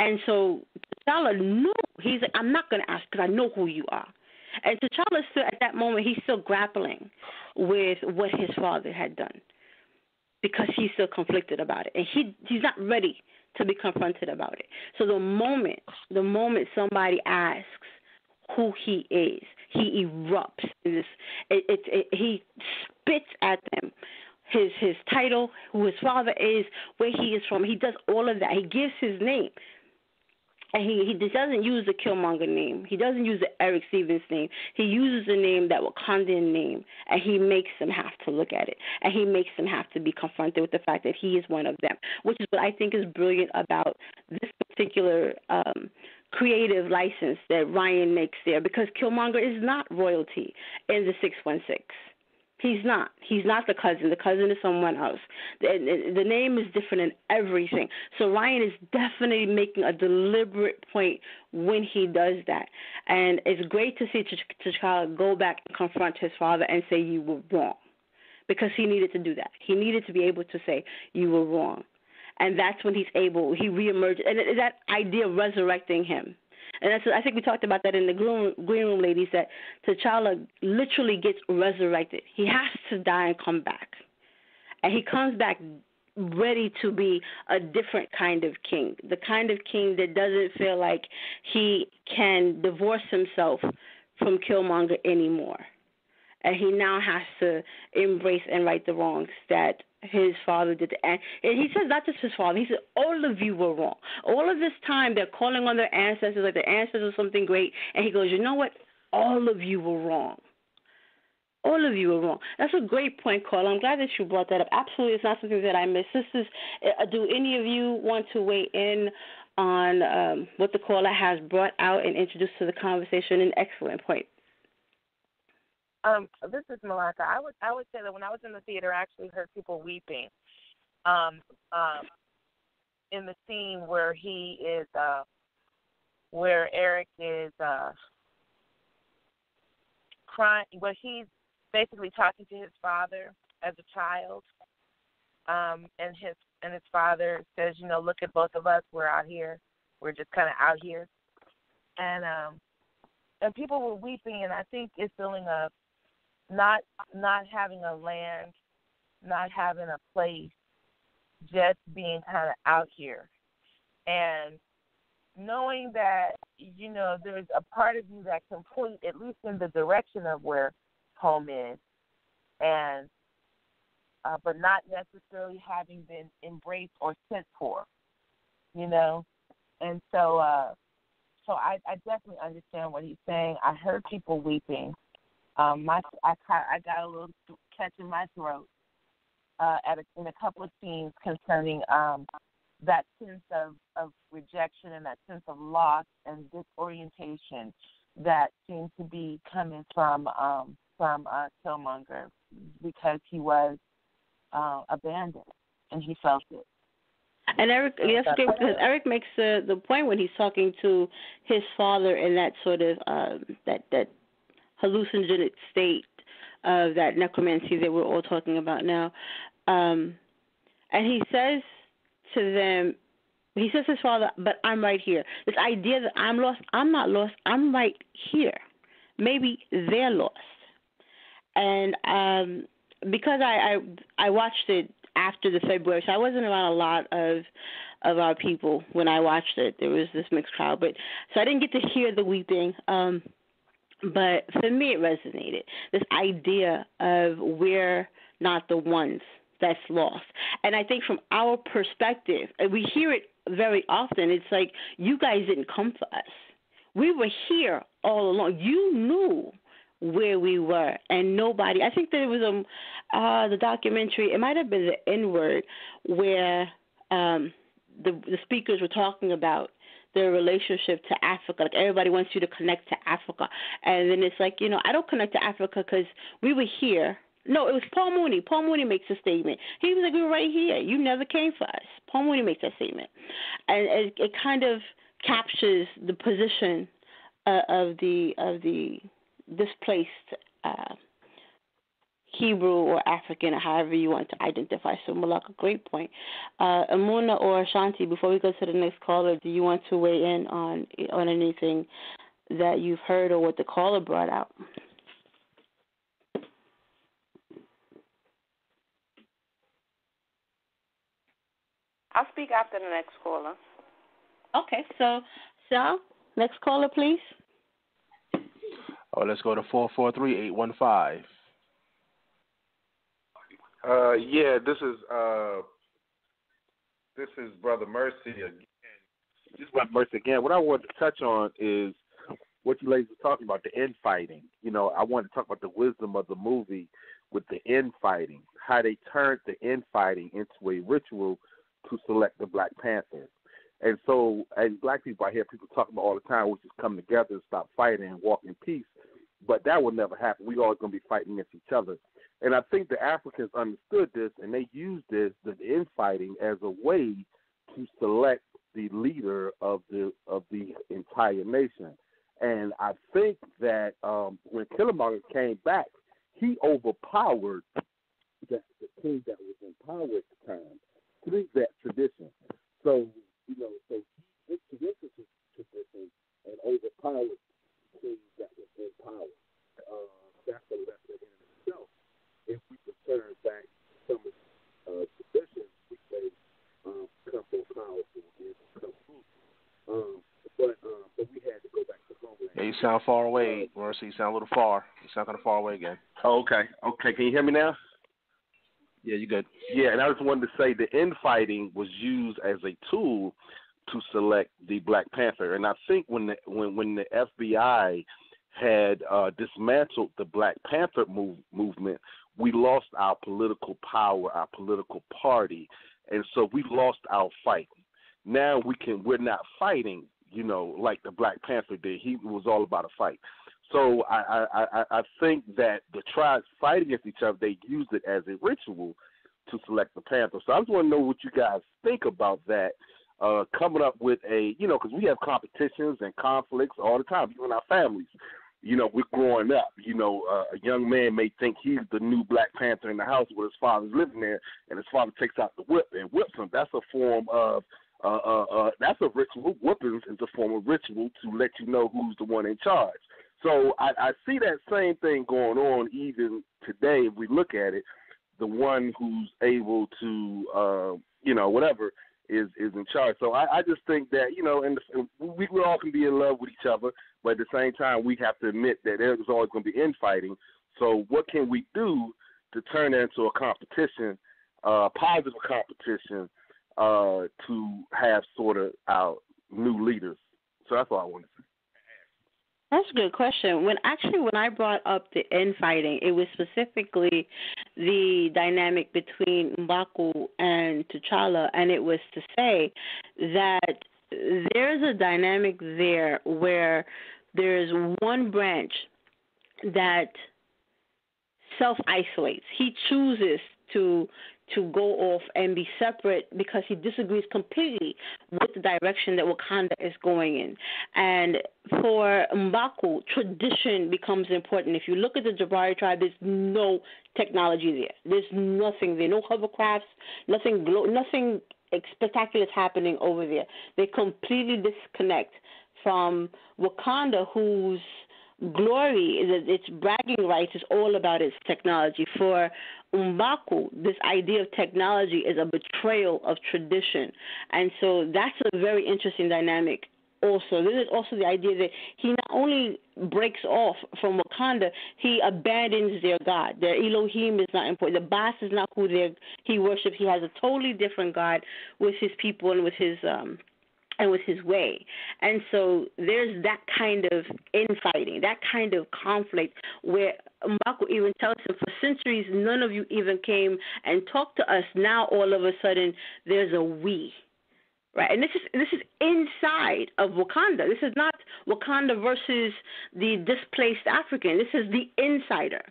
Speaker 3: And so T'Challa knew. He's like, "I'm not going to ask, because I know who you are." And T'Challa still, at that moment, he's still grappling with what his father had done, because he's still conflicted about it, and he's not ready to be confronted about it. So the moment somebody asks who he is, he erupts in this. He spits at them his title, who his father is, where he is from. He does all of that. He gives his name. And he doesn't use the Killmonger name. He doesn't use the Eric Stevens name. He uses the name, that Wakandan name, and he makes them have to look at it. And he makes them have to be confronted with the fact that he is one of them, which is what I think is brilliant about this particular creative license that Ryan makes there, because Killmonger is not royalty in the 616. He's not. He's not the cousin. The cousin is someone else. The name is different in everything. So Ryan is definitely making a deliberate point when he does that. And it's great to see T'Challa go back and confront his father and say, you were wrong. Because he needed to do that. He needed to be able to say, you were wrong. And that's when he reemerged. And that idea of resurrecting him. And I think we talked about that in the green room, ladies, that T'Challa literally gets resurrected. He has to die and come back. And he comes back ready to be a different kind of king, the kind of king that doesn't feel like he can divorce himself from Killmonger anymore. And he now has to embrace and right the wrongs that his father did. And he says not just his father. He said, all of you were wrong. All of this time they're calling on their ancestors like their ancestors were something great. And he goes, you know what? All of you were wrong. All of you were wrong. That's a great point, Carla. I'm glad that you brought that up. Absolutely, it's not something that I missed. Do any of you want to weigh in on what the caller has brought out and introduced to the conversation? An excellent point.
Speaker 5: This is Malaka. I would say that when I was in the theater, I actually heard people weeping in the scene where he is, where Eric is crying, where he's basically talking to his father as a child, and his father says, you know, look at both of us. We're out here. We're just kind of out here, and people were weeping, and I think it's feeling of not having a land, not having a place, just being kind of out here. And knowing that, you know, there's a part of you that can point at least in the direction of where home is, and but not necessarily having been embraced or sent for, you know. And so I definitely understand what he's saying. I heard people weeping. I got a little catch in my throat in a couple of scenes concerning that sense of rejection and that sense of loss and disorientation that seems to be coming from Killmonger, because he was abandoned and he felt it.
Speaker 3: And Eric, yes, because Eric makes the point when he's talking to his father in that sort of that hallucinogenic state of that necromancy that we're all talking about now. And he says to them, he says to his father, but I'm right here. This idea that I'm lost, I'm not lost, I'm right here. Maybe they're lost. And because I watched it after the February, so I wasn't around a lot of our people when I watched it. There was this mixed crowd, so I didn't get to hear the weeping. But for me, it resonated. This idea of we're not the ones that's lost. And I think from our perspective, and we hear it very often, it's like, you guys didn't come for us. We were here all along. You knew where we were, and nobody. I think there was the documentary, it might have been the N-word, where the speakers were talking about their relationship to Africa. Like, everybody wants you to connect to Africa. And then it's like, you know, I don't connect to Africa because we were here. No, it was Paul Mooney. Paul Mooney makes a statement. He was like, we were right here. You never came for us. Paul Mooney makes that statement. And it kind of captures the position of the displaced Hebrew or African, or however you want to identify. So, Malaka, great point. Amuna or SHAN-T, before we go to the next caller, do you want to weigh in on anything that you've heard or what the caller brought out?
Speaker 13: I'll speak after the next caller.
Speaker 3: Okay, so Sal, next caller, please.
Speaker 8: Oh, let's go to 443-815.
Speaker 10: Yeah, this is Brother Mercy again. This is Brother Mercy again. What I wanted to touch on is what you ladies were talking about, the infighting. You know, I wanted to talk about the wisdom of the movie with the infighting, how they turned the infighting into a ritual to select the Black Panther. And so, as Black people, I hear people talking about all the time, we just come together and stop fighting and walk in peace. But that will never happen. We always going to be fighting against each other. And I think the Africans understood this, and they used the infighting, as a way to select the leader of the entire nation. And I think that when Killmonger came back, he overpowered the king that was in power at the time through that tradition. So, you know, so he introduced his tradition and overpowered the king that was in power. That's a lesson in itself. If we return back some of traditions, we say become more powerful and become fruitful. But we had to go back to homeland.
Speaker 8: Yeah, you sound far away, Mercy. You sound a little far. You sound kind of far away again.
Speaker 10: Oh, okay. Can you hear me now?
Speaker 8: Yeah, you good.
Speaker 10: Yeah, and I just wanted to say the infighting was used as a tool to select the Black Panther. And I think when the FBI had dismantled the Black Panther movement, we lost our political power, our political party, and so we lost our fight. Now we're not fighting, you know, like the Black Panther did. He was all about a fight. So I think that the tribes fight against each other. They used it as a ritual to select the Panther. So I just want to know what you guys think about that. Coming up with because we have competitions and conflicts all the time, even in our families. You know, we're growing up. You know, a young man may think he's the new Black Panther in the house where his father's living there, and his father takes out the whip and whips him. That's a form of that's a ritual. Whipping is a form of ritual to let you know who's the one in charge. So I see that same thing going on even today. If we look at it, the one who's able to, whatever, is in charge. So I just think that, we all can be in love with each other, but at the same time, we have to admit that there's always going to be infighting. So what can we do to turn that into a competition, positive competition, to have sort of our new leaders? So that's all I want to say.
Speaker 3: That's a good question. When I brought up the infighting, it was specifically the dynamic between M'Baku and T'Challa, and it was to say that there's a dynamic there where there's one branch that self-isolates. He chooses to go off and be separate because he disagrees completely with the direction that Wakanda is going in. And for M'Baku, tradition becomes important. If you look at the Jabari tribe, there's no technology there. There's nothing there, no hovercrafts, nothing spectacular is happening over there. They completely disconnect from Wakanda, whose glory, its bragging rights is all about its technology. For M'Baku, this idea of technology is a betrayal of tradition. And so that's a very interesting dynamic also. There is also the idea that he not only breaks off from Wakanda, he abandons their God. Their Elohim is not important. The Bas is not who he worships. He has a totally different God with his people and with his way. And so there's that kind of infighting, that kind of conflict where M'Baku even tells him, for centuries, none of you even came and talked to us. Now all of a sudden there's a we. Right, and this is inside of Wakanda. This is not Wakanda versus the displaced African. This is the insider,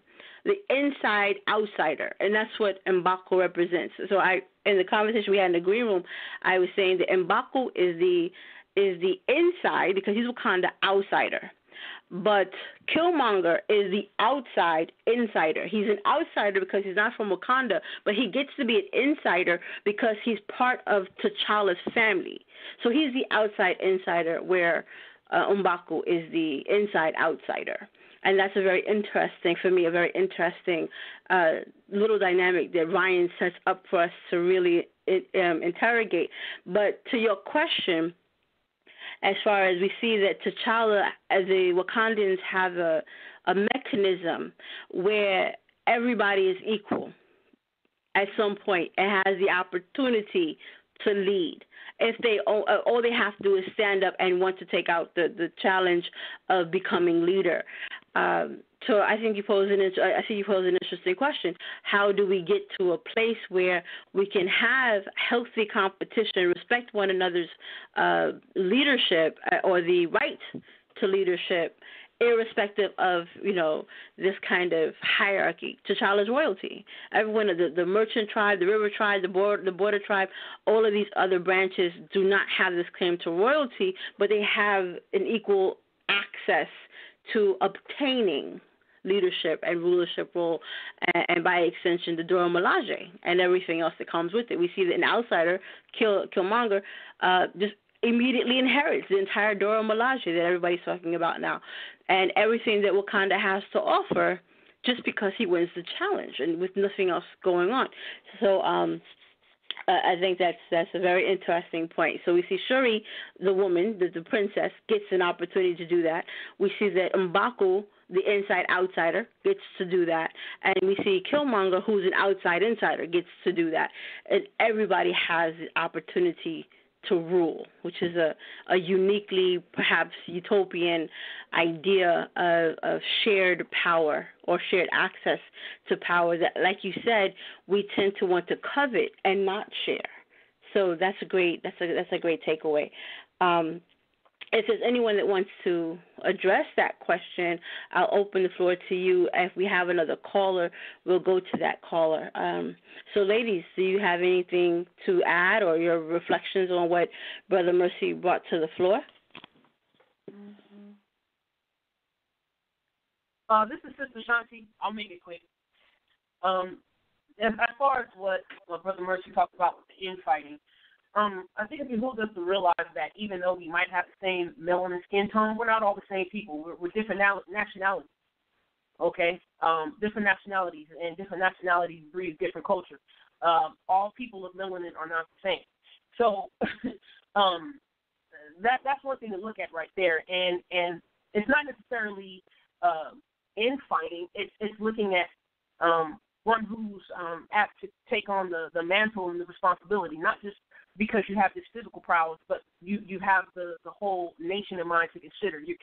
Speaker 3: the inside outsider, and that's what M'Baku represents. So in the conversation we had in the green room, I was saying that M'Baku is the inside because he's Wakanda outsider, but Killmonger is the outside insider. He's an outsider because he's not from Wakanda, but he gets to be an insider because he's part of T'Challa's family. So he's the outside insider, where M'Baku is the inside outsider. And that's a very interesting little dynamic that Ryan sets up for us to really interrogate. But to your question, as far as we see that T'Challa, as the Wakandans have a mechanism where everybody is equal. at some point and has the opportunity to lead. If they all they have to do is stand up and want to take out the challenge of becoming leader. So I think you pose an interesting question. How do we get to a place where we can have healthy competition, respect one another's leadership or the right to leadership, irrespective of, this kind of hierarchy to challenge royalty? Everyone, the merchant tribe, the river tribe, the border tribe, all of these other branches do not have this claim to royalty, but they have an equal access to obtaining leadership and rulership role, and by extension, the Dora Milaje and everything else that comes with it. We see that an outsider, Killmonger, just immediately inherits the entire Dora Milaje that everybody's talking about now, and everything that Wakanda has to offer, just because he wins the challenge and with nothing else going on. So I think that's a very interesting point. So we see Shuri, the woman, the princess, gets an opportunity to do that. We see that M'Baku, the inside-outsider, gets to do that. And we see Killmonger, who's an outside-insider, gets to do that. And everybody has the opportunity to rule, which is a uniquely, perhaps, utopian idea of shared power or shared access to power that, like you said, we tend to want to covet and not share. So that's a great takeaway. If there's anyone that wants to address that question, I'll open the floor to you. If we have another caller, we'll go to that caller. So, ladies, do you have anything to add or your reflections on what Brother Mercy brought to the floor?
Speaker 4: This is Sister Shanti. I'll make it quick. As far as what Brother Mercy talked about with the infighting, I think it behooves us to realize that even though we might have the same melanin skin tone, we're not all the same people. We're different nationalities, okay? Different nationalities, and different nationalities breed different culture. All people of melanin are not the same. So that's one thing to look at right there. And it's not necessarily infighting. It's looking at one who's apt to take on the mantle and the responsibility, not just because you have this physical prowess, but you have the whole nation in mind to consider. You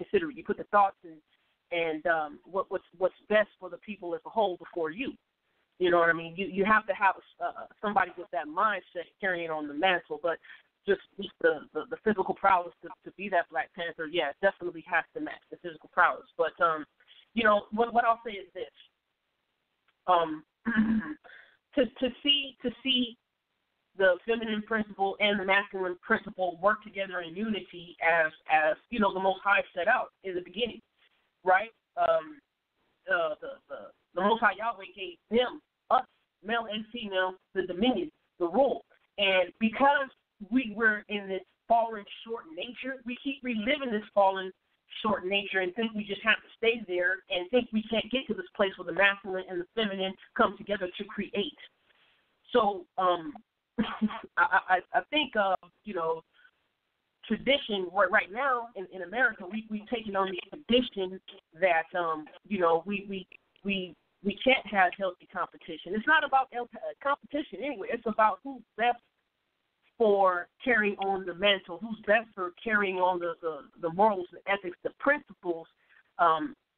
Speaker 4: put the thoughts and what's best for the people as a whole before you. You know what I mean? You have to have somebody with that mindset carrying on the mantle, but just the physical prowess to be that Black Panther, yeah, it definitely has to match the physical prowess. But what I'll say is this: to see the feminine principle and the masculine principle work together in unity, as the Most High set out in the beginning, right? The Most High Yahweh gave them, us, male and female, the dominion, the rule, and because we were in this fallen short nature, we keep reliving this fallen short nature and think we just have to stay there and think we can't get to this place where the masculine and the feminine come together to create. So I think tradition right now in America, we've taken on the tradition that we can't have healthy competition. It's not about competition anyway. It's about who's best for carrying on the mantle, who's best for carrying on the morals, the ethics, the principles,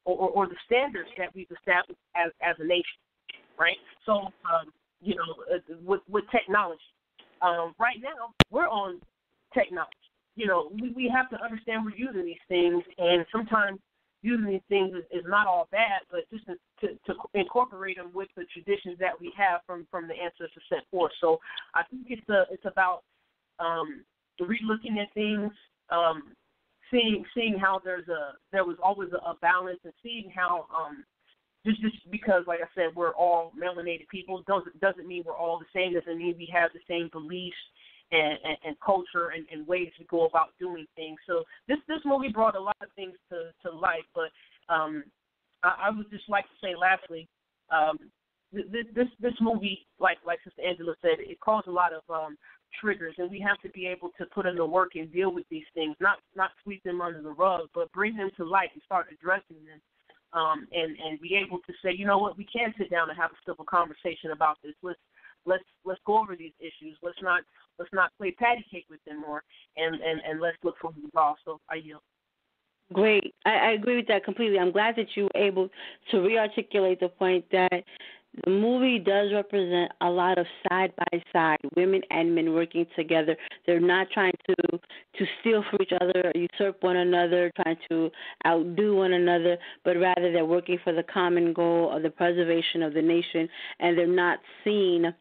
Speaker 4: or the standards that we've established as a nation, right? So, with technology, right now we're on technology. We have to understand we're using these things, and sometimes using these things is not all bad, but just to incorporate them with the traditions that we have from the ancestors sent forth. So I think it's about relooking at things, seeing how there was always a balance, and seeing how just because, like I said, we're all melanated people doesn't mean we're all the same. Doesn't mean we have the same beliefs and culture and ways to go about doing things. So this movie brought a lot of things to light. But I would just like to say, lastly, this movie, like Sister Angela said, it caused a lot of triggers, and we have to be able to put in the work and deal with these things, not sweep them under the rug, but bring them to light and start addressing them. And be able to say, you know what, we can sit down and have a simple conversation about this. let's go over these issues. Let's not play patty cake with them more, and let's look for the resolve. So I yield.
Speaker 3: Great. I agree with that completely. I'm glad that you were able to re-articulate the point that the movie does represent a lot of side-by-side, women and men working together. They're not trying to steal from each other, usurp one another, trying to outdo one another, but rather they're working for the common goal of the preservation of the nation, and they're not seen,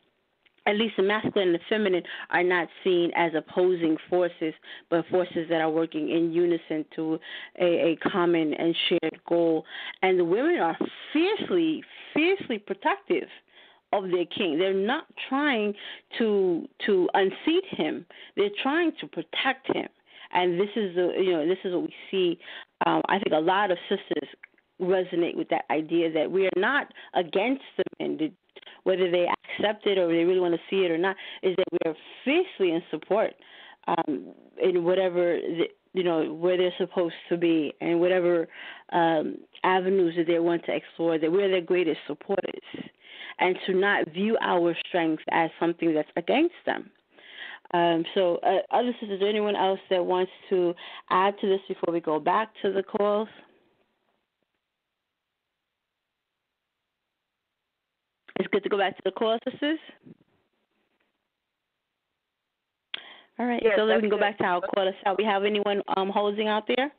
Speaker 3: at least the masculine and the feminine, are not seen as opposing forces, but forces that are working in unison to a common and shared goal. And the women are fiercely protective of their king. They're not trying to unseat him. They're trying to protect him. And this is what we see. I think a lot of sisters resonate with that idea that we are not against the men. Whether they accept it or they really want to see it or not, is that we are fiercely in support in whatever where they're supposed to be and whatever avenues that they want to explore. That we're their greatest supporters, and to not view our strength as something that's against them. So, other sisters, is there anyone else that wants to add to this before we go back to the calls? It's good to go back to the call, sisters. All right,
Speaker 4: yes,
Speaker 3: so we can go back to our call. We have anyone holding out there?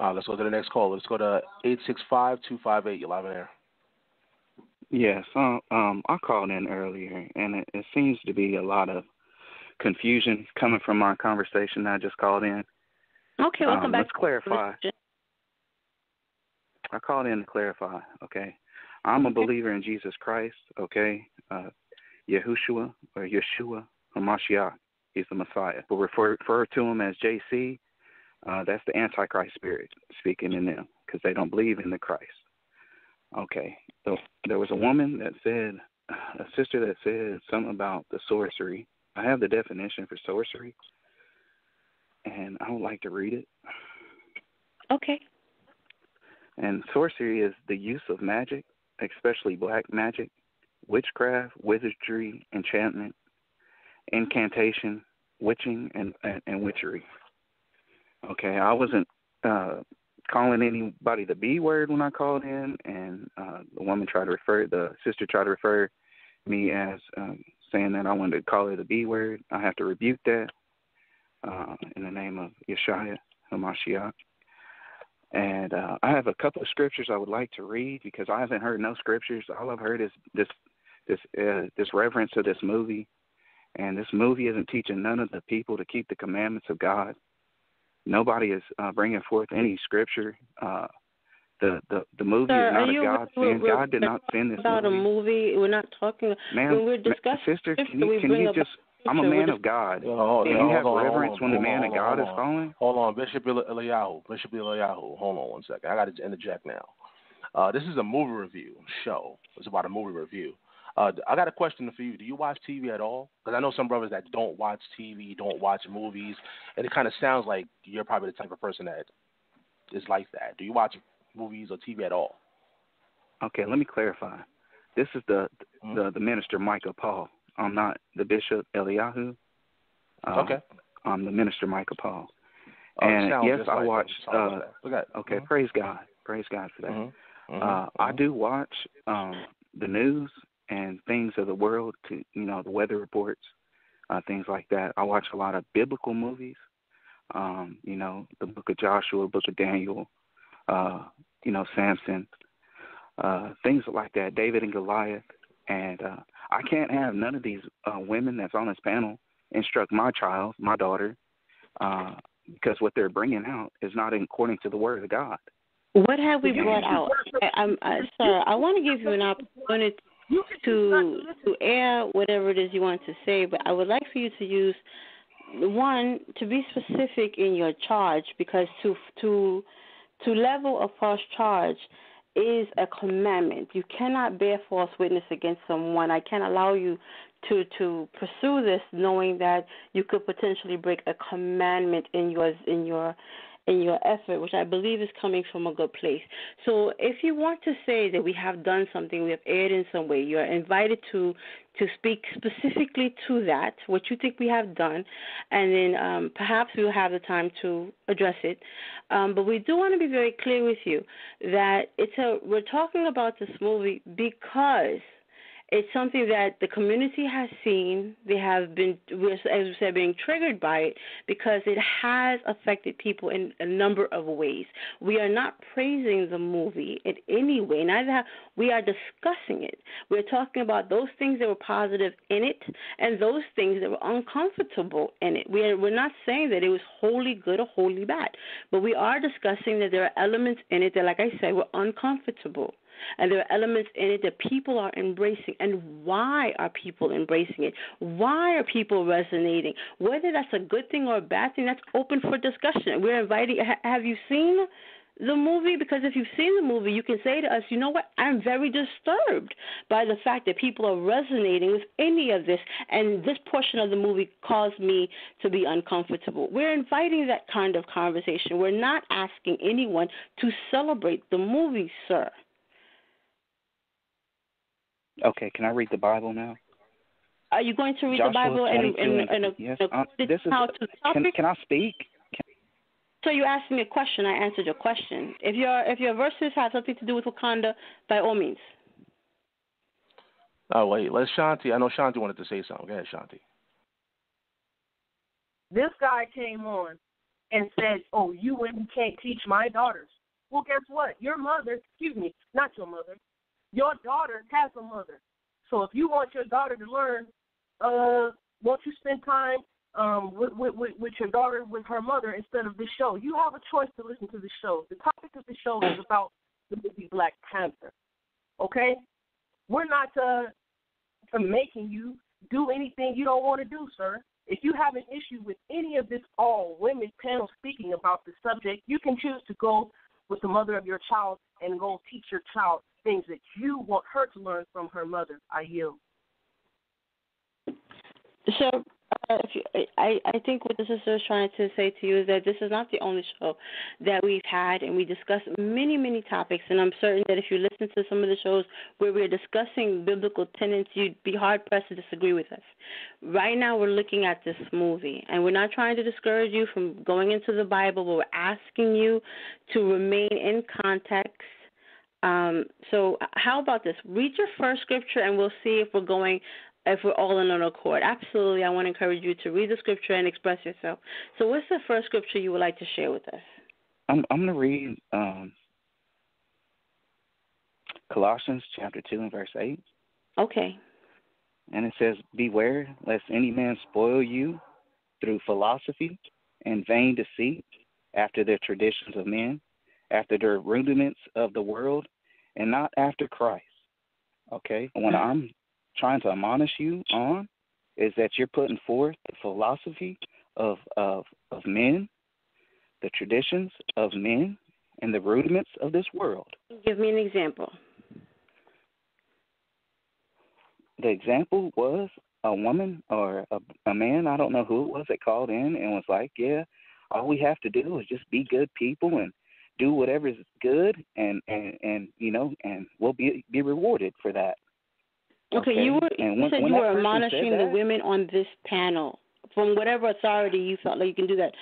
Speaker 8: Let's go to the next call. Let's go to 865-258. You're live in air.
Speaker 6: Yes, I called in earlier, and it seems to be a lot of confusion coming from our conversation I just called in.
Speaker 3: Okay, welcome back.
Speaker 6: Let's clarify. I called in to clarify, okay? I'm a believer in Jesus Christ, okay? Yeshua HaMashiach. He's the Messiah. But refer to him as JC. That's the Antichrist spirit speaking in them because they don't believe in the Christ. Okay. So there was a woman that said, a sister that said something about the sorcery. I have the definition for sorcery, and I would like to read it.
Speaker 3: Okay.
Speaker 6: And sorcery is the use of magic, especially black magic, witchcraft, wizardry, enchantment, incantation, witching, and witchery. Okay, I wasn't calling anybody the B word when I called in, and the sister tried to refer me as saying that I wanted to call her the B word. I have to rebuke that in the name of Yeshua HaMashiach. And I have a couple of scriptures I would like to read because I haven't heard no scriptures. All I've heard is this reference to this movie, and this movie isn't teaching none of the people to keep the commandments of God. Nobody is bringing forth any scripture. The movie
Speaker 3: Sir,
Speaker 6: is not a God sin. God did not send this
Speaker 3: about
Speaker 6: movie.
Speaker 3: A movie. We're not talking.
Speaker 6: Ma'am,
Speaker 3: when we're discussing
Speaker 6: sister, can you just? I'm a man of God. Do you have reverence when the man of God is calling?
Speaker 8: Hold on, Bishop Eliyahu. Hold on one second. I got to interject now. This is a movie review show. It's about a movie review. I got a question for you. Do you watch TV at all? Because I know some brothers that don't watch TV, don't watch movies, and it kind of sounds like you're probably the type of person that is like that. Do you watch movies or TV at all?
Speaker 6: Okay, let me clarify. This is the minister Michael Paul. I'm not the Bishop Eliyahu.
Speaker 8: Okay.
Speaker 6: I'm the minister Michael Paul. And yes, I watch. Okay, praise God. Praise God for that. I do watch the news and things of the world, the weather reports, things like that. I watch a lot of biblical movies, the book of Joshua, book of Daniel, Samson, things like that, David and Goliath. And I can't have none of these women that's on this panel instruct my child, my daughter, because what they're bringing out is not according to the word of God.
Speaker 3: What have we brought out? Sir, I want to give you an opportunity to air whatever it is you want to say, but I would like for you to use, one, to be specific in your charge, because to level a false charge is a commandment. You cannot bear false witness against someone. I can't allow you to pursue this knowing that you could potentially break a commandment in your in your effort, which I believe is coming from a good place. So if you want to say that we have done something, we have erred in some way, you are invited to speak specifically to that, what you think we have done, and then perhaps we'll have the time to address it. But we do want to be very clear with you that we're talking about this movie because it's something that the community has seen. They have been, as we said, being triggered by it because it has affected people in a number of ways. We are not praising the movie in any way. We are discussing it. We're talking about those things that were positive in it and those things that were uncomfortable in it. We're not saying that it was wholly good or wholly bad, but we are discussing that there are elements in it that, like I said, were uncomfortable. And there are elements in it that people are embracing. And why are people embracing it? Why are people resonating? Whether that's a good thing or a bad thing, that's open for discussion. We're inviting, have you seen the movie? Because if you've seen the movie, you can say to us, you know what, I'm very disturbed by the fact that people are resonating with any of this, and this portion of the movie caused me to be uncomfortable. We're inviting that kind of conversation. We're not asking anyone to celebrate the movie, sir.
Speaker 6: Okay, can I read the Bible now?
Speaker 3: Are you going to read the Bible
Speaker 6: yes,
Speaker 3: this is how to the topic?
Speaker 6: Can I speak?
Speaker 3: So you asked me a question. I answered your question. If your verses have something to do with Wakanda, by all means.
Speaker 8: Oh wait, let's Shan-T. I know Shan-T wanted to say something. Go ahead, Shan-T.
Speaker 4: This guy came on and said, "Oh, you women can't teach my daughters." Well, guess what? Your mother, excuse me, not your mother. Your daughter has a mother. So if you want your daughter to learn, won't you spend time with your daughter, with her mother, instead of this show? You have a choice to listen to the show. The topic of the show is about the movie Black Panther. Okay? We're not making you do anything you don't want to do, sir. If you have an issue with any of this all-women panel speaking about the subject, you can choose to go with the mother of your child and go teach your child things that you want her to learn from her mother. I yield.
Speaker 3: So I think what the sister is trying to say to you is that this is not the only show that we've had, and we discuss many, many topics, and I'm certain that if you listen to some of the shows where we're discussing biblical tenets, you'd be hard-pressed to disagree with us. Right now we're looking at this movie, and we're not trying to discourage you from going into the Bible, but we're asking you to remain in context. So how about this? Read your first scripture, and we'll see if we're all in an accord. Absolutely, I want to encourage you to read the scripture and express yourself. So what's the first scripture you would like to share with us?
Speaker 6: I'm going to read Colossians chapter 2 and verse 8.
Speaker 3: Okay.
Speaker 6: And it says, "Beware lest any man spoil you through philosophy and vain deceit, after the traditions of men, after the rudiments of the world, and not after Christ." Okay? And what I'm trying to admonish you on is that you're putting forth the philosophy of men, the traditions of men, and the rudiments of this world.
Speaker 3: Give me an example.
Speaker 6: The example was a woman or a man, I don't know who it was, that called in and was like, yeah, all we have to do is just be good people and do whatever is good, and you know, and we'll be rewarded for that.
Speaker 3: Okay, you said you were admonishing the women on this panel from whatever authority you felt like you can do that.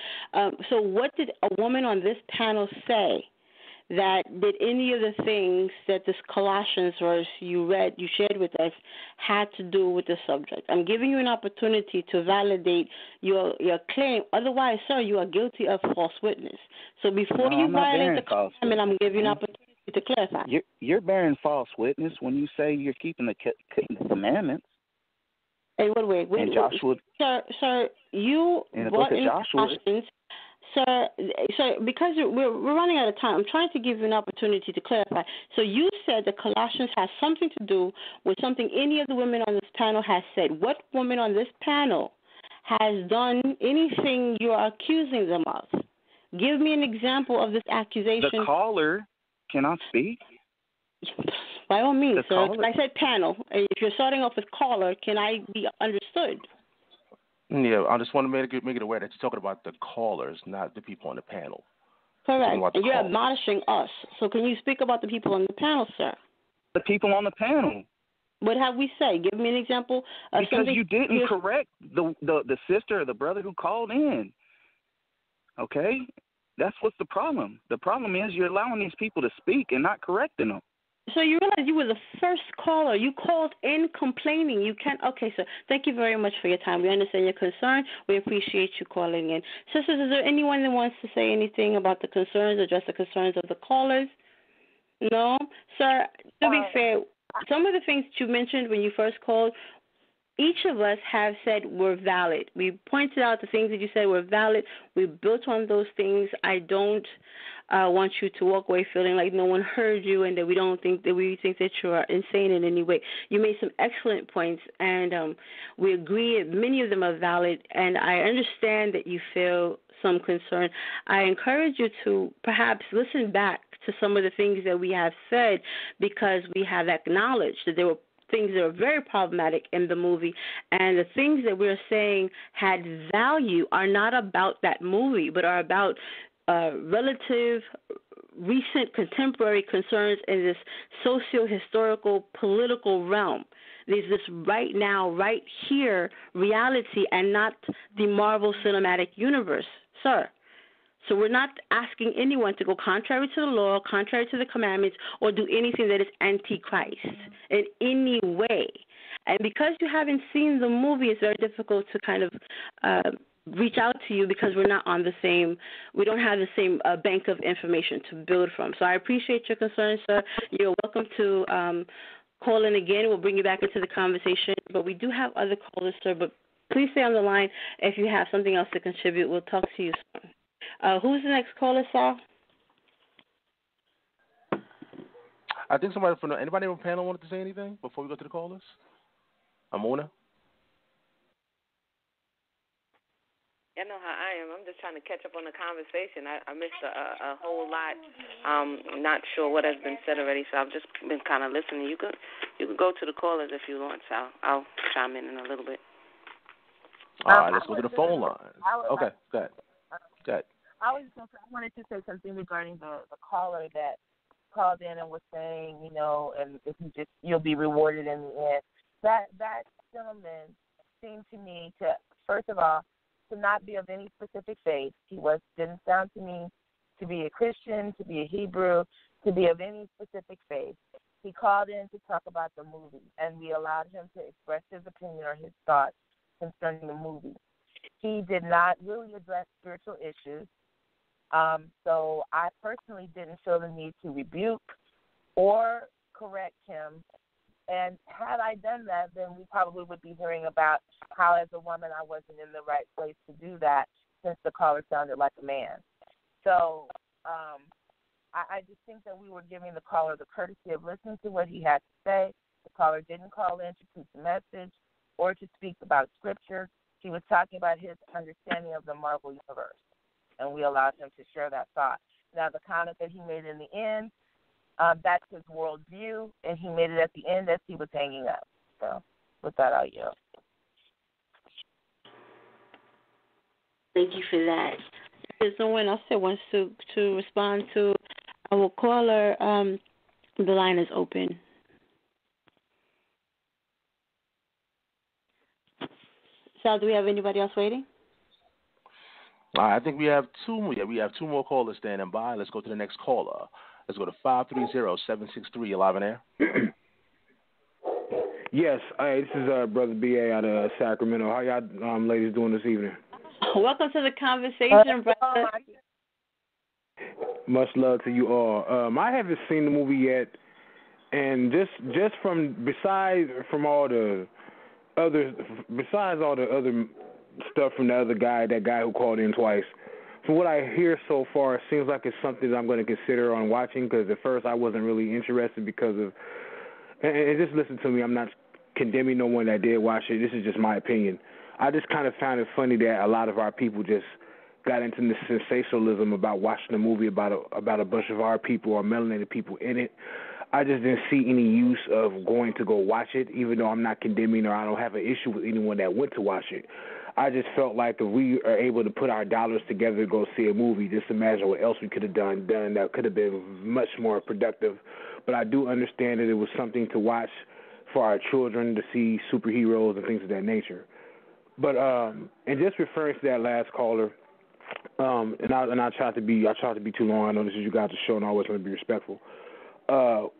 Speaker 3: So what did a woman on this panel say that did any of the things that this Colossians verse you shared with us, had to do with the subject? I'm giving you an opportunity to validate your claim. Otherwise, sir, you are guilty of false witness. So before you violate the commandment, I'm giving you an opportunity to clarify.
Speaker 6: You're bearing false witness when you say you're keeping the commandments.
Speaker 3: Hey, wait.
Speaker 6: And Joshua,
Speaker 3: sir, you
Speaker 6: in the book of Joshua.
Speaker 3: Sir, because we're running out of time, I'm trying to give you an opportunity to clarify. So you said that Colossians has something to do with something any of the women on this panel has said. What woman on this panel has done anything you are accusing them of? Give me an example of this accusation.
Speaker 6: The caller, can I speak?
Speaker 3: By all means, sir. I said panel. If you're starting off with caller, can I be understood?
Speaker 8: Yeah, I just want to make it aware that you're talking about the callers, not the people on the panel.
Speaker 3: Correct. And you're admonishing us. So can you speak about the people on the panel, sir?
Speaker 6: The people on the panel.
Speaker 3: What have we said? Give me an example of
Speaker 6: because
Speaker 3: something.
Speaker 6: You didn't correct the sister or the brother who called in. Okay? That's what's the problem. The problem is you're allowing these people to speak and not correcting them.
Speaker 3: So you realize you were the first caller. You called in complaining. You can't. Okay, sir. Thank you very much for your time. We understand your concern. We appreciate you calling in. Sisters, is there anyone that wants to say anything about the concerns, address the concerns of the callers? No? Sir, to be fair, some of the things that you mentioned when you first called, each of us have said were valid. We pointed out the things that you said were valid. We built on those things. I don't want you to walk away feeling like no one heard you and that we think that you are insane in any way. You made some excellent points, and we agree many of them are valid, and I understand that you feel some concern. I encourage you to perhaps listen back to some of the things that we have said, because we have acknowledged that there were things that are very problematic in the movie, and the things that we're saying had value are not about that movie, but are about relative, recent, contemporary concerns in this socio-historical, political realm. There's this right now, right here reality, and not the Marvel Cinematic Universe, sir. So we're not asking anyone to go contrary to the law, contrary to the commandments, or do anything that is anti-Christ in any way. And because you haven't seen the movie, it's very difficult to kind of reach out to you, because we don't have the same bank of information to build from. So I appreciate your concern, sir. You're welcome to call in again. We'll bring you back into the conversation. But we do have other callers, sir. But please stay on the line if you have something else to contribute. We'll talk to you soon. Who's the next caller, Sal?
Speaker 8: I think somebody from anybody on the panel wanted to say anything before we go to the callers? Amona?
Speaker 13: You know how I am. I'm just trying to catch up on the conversation. I missed a whole lot. Not sure what has been said already, so I've just been kind of listening. You could go to the callers if you want, so I'll chime in a little bit.
Speaker 8: All right, let's go to the phone lines. Okay, go ahead. Go ahead.
Speaker 5: I wanted to say something regarding the caller that called in and was saying, and if you'll be rewarded in the end. That gentleman seemed to me to, first of all, to not be of any specific faith. He didn't sound to me to be a Christian, to be a Hebrew, to be of any specific faith. He called in to talk about the movie, and we allowed him to express his opinion or his thoughts concerning the movie. He did not really address spiritual issues. So I personally didn't feel the need to rebuke or correct him. And had I done that, then we probably would be hearing about how, as a woman, I wasn't in the right place to do that, since the caller sounded like a man. So I just think that we were giving the caller the courtesy of listening to what he had to say. The caller didn't call in to preach a message or to speak about Scripture. He was talking about his understanding of the Marvel Universe, and we allowed him to share that thought. Now, the comment that he made in the end, that's his worldview, and he made it at the end as he was hanging up. So, with that, I'll yield.
Speaker 3: Thank you for that. There's no one else that wants to respond to our caller. The line is open. Sal, do we have anybody else waiting?
Speaker 8: I think we have two more. Yeah, we have two more callers standing by. Let's go to the next caller. Let's go to 530-763. Live in air.
Speaker 15: Yes, this is Brother B.A. out of Sacramento. How y'all ladies doing this evening?
Speaker 3: Welcome to the conversation, brother.
Speaker 15: Much love to you all. I haven't seen the movie yet, and just besides all the other stuff from the other guy, that guy who called in twice, from what I hear so far, it seems like it's something that I'm going to consider on watching, because at first I wasn't really interested because of, and just listen to me, I'm not condemning no one that did watch it. This is just my opinion. I just kind of found it funny that a lot of our people just got into the sensationalism about watching a movie about a bunch of our people or melanated people in it. I just didn't see any use of going to go watch it, even though I'm not condemning or I don't have an issue with anyone that went to watch it. I just felt like if we are able to put our dollars together to go see a movie, just imagine what else we could have done that could have been much more productive. But I do understand that it was something to watch for our children to see superheroes and things of that nature. But and just referring to that last caller, and I try to be too long. I know this is you guys' show, and I always want to be respectful.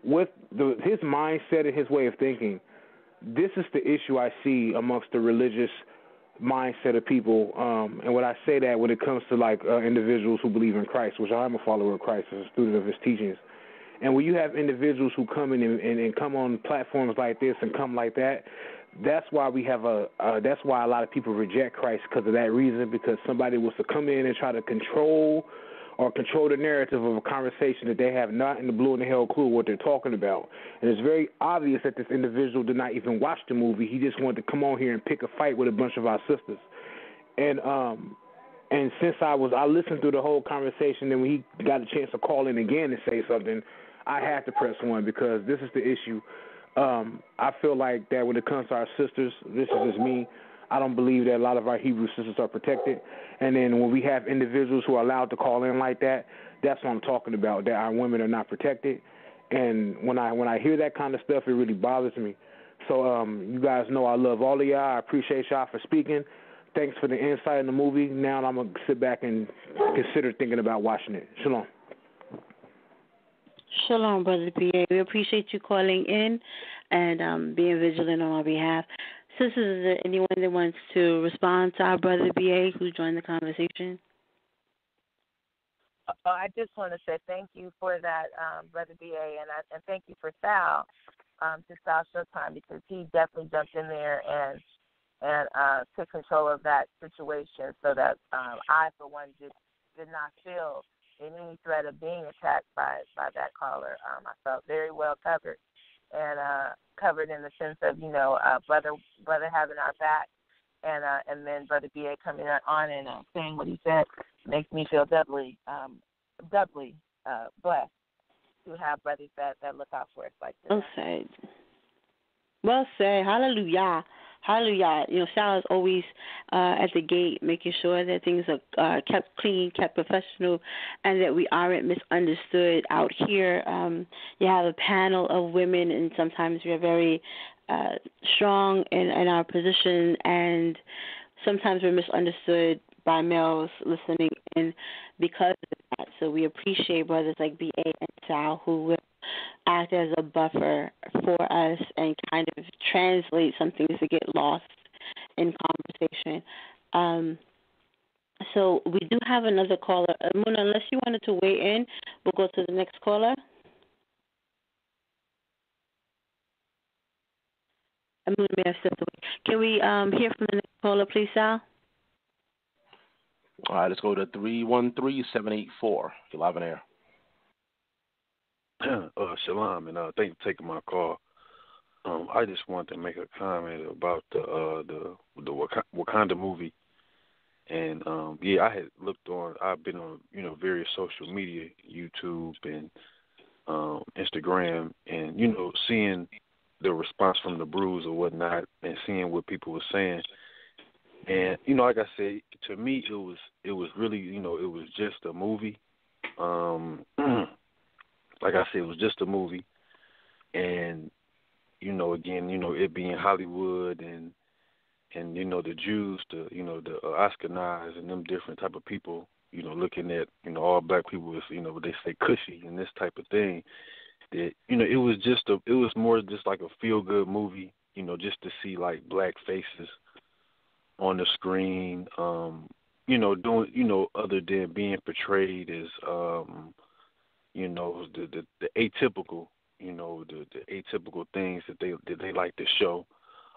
Speaker 15: With his mindset and his way of thinking, this is the issue I see amongst the religious mindset of people. And when I say that, when it comes to like individuals who believe in Christ, which I am a follower of Christ as a student of his teachings, and when you have individuals who come in and come on platforms like this and come like that, that's why we have that's why a lot of people reject Christ, because of that reason, because somebody wants to come in and try to control the narrative of a conversation that they have not in the blue and the hell clue what they're talking about. And it's very obvious that this individual did not even watch the movie. He just wanted to come on here and pick a fight with a bunch of our sisters. And since I listened through the whole conversation, and when he got a chance to call in again and say something, I had to press one, because this is the issue. I feel like that when it comes to our sisters, this is just me, I don't believe that a lot of our Hebrew sisters are protected. And then when we have individuals who are allowed to call in like that, that's what I'm talking about, that our women are not protected. And when I hear that kind of stuff, it really bothers me. So you guys know I love all of y'all. I appreciate y'all for speaking. Thanks for the insight in the movie. Now I'm going to sit back and consider thinking about watching it. Shalom.
Speaker 3: Shalom, Brother B.A. We appreciate you calling in and being vigilant on our behalf. Sisters, is there anyone that wants to respond to our Brother B.A. who joined the conversation?
Speaker 5: I just want to say thank you for that, Brother B.A., and thank you for Sal, to Sal Showtime, because he definitely jumped in there and took control of that situation, so that I, for one, did not feel any threat of being attacked by that caller. I felt very well covered, and covered in the sense of, brother having our back, and then Brother B.A. coming on and saying what he said makes me feel doubly blessed to have brothers that look out for us like this.
Speaker 3: Well said. Hallelujah. Hallelujah. Sal is always at the gate, making sure that things are kept clean, kept professional, and that we aren't misunderstood out here. You have a panel of women, and sometimes we're very strong in our position, and sometimes we're misunderstood by males listening in because of that. So we appreciate brothers like B.A. and Sal who will act as a buffer for us and kind of translate some things that get lost in conversation. So we do have another caller. Muna, unless you wanted to weigh in, we'll go to the next caller. Muna may have stepped away. Can we hear from the next caller, please, Sal?
Speaker 8: All right, let's go to 313-784. You're live on air.
Speaker 10: Shalom, and thank you for taking my call. I just wanted to make a comment about the Wakanda movie, and I had looked on. I've been on various social media, YouTube and Instagram, and seeing the response from the Brews or whatnot, and seeing what people were saying. And like I said, to me it was really it was just a movie. Like I said, it was just a movie, and again, it being Hollywood and the Jews, the Ashkenaz and them different type of people, looking at all black people as what they say cushy and this type of thing. That it was more just like a feel good movie, just to see like black faces on the screen, doing other than being portrayed as the atypical, the atypical things that they like to show.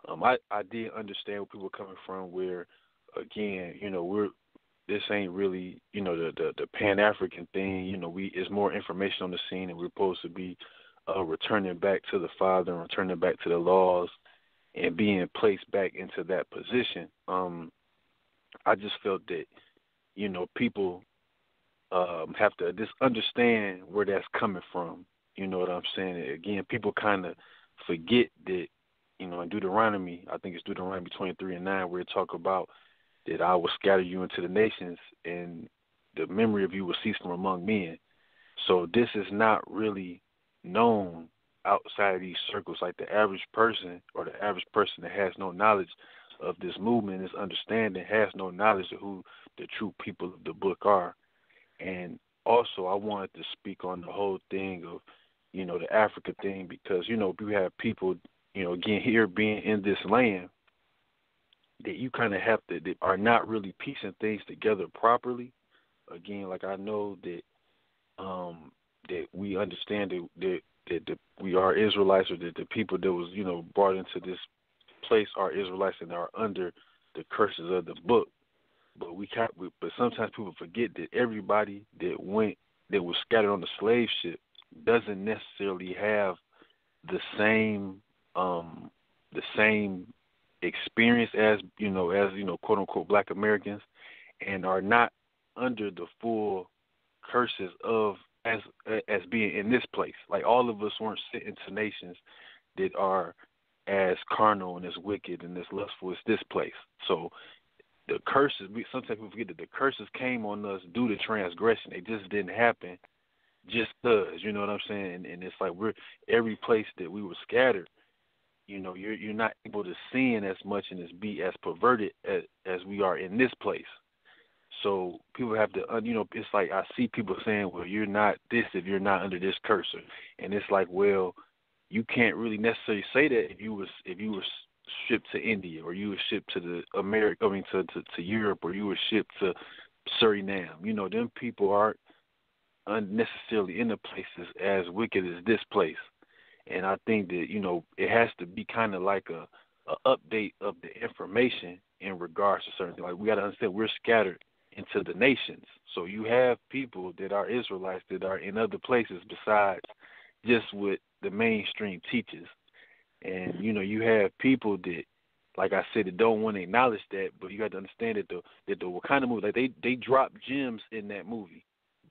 Speaker 10: I did understand where people were coming from. Where again, this ain't really the Pan African thing. It's more information on the scene, and we're supposed to be returning back to the Father and returning back to the laws and being placed back into that position. I just felt that people have to just understand where that's coming from. You know what I'm saying? Again, people kind of forget that, in Deuteronomy, I think it's Deuteronomy 23:9, where it talk about,
Speaker 16: that I will scatter you into the nations, and the memory of you will cease from among men. So this is not really known outside of these circles. Like the average person, or the average person that has no knowledge of this movement, this understanding, has no knowledge of who the true people of the book are. And also, I wanted to speak on the whole thing of, the Africa thing, because, we have people, again, here being in this land, that you kind of have to, that are not really piecing things together properly. Again, like I know that that we understand that we are Israelites, or that the people that was, brought into this place are Israelites and are under the curses of the book. But but sometimes people forget that everybody that was scattered on the slave ship doesn't necessarily have the same experience as quote unquote Black Americans, and are not under the full curses of as being in this place. Like, all of us weren't sent into nations that are as carnal and as wicked and as lustful as this place. So the curses, sometimes people forget that the curses came on us due to transgression. They just didn't happen just because, you know what I'm saying? And it's like every place that we were scattered, you're not able to sin as much and be as perverted as we are in this place. So people have to, it's like I see people saying, well, you're not this if you're not under this curse. And it's like, well, you can't really necessarily say that if you were shipped to India, or you were shipped to to Europe, or you were shipped to Suriname. Them people aren't unnecessarily in the places as wicked as this place. And I think that, it has to be kind of like a update of the information in regards to certain things. Like, we got to understand we're scattered into the nations. So you have people that are Israelites that are in other places besides just what the mainstream teaches. And, you have people that, like I said, that don't want to acknowledge that, but you got to understand that the WAKANDA movie, like they dropped gems in that movie.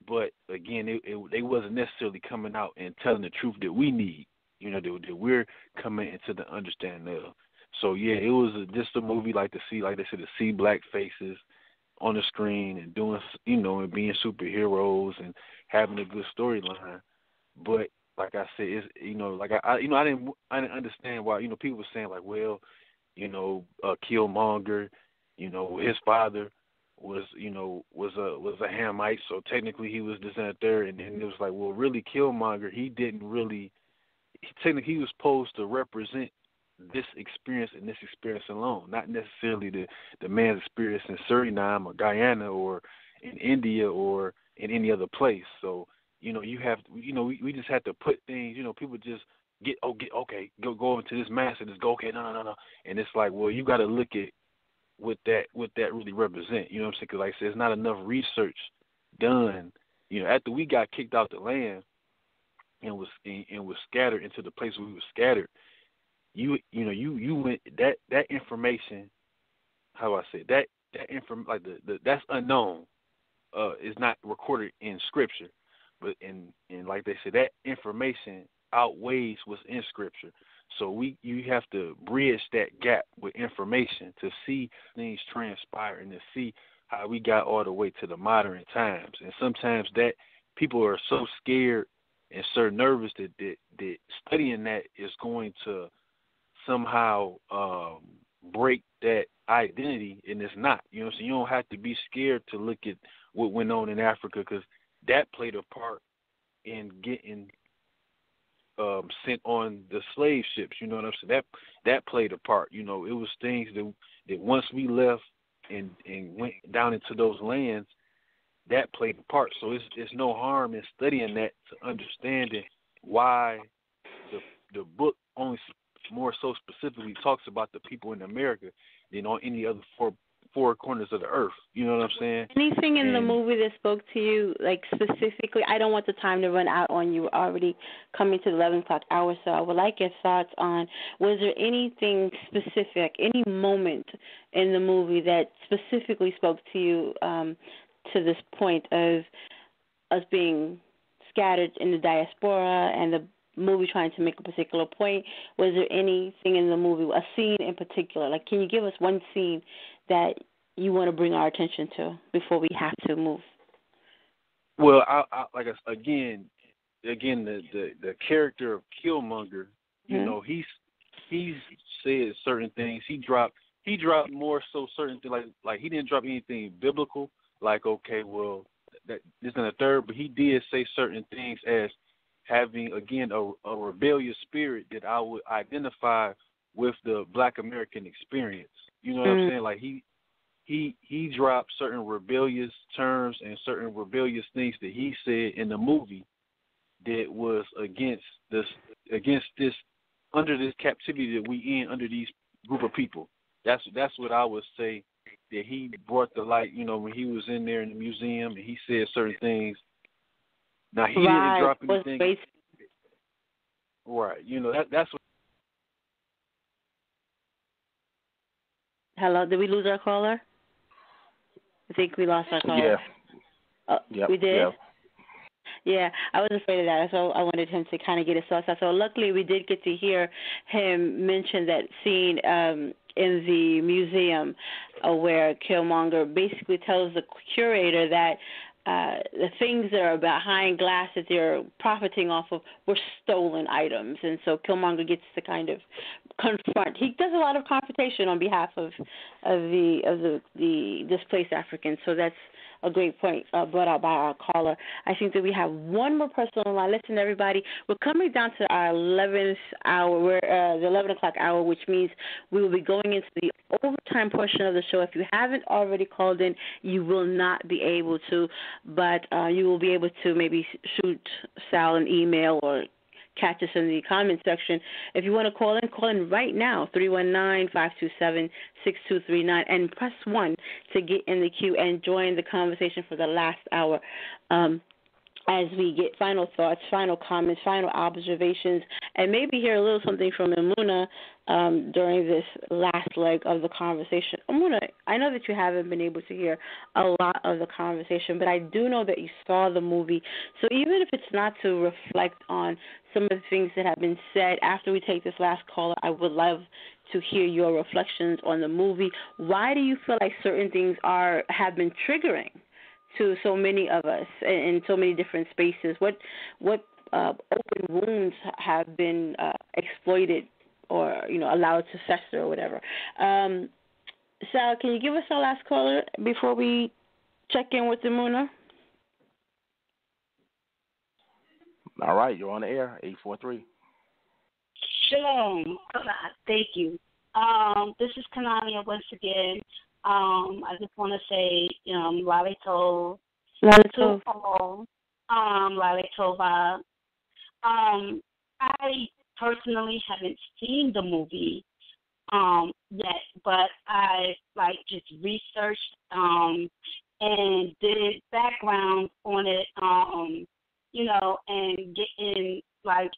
Speaker 16: But, again, they wasn't necessarily coming out and telling the truth that we need, that we're coming into the understanding of. So, yeah, it was just a movie like they said, to see black faces on the screen and doing, and being superheroes and having a good storyline. But, like I said, it's, I didn't understand why, people were saying, like, well, Killmonger, his father was a Hamite, so technically he was this and that there, and it was like, well, really, Killmonger, he was supposed to represent this experience and this experience alone, not necessarily the man's experience in Suriname or Guyana or in India or in any other place. So, you have, we just have to put things, people just go into this mass and just go, okay, no. And it's like, well, you got to look at what that really represent. You know what I'm saying? Because, like I said, there's not enough research done. After we got kicked out the land and was scattered into the place where we were scattered, you went that information. How do I say that information, like that's unknown, is not recorded in Scripture. But and like they said, that information outweighs what's in Scripture. So you have to bridge that gap with information to see things transpire and to see how we got all the way to the modern times. And sometimes that people are so scared and so nervous that studying that is going to somehow break that identity, and it's not. So you don't have to be scared to look at what went on in Africa, because that played a part in getting sent on the slave ships. You know what I'm saying? That played a part. It was things that once we left and went down into those lands, that played a part. So it's no harm in studying that, to understanding why the book only more so specifically talks about the people in America than on any other four corners of the earth. You know what I'm saying?
Speaker 3: Anything in the movie that spoke to you, like specifically? I don't want the time to run out on you. We're already coming to the 11 o'clock hour, so I would like your thoughts on, was there anything specific, any moment in the movie that specifically spoke to you to this point of us being scattered in the diaspora and the movie trying to make a particular point? Was there anything in the movie, a scene in particular? Like, can you give us one scene that you want to bring our attention to before we have to move?
Speaker 16: Well, again, the character of Killmonger, you know, he's said certain things. He dropped more so certain things, like he didn't drop anything biblical, like, okay, well, that this and the third, but he did say certain things as having, again, a rebellious spirit that I would identify with the Black American experience. You know what I'm saying? Like he dropped certain rebellious terms and certain rebellious things that he said in the movie that was against this under this captivity that we in under these group of people. That's what I would say that he brought to light, you know, when he was in there in the museum and he said certain things. Now he didn't drop anything. Right. You know, that's what.
Speaker 3: Hello, did we lose our caller? I think we lost our caller.
Speaker 8: Yeah. Yep.
Speaker 3: We did?
Speaker 8: Yep.
Speaker 3: Yeah, I was afraid of that, so I wanted him to kind of get his thoughts out. So luckily we did get to hear him mention that scene in the museum where Killmonger basically tells the curator that the things that are behind glass that they're profiting off of were stolen items. And so Killmonger gets to kind of confront. He does a lot of confrontation on behalf of the displaced Africans. So that's a great point brought out by our caller. I think that we have one more person on the line. Listen, everybody, we're coming down to our 11th hour. We're the 11 o'clock hour, which means we will be going into the overtime portion of the show. If you haven't already called in, you will not be able to, but you will be able to maybe shoot Sal an email or catch us in the comment section. If you want to call in right now, 319-527-6239, and press 1 to get in the queue and join the conversation for the last hour. As we get final thoughts, final comments, final observations, and maybe hear a little something from Amuna during this last leg of the conversation. Amuna, I know that you haven't been able to hear a lot of the conversation, but I do know that you saw the movie. So even if it's not to reflect on some of the things that have been said after we take this last caller, I would love to hear your reflections on the movie. Why do you feel like certain things have been triggering to so many of us in so many different spaces? What open wounds have been exploited or allowed to fester or whatever? Sal, can you give us our last caller before we check in with Amuna?
Speaker 8: All right, you're on the air, 843.
Speaker 17: Shalom. Thank you. This is Kanania once again. I just want to say, Lale Tov. Lale Tova. I personally haven't seen the movie yet, but I just researched and did background on it, and getting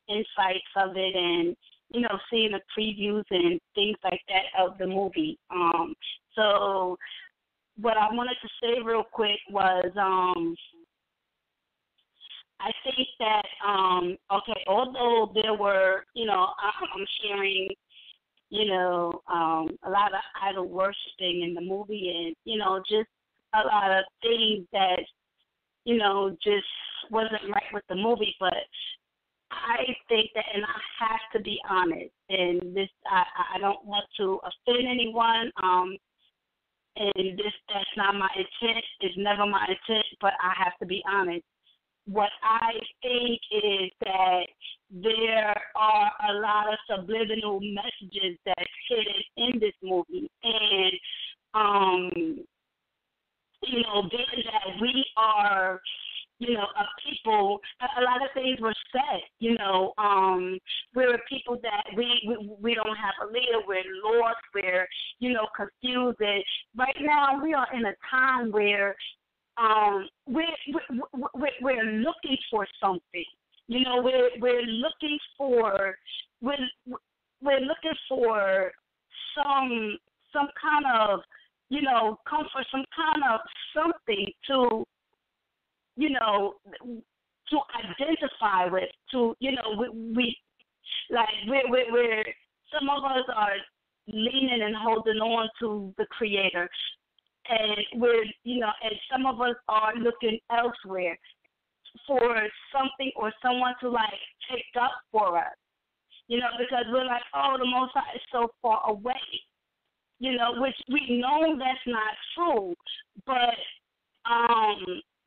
Speaker 17: insights of it and seeing the previews and things like that of the movie. So what I wanted to say real quick was I think that, although there were, I'm hearing, a lot of idol worshiping in the movie and, just a lot of things that, just wasn't right with the movie, but I think that, and I have to be honest, and this, I don't want to offend anyone, and that's not my intent. It's never my intent, but I have to be honest. What I think is that there are a lot of subliminal messages that's hidden in this movie, and being that we are, a people, a lot of things were said, we're people that we don't have a leader, we're lost, we're, confused. And right now we are in a time where we're looking for something. We're looking for some kind of, comfort, some kind of something to to identify with, we're some of us are leaning and holding on to the Creator. and and some of us are looking elsewhere for something or someone to take up for us, because we're like, oh, the Most High is so far away, which we know that's not true, but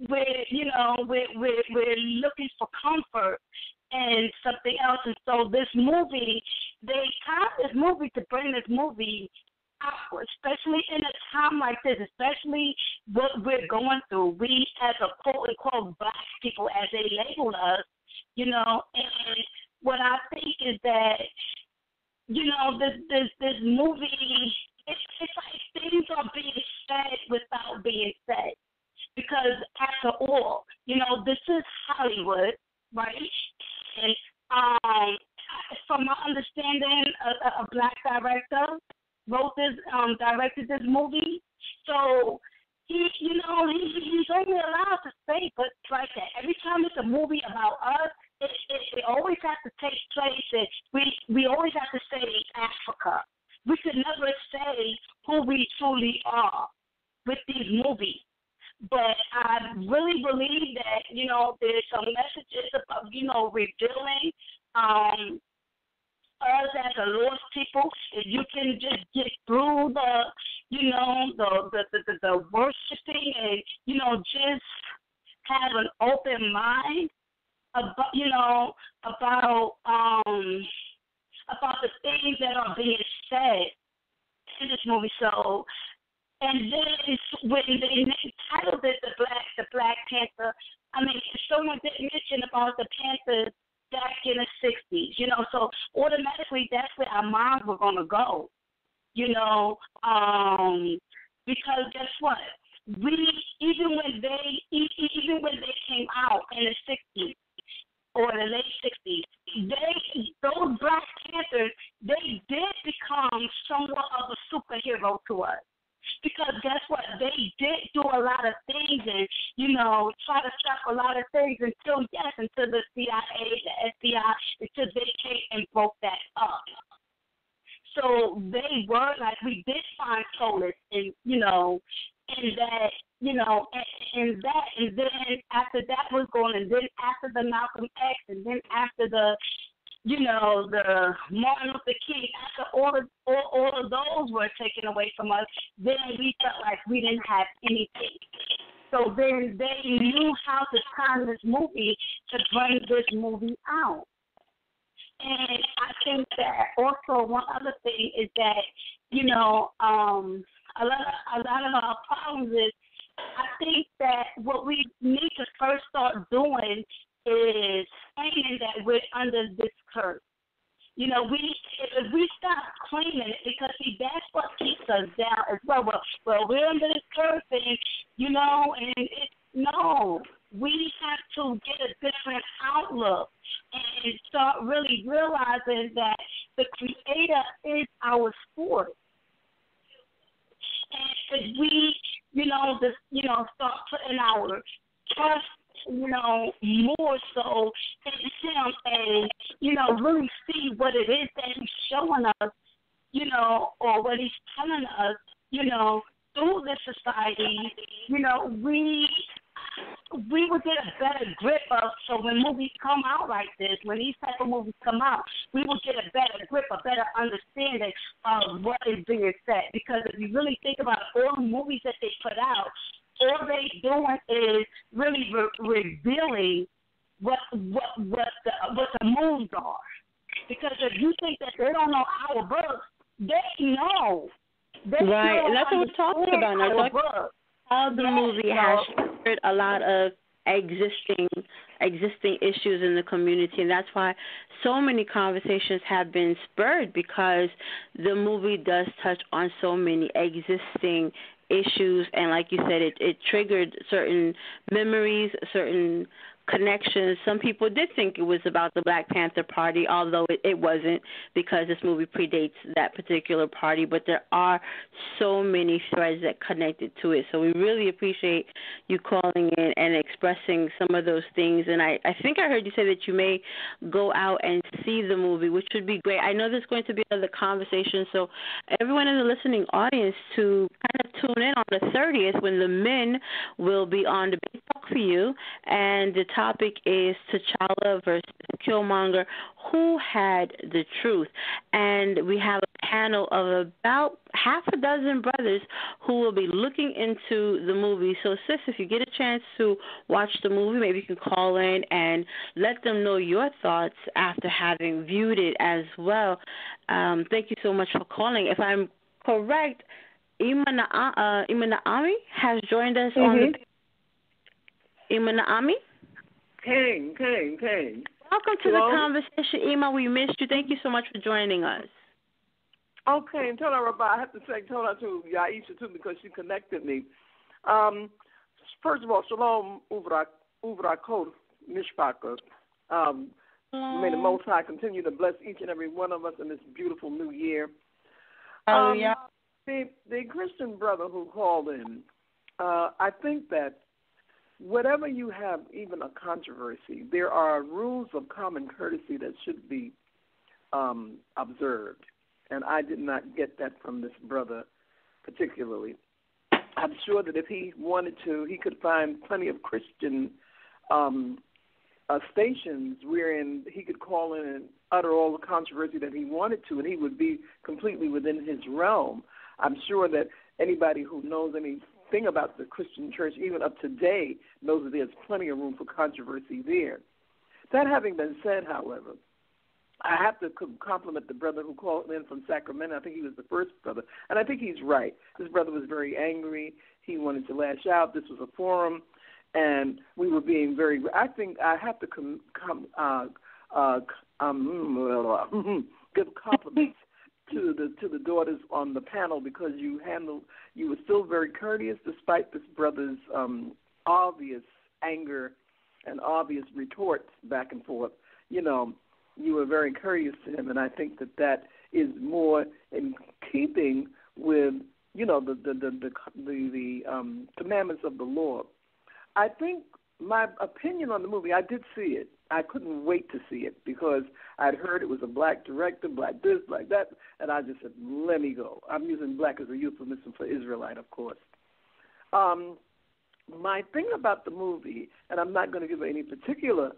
Speaker 17: we're looking for comfort and something else, and so this movie, they cast this movie to bring this movie out, especially in a time like this, especially what we're going through. We, as a quote-unquote black people, as they label us, and what I think is that, this movie, it's like things are being said without being said. Because after all, this is Hollywood, right? And from my understanding, a black director directed this movie. So he's only allowed to say but like that. Every time it's a movie about us, it always has to take place, and we always have to say Africa. We could never say who we truly are with these movies. But I really believe that, there's some messages about, revealing us as a lost people. If you can just get through the worshiping and, just have an open mind about, about the things that are being said in this movie. So, and then when they titled it the Black Panther, I mean, someone didn't mention about the Panthers back in the 60s, so automatically that's where our minds were going to go, because guess what? Even when they came out in the 60s or the late 60s, those Black Panthers, they did become somewhat of a superhero to us. Because guess what? They did do a lot of things and, try to stop a lot of things until the CIA, the FBI, until they came and broke that up. So they were we did find solace in, in that, and then after that was going, and then after the Malcolm X, and then after the Martin Luther King, after all of those were taken away from us, then we felt like we didn't have anything. So then they knew how to time this movie to bring this movie out. And I think that also one other thing is that, a lot of our problems is, I think that what we need to first start doing is saying that we're under this curse. If we stop claiming it, because that's what keeps us down as well. Well, we're under this curse, and no, we have to get a different outlook and start really realizing that the Creator is our source. And if we, start putting our trust, more so in Him, and really see what it is that He's showing us, or what He's telling us, through this society, we would get a better grip of. So when movies come out like this, when these type of movies come out, we will get a better grip, a better understanding of what is being said. Because if you really think about all the movies that they put out, all they doing is really revealing what the moves are. Because if you think that they don't know our books, they know.
Speaker 3: Right, and that's what we're talking about now. How the movie has shared a lot of existing issues in the community, and that's why so many conversations have been spurred, because the movie does touch on so many existing issues, and like you said, it triggered certain memories, certain connections. Some people did think it was about the Black Panther Party, although it wasn't, because this movie predates that particular party, but there are so many threads that connected to it. So we really appreciate you calling in and expressing some of those things. And I think I heard you say that you may go out and see the movie, which would be great. I know there's going to be another conversation, so everyone in the listening audience to kind of tune in on the 30th when the men will be on Debate Talk for You, and the topic is T'Challa versus Killmonger, who had the truth. And we have a panel of about half a dozen brothers who will be looking into the movie. So, sis, if you get a chance to watch the movie, maybe you can call in and let them know your thoughts after having viewed it as well. Thank you so much for calling. If I'm correct, Imanaami has joined us on the Imanaami?
Speaker 18: King.
Speaker 3: Welcome to the conversation, Ima. We missed you. Thank you so much for joining us.
Speaker 18: Okay, and Tola Rabbi, I have to say Tola to Yaisha too because she connected me. First of all, Shalom Uvrakot Mishpaka. May the Most High continue to bless each and every one of us in this beautiful new year. The Christian brother who called in, I think that whatever you have, even a controversy, there are rules of common courtesy that should be observed. And I did not get that from this brother particularly. I'm sure that if he wanted to, he could find plenty of Christian stations wherein he could call in and utter all the controversy that he wanted to, and he would be completely within his realm. I'm sure that anybody who knows anything about the Christian church, even up to date, knows that there's plenty of room for controversy there. That having been said, however, I have to compliment the brother who called in from Sacramento. I think he was the first brother, and I think he's right. This brother was very angry. He wanted to lash out. This was a forum, and we were being very. I think I have to give compliments to the daughters on the panel because you were still very courteous despite this brother's obvious anger and obvious retorts back and forth. You were very courteous to him, and I think that is more in keeping with the commandments of the Lord. I think my opinion on the movie, I did see it. I couldn't wait to see it because I'd heard it was a black director, black this, black that, and I just said, let me go. I'm using black as a euphemism for Israelite, of course. My thing about the movie, and I'm not going to give any particular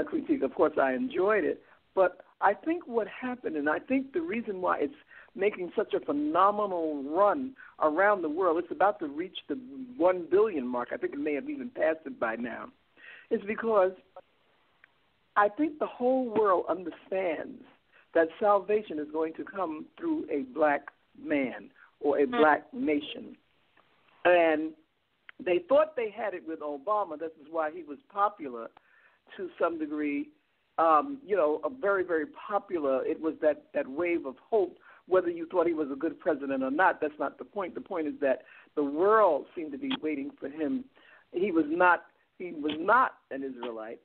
Speaker 18: critique, of course I enjoyed it, but I think what happened, and I think the reason why it's making such a phenomenal run around the world, it's about to reach the 1 billion mark, I think it may have even passed it by now, is because I think the whole world understands that salvation is going to come through a black man or a black nation. And they thought they had it with Obama. This is why he was popular to some degree. A very, very popular. It was that wave of hope. Whether you thought he was a good president or not, that's not the point. The point is that the world seemed to be waiting for him. He was not an Israelite,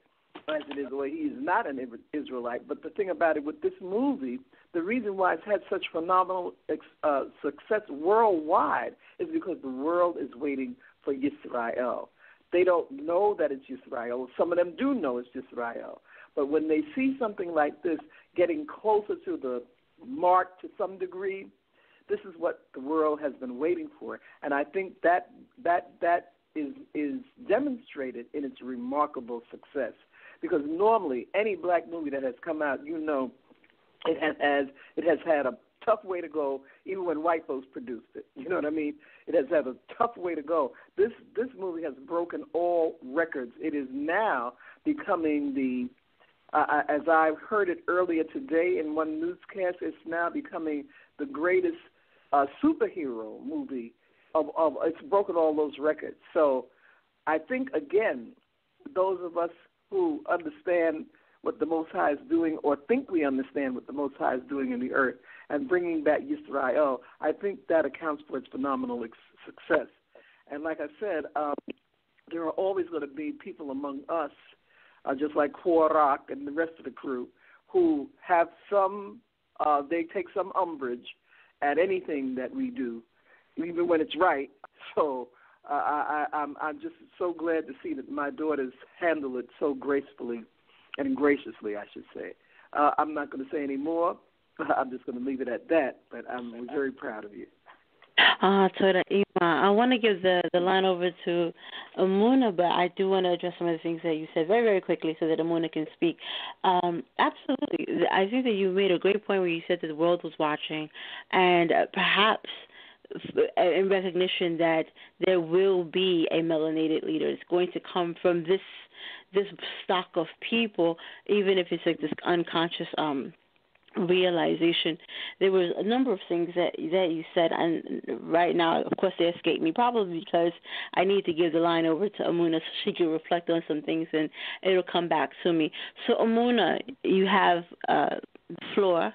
Speaker 18: as it is, or he is not an Israelite. But the thing about it with this movie, the reason why it's had such phenomenal success worldwide is because the world is waiting for Yisrael. They don't know that it's Yisrael. Some of them do know it's Yisrael. But when they see something like this getting closer to the mark to some degree, this is what the world has been waiting for. And I think that is demonstrated in its remarkable success. Because normally any black movie that has come out, it has had a tough way to go, even when white folks produced it. You know what I mean? It has had a tough way to go. This movie has broken all records. It is now becoming as I've heard it earlier today in one newscast, it's now becoming the greatest superhero movie it's broken all those records. So I think, again, those of us who understand what the Most High is doing or think we understand what the Most High is doing in the earth and bringing back Yisrael, I think that accounts for its phenomenal success. And like I said, there are always going to be people among us, just like Quarak and the rest of the crew, who have they take some umbrage at anything that we do, even when it's right. So I'm just so glad to see that my daughters handle it so gracefully and graciously, I should say. I'm not going to say any more. I'm just going to leave it at that, but I'm very proud of you.
Speaker 3: Toda Ima. I want to give the line over to Amuna, but I do want to address some of the things that you said very, very quickly so that Amuna can speak. Absolutely. I think that you made a great point where you said that the world was watching, and perhaps in recognition that there will be a melanated leader. It's going to come from this stock of people, even if it's like this unconscious realization. There was a number of things that you said, and right now, of course, they escape me, probably because I need to give the line over to Amuna so she can reflect on some things, and it'll come back to me. So, Amuna, you have the floor.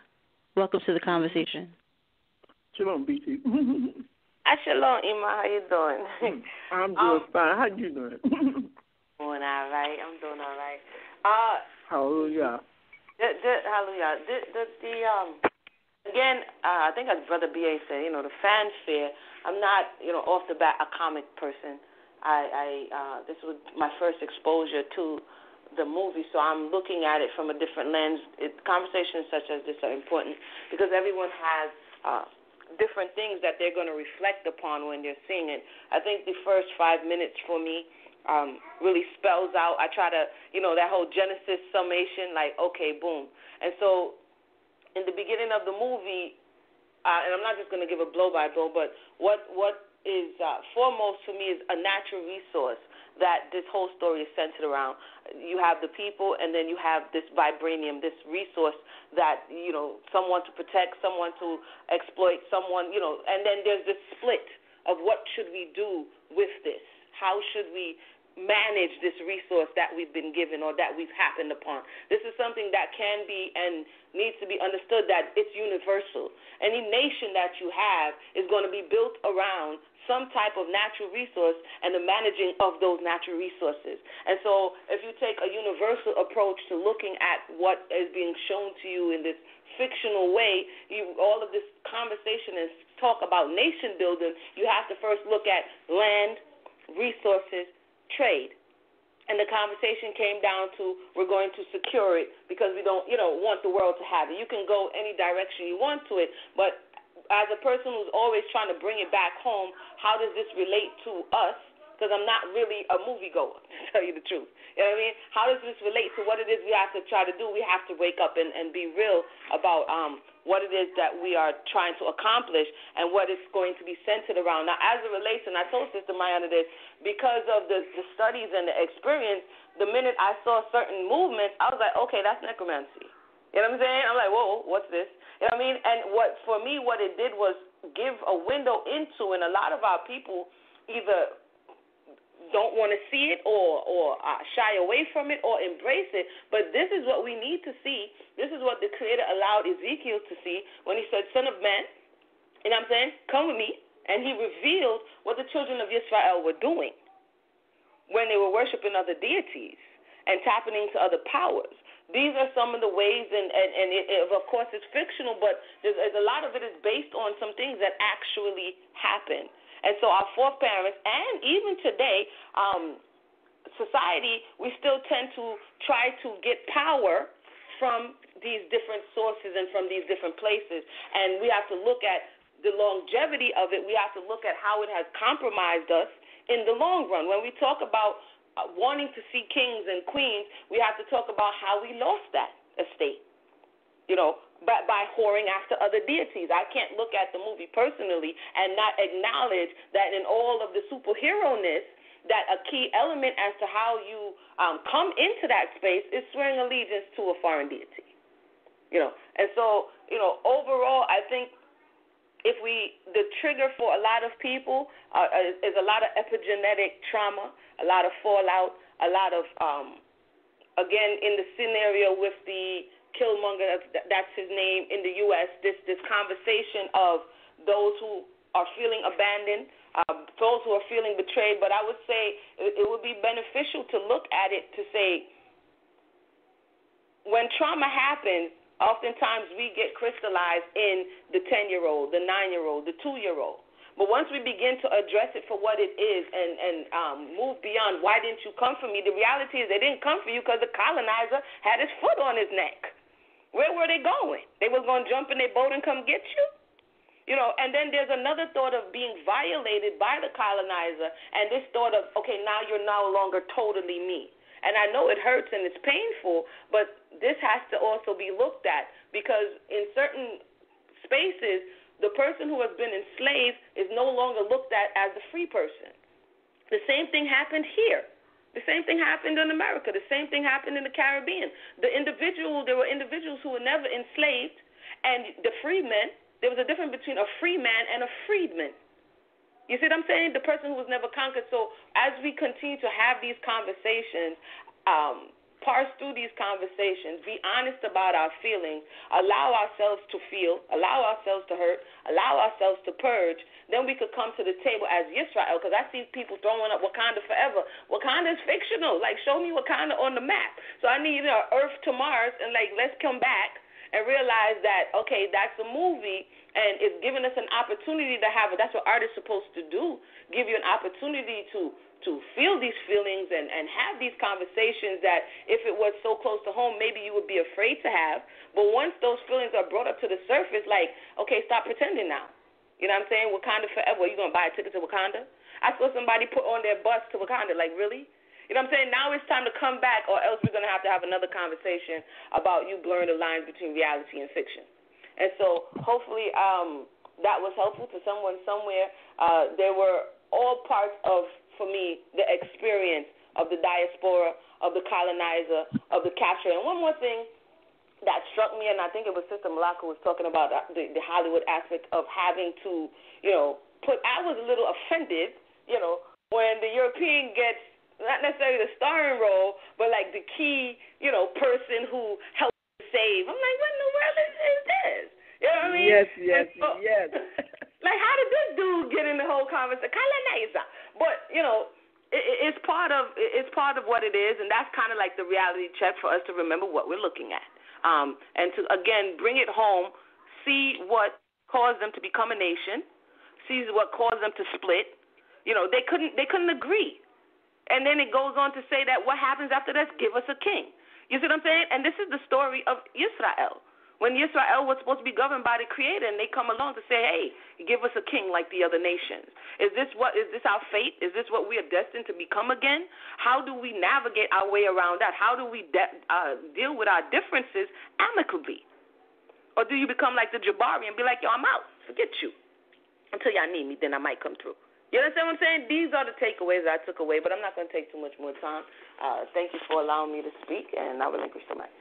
Speaker 3: Welcome to the conversation.
Speaker 18: Shalom, BT.
Speaker 13: Shalom, Ima. How you doing?
Speaker 18: I'm doing fine. How you doing?
Speaker 13: Doing all right. I'm doing all right.
Speaker 18: Hallelujah.
Speaker 13: Hallelujah. Again, I think as Brother B.A. said, the fanfare, I'm not, off the bat a comic person. This was my first exposure to the movie, so I'm looking at it from a different lens. Conversations such as this are important because everyone has different things that they're going to reflect upon when they're seeing it. I think the first 5 minutes for me really spells out. I try to, that whole Genesis summation, like, okay, boom. And so in the beginning of the movie, and I'm not just going to give a blow-by-blow, but what is foremost for me is a natural resource that this whole story is centered around. You have the people, and then you have this vibranium, this resource that, someone to protect, someone to exploit, someone, and then there's this split of what should we do with this? How should we manage this resource that we've been given or that we've happened upon? This is something that can be and needs to be understood that it's universal. Any nation that you have is going to be built around some type of natural resource and the managing of those natural resources. And so if you take a universal approach to looking at what is being shown to you in this fictional way, all of this conversation and talk about nation building, you have to first look at land, resources, trade. And the conversation came down to we're going to secure it because we don't, want the world to have it. You can go any direction you want to it, but as a person who's always trying to bring it back home, how does this relate to us? Because I'm not really a moviegoer, to tell you the truth. You know what I mean? How does this relate to what it is we have to try to do? We have to wake up and be real about what it is that we are trying to accomplish and what it's going to be centered around. Now, as it relates, and I told Sister Mayana this, because of the studies and the experience, the minute I saw certain movements, I was like, okay, that's necromancy. You know what I'm saying? I'm like, whoa, what's this? You know what I mean? And for me, what it did was give a window into, and a lot of our people either don't want to see it or shy away from it or embrace it. But this is what we need to see. This is what the Creator allowed Ezekiel to see when he said, Son of man, you know what I'm saying? Come with me. And he revealed what the children of Israel were doing when they were worshiping other deities and tapping into other powers. These are some of the ways, and of course it's fictional, but there's a lot of it is based on some things that actually happen. And so our foreparents, and even today, society, we still tend to try to get power from these different sources and from these different places. And we have to look at the longevity of it. We have to look at how it has compromised us in the long run. When we talk about wanting to see kings and queens, we have to talk about how we lost that estate, by whoring after other deities. I can't look at the movie personally and not acknowledge that in all of the superhero-ness, that a key element as to how you come into that space is swearing allegiance to a foreign deity. And so, overall, I think the trigger for a lot of people is a lot of epigenetic trauma, a lot of fallout, a lot of, again, in the scenario with the Killmonger, that's his name in the U.S., this conversation of those who are feeling abandoned, those who are feeling betrayed. But I would say it would be beneficial to look at it to say, when trauma happens, oftentimes we get crystallized in the 10-year-old, the 9-year-old, the 2-year-old. But once we begin to address it for what it is and move beyond, why didn't you come for me? The reality is they didn't come for you because the colonizer had his foot on his neck. Where were they going? They was going to jump in their boat and come get you? You know, and then there's another thought of being violated by the colonizer, and this thought of, okay, now you're no longer totally me. And I know it hurts and it's painful, but this has to also be looked at, because in certain spaces, the person who has been enslaved is no longer looked at as a free person. The same thing happened here. The same thing happened in America. The same thing happened in the Caribbean. There were individuals who were never enslaved, and the freedmen, there was a difference between a free man and a freedman. You see what I'm saying? The person who was never conquered. So as we continue to have these conversations, parse through these conversations, be honest about our feelings, allow ourselves to feel, allow ourselves to hurt, allow ourselves to purge, then we could come to the table as Yisrael, because I see people throwing up Wakanda forever. Wakanda is fictional. Like, show me Wakanda on the map. So I need Earth to Mars, and, like, let's come back and realize that, okay, that's a movie, and it's giving us an opportunity to have it. That's what art is supposed to do, give you an opportunity to feel these feelings and have these conversations that if it was so close to home, maybe you would be afraid to have. But once those feelings are brought up to the surface, like, okay, stop pretending now. You know what I'm saying? Wakanda forever. Are you going to buy a ticket to Wakanda? I saw somebody put on their bus to Wakanda. Like, really? You know what I'm saying? Now it's time to come back, or else we're going to have another conversation about you blurring the lines between reality and fiction. And so hopefully that was helpful to someone somewhere. There were all parts of, for me, the experience of the diaspora, of the colonizer, of the capture. And one more thing that struck me, and I think it was Sister Malaka was talking about the Hollywood aspect of having to, I was a little offended, when the European gets not necessarily the starring role, but like the key, person who helps save. I'm like, what in the world is this? You know what I mean? Yes. Like, how did this dude get in the whole conversation? Colonizer. But, it's part of what it is, and that's kind of like the reality check for us to remember what we're looking at. And to, again, bring it home, see what caused them to become a nation, see what caused them to split. They couldn't agree. And then it goes on to say that what happens after that? Give us a king. You see what I'm saying? And this is the story of Israel. When Israel was supposed to be governed by the Creator, and they come along to say, hey, give us a king like the other nations. Is this our fate? Is this what we are destined to become again? How do we navigate our way around that? How do we deal with our differences amicably? Or do you become like the Jabari and be like, yo, I'm out. Forget you. Until y'all need me, then I might come through. You understand what I'm saying? These are the takeaways I took away, but I'm not going to take too much more time. Thank you for allowing me to speak, and I relinquish the mic.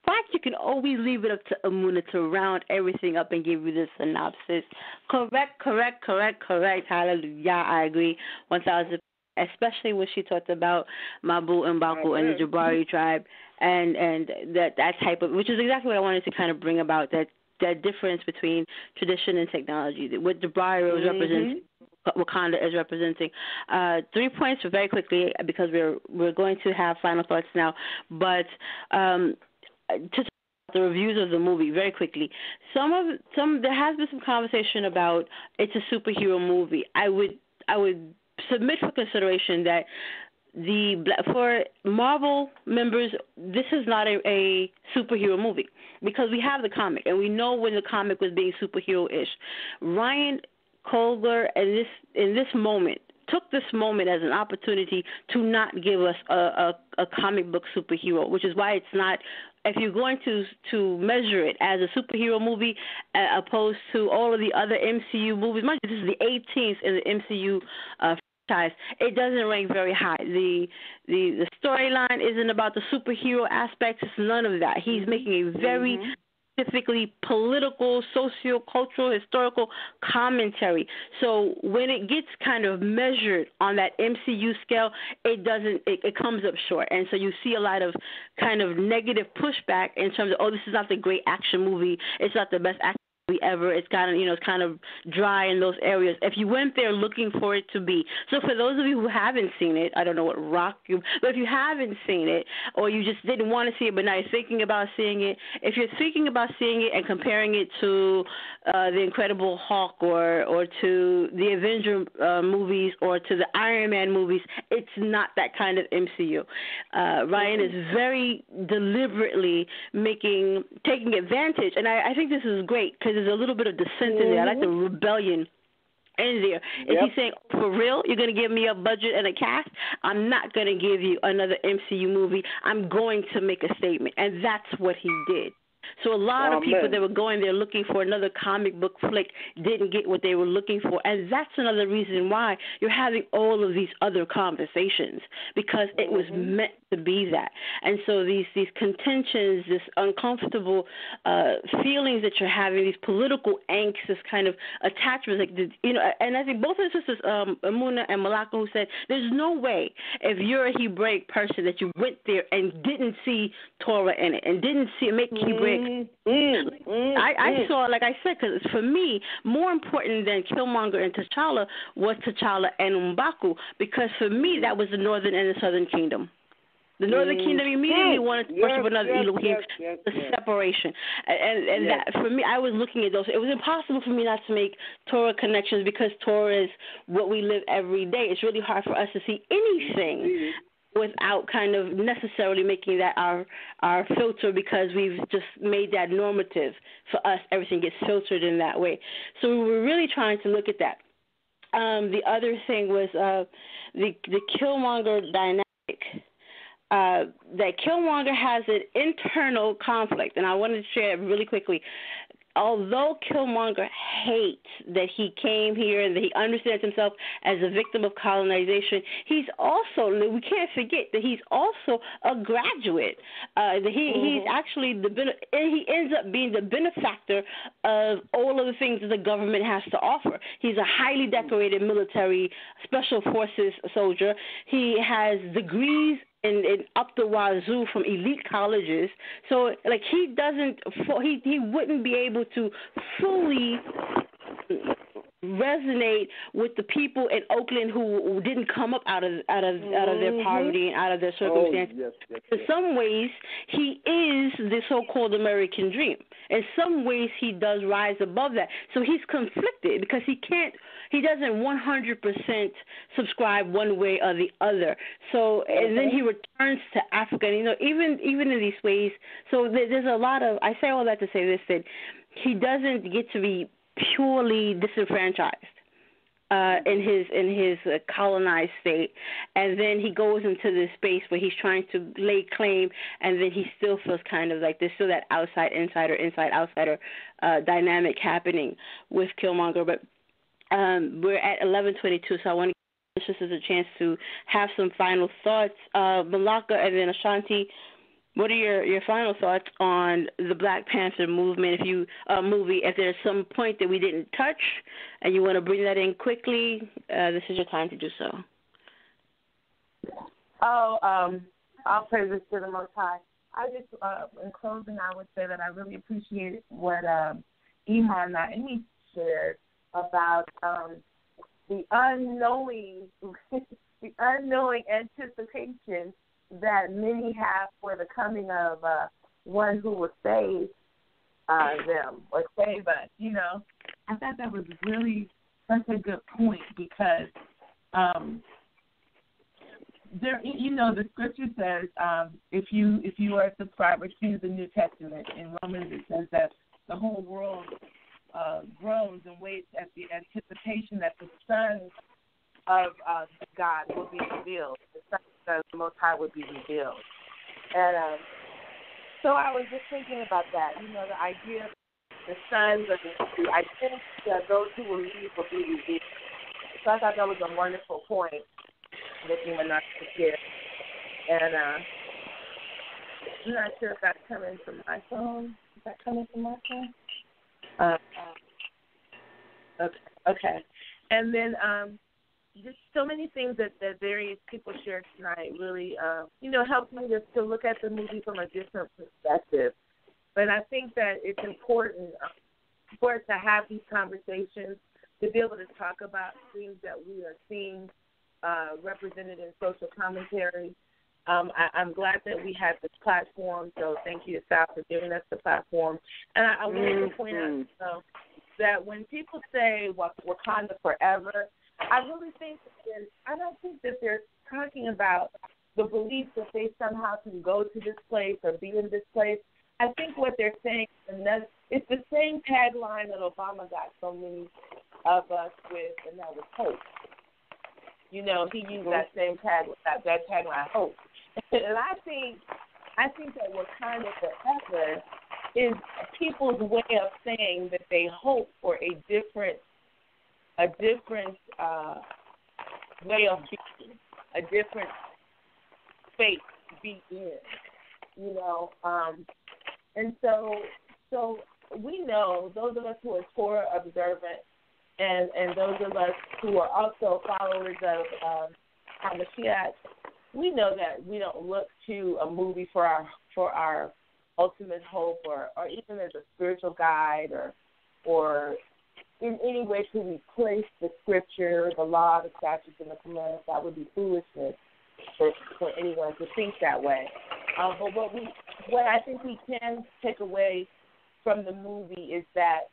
Speaker 19: In fact, you can always leave it up to Amuna to round everything up and give you the synopsis. Correct. Hallelujah. I agree 1,000%, especially when she talked about Mabu and Baku and the Jabari tribe and that type of, which is exactly what I wanted to kind of bring about, that difference between tradition and technology. What Jabari is representing, Wakanda is representing. 3 points very quickly, because we're going to have final thoughts now, but to the reviews of the movie very quickly. There has been some conversation about it's a superhero movie. I would submit for consideration that for Marvel members, this is not a superhero movie, because we have the comic and we know when the comic was being superhero-ish. Ryan Coogler in this moment took this moment as an opportunity to not give us a comic book superhero, which is why it's not. If you're going to measure it as a superhero movie opposed to all of the other MCU movies, mind you, this is the 18th in the MCU franchise, it doesn't rank very high. The storyline isn't about the superhero aspects. It's none of that. He's making a very specifically political, socio-cultural, historical commentary. So when it gets kind of measured on that MCU scale, it comes up short. And so you see a lot of kind of negative pushback in terms of, this is not the great action movie. It's not the best action movie ever. It's kind of dry in those areas. If you went there looking for it to be. So for those of you who haven't seen it, I don't know what but if you haven't seen it, or you just didn't want to see it but now you're thinking about seeing it, if you're thinking about seeing it and comparing it to the Incredible Hulk or to the Avenger movies or to the Iron Man movies, it's not that kind of MCU. Ryan is very deliberately taking advantage, and I think this is great, because there's a little bit of dissent in there. I like the rebellion in there. Is he saying, for real, you're going to give me a budget and a cast? I'm not going to give you another MCU movie. I'm going to make a statement. And that's what he did. So a lot of people that were going there looking for another comic book flick didn't get what they were looking for. And that's another reason why you're having all of these other conversations, because it was meant to be that. And so these contentions, this uncomfortable feelings that you're having, these political angst, this kind of attachments, like, you know, and I think both of the sisters, Amuna and Malaka, who said there's no way if you're a Hebraic person that you went there and didn't see Torah in it and didn't see it make Hebraic. I saw, like I said, because for me, more important than Killmonger and T'Challa was T'Challa and M'Baku, because for me, that was the Northern and the Southern Kingdom. The Northern Kingdom immediately wanted to worship another Elohim, the separation. And that, for me, I was looking at those. It was impossible for me not to make Torah connections, because Torah is what we live every day. It's really hard for us to see anything without kind of necessarily making that our filter, because we've just made that normative for us. Everything gets filtered in that way. So we were really trying to look at that. The other thing was the Killmonger dynamic. That Killmonger has an internal conflict, and I wanted to share it really quickly. Although Killmonger hates that he came here and that he understands himself as a victim of colonization, he's also, we can't forget that he's also a graduate. He's actually he ends up being the benefactor of all of the things that the government has to offer. He's a highly decorated military special forces soldier. He has degrees in up the wazoo from elite colleges. So, like, he wouldn't be able to fully resonate with the people in Oakland who didn't come up out of their poverty and out of their circumstances. In some ways, he is the so-called American dream. In some ways, he does rise above that. So he's conflicted, because he doesn't 100% subscribe one way or the other. So, and then he returns to Africa. And, you know, even in these ways, so there's a lot of, I say all that to say this, that he doesn't get to be purely disenfranchised in his colonized state, and then he goes into this space where he's trying to lay claim, and then he still feels kind of like there's still that inside-outsider dynamic happening with Killmonger. But we're at 11:22, so I want to give this as a chance to have some final thoughts. Malaka and then Ashanti, what are your final thoughts on the Black Panther movement? If there's some point that we didn't touch and you want to bring that in quickly, this is your time to do so.
Speaker 5: I'll praise this to the Most High. I just, in closing, I would say that I really appreciate what EMAH and he shared about the unknowing anticipation that many have for the coming of one who will save them or save us. You know, I thought that was really such a good point, because there, you know, the scripture says if you are a subscriber to the New Testament, in Romans it says that the whole world groans and waits at the anticipation that the sons of God will be revealed. The sons of the Most High will be revealed. And so I was just thinking about that. You know, the idea of the sons of the identity of those who will leave will be revealed. So I thought that was a wonderful point that you were not to share. And I'm not sure if that's coming from my phone. Is that coming from my phone? Okay. And then just so many things that various people shared tonight really, helped me to look at the movie from a different perspective. But I think that it's important for us to have these conversations, to be able to talk about things that we are seeing represented in social commentary. I'm glad that we have this platform, so thank you to Sal for giving us the platform. And I wanted to point out that when people say Wakanda forever, I really think I don't think that they're talking about the belief that they somehow can go to this place or be in this place. I think what they're saying, it's the same tagline that Obama got so many of us with, and that was hope. You know, he used that same tagline, hope. And I think that Wakanda Forever is people's way of saying that they hope for a different way of being, a different faith to be in, you know. And so we know, those of us who are Torah observant and those of us who are also followers of HaMashiach, we know that we don't look to a movie for our ultimate hope or even as a spiritual guide or in any way to replace the scripture, the law, the statutes, and the commandments. That would be foolishness for anyone to think that way. But what I think we can take away from the movie is that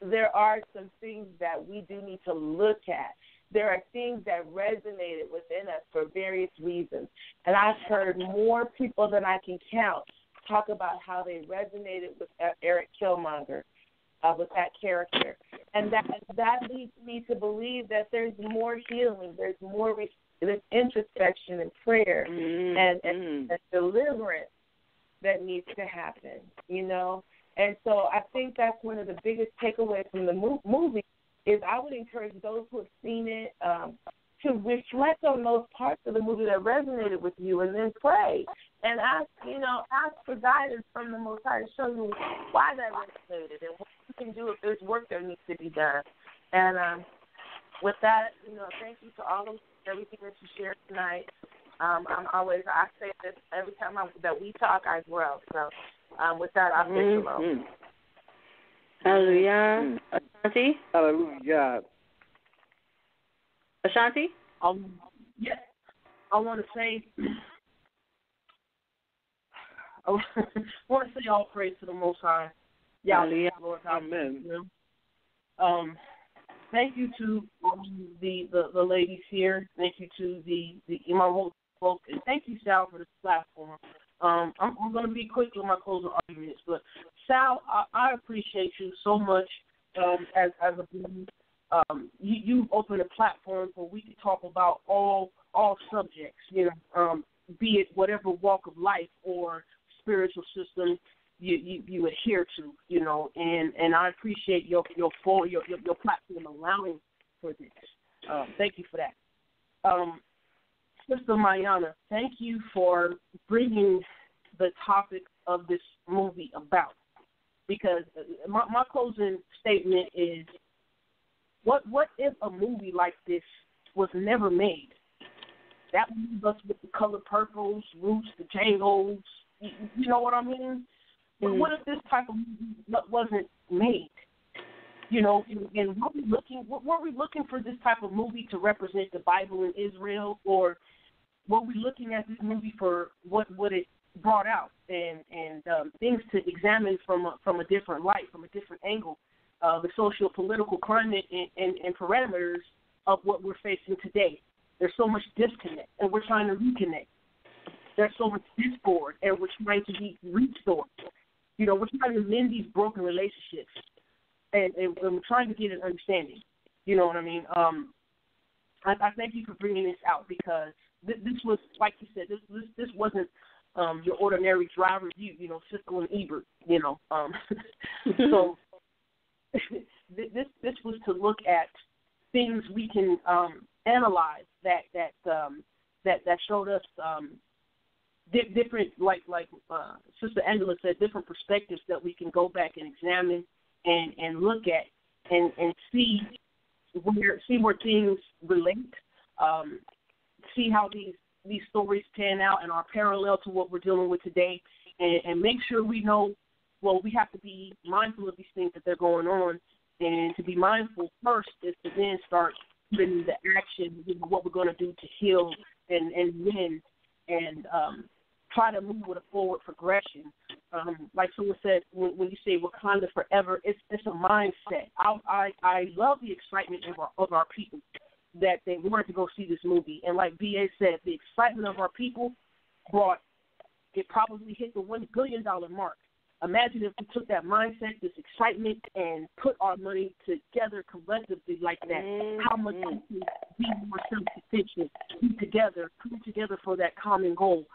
Speaker 5: there are some things that we do need to look at. There are things that resonated within us for various reasons. And I've heard more people than I can count talk about how they resonated with Eric Killmonger, with that character. And that leads me to believe that there's more healing, there's more introspection and prayer and deliverance that needs to happen, you know. And so I think that's one of the biggest takeaways from the movie is I would encourage those who have seen it to reflect on those parts of the movie that resonated with you and then pray and ask for guidance from the Most High to show you why that resonated and what you can do if there's work that needs to be done. And with that, thank you to all of everything that you shared tonight. I say this every time that we talk, I grow. So with that, I'll say shalom.
Speaker 19: Hallelujah. Ashanti?
Speaker 10: Hallelujah.
Speaker 19: Ashanti?
Speaker 4: Yes. I want to say, all praise to the Most High.
Speaker 19: Hallelujah.
Speaker 4: Lord, amen. Thank you to the ladies here. Thank you to the EMAH folks, and thank you, Sal, for this platform. I'm going to be quick with my closing arguments, but Sal, I appreciate you so much as a being. You opened a platform where we can talk about all subjects, be it whatever walk of life or spiritual system you adhere to, and I appreciate your platform allowing for this. Thank you for that. Sister Mayana, thank you for bringing the topic of this movie about, because my closing statement is, what if a movie like this was never made? That would leave us with the color purples, Roots, the Jangles, you know what I mean? But what if this type of movie wasn't made? And were we looking for this type of movie to represent the Bible in Israel, or were we looking at this movie for what it brought out and things to examine from a different light, from a different angle, the socio-political climate and parameters of what we're facing today? There's so much disconnect, and we're trying to reconnect. There's so much discord, and we're trying to be restored. We're trying to mend these broken relationships, and we're trying to get an understanding. You know what I mean? I thank you for bringing this out, because this was, like you said, this wasn't your ordinary dry review, Siskel and Ebert, So this was to look at things we can analyze that showed us different, like Sister Angela said, different perspectives that we can go back and examine and look at and see where things relate, see how these stories pan out and are parallel to what we're dealing with today, and make sure we know, we have to be mindful of these things that they're going on, and to be mindful first is to then start putting the action, what we're going to do to heal and win and try to move with a forward progression. Like someone said, when you say Wakanda Forever, it's a mindset. I love the excitement of our people, that they wanted to go see this movie. And like B.A. said, the excitement of our people it probably hit the $1 billion mark Imagine if we took that mindset, this excitement, and put our money together collectively like that. How much we can be more self-sufficient, come together for that common goal.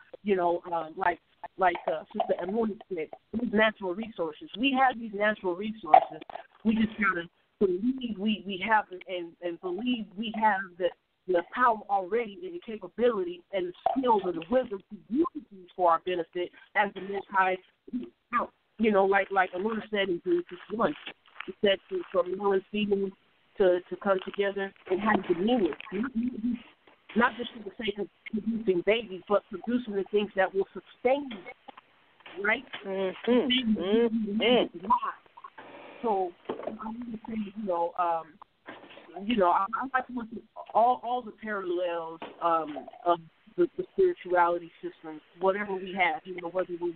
Speaker 4: Like Sister Emily said, these natural resources. We have these natural resources. We just gotta believe we have it and believe we have the power already and the capability and the skills and the wisdom to use these for our benefit as the Most High out. Like Amuna said in Genesis 1, he said for male and female to come together and have dominion. Not just for the sake of producing babies, but producing the things that will sustain them, right? So I want to say, I like to look at all the parallels of the spirituality systems, whatever we have, whether we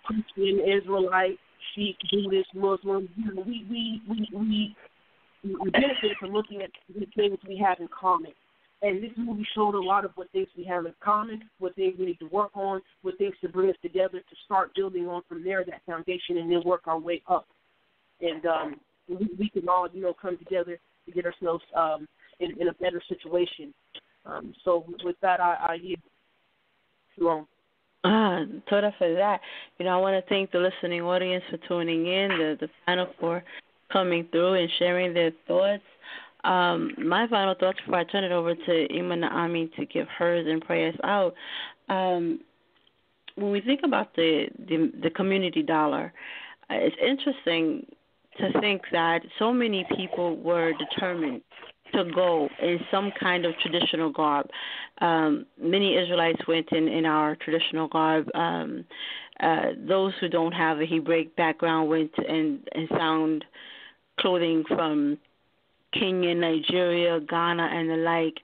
Speaker 4: Christian, Israelite, Sikh, Buddhist, Muslim, we benefit from looking at the things we have in common. And this movie showed a lot of what things we have in common, what things we need to work on, what things to bring us together to start building on from there, that foundation, and then work our way up. And we can all, come together to get ourselves in a better situation. So with that, I yield. Shalom.
Speaker 19: Toda for that. I want to thank the listening audience for tuning in, the panel for coming through and sharing their thoughts. My final thoughts before I turn it over to Ima to give hers and pray us out. When we think about the community dollar, it's interesting to think that so many people were determined to go in some kind of traditional garb. Many Israelites went in our traditional garb. Those who don't have a Hebraic background went and found clothing from Kenya, Nigeria, Ghana, and the like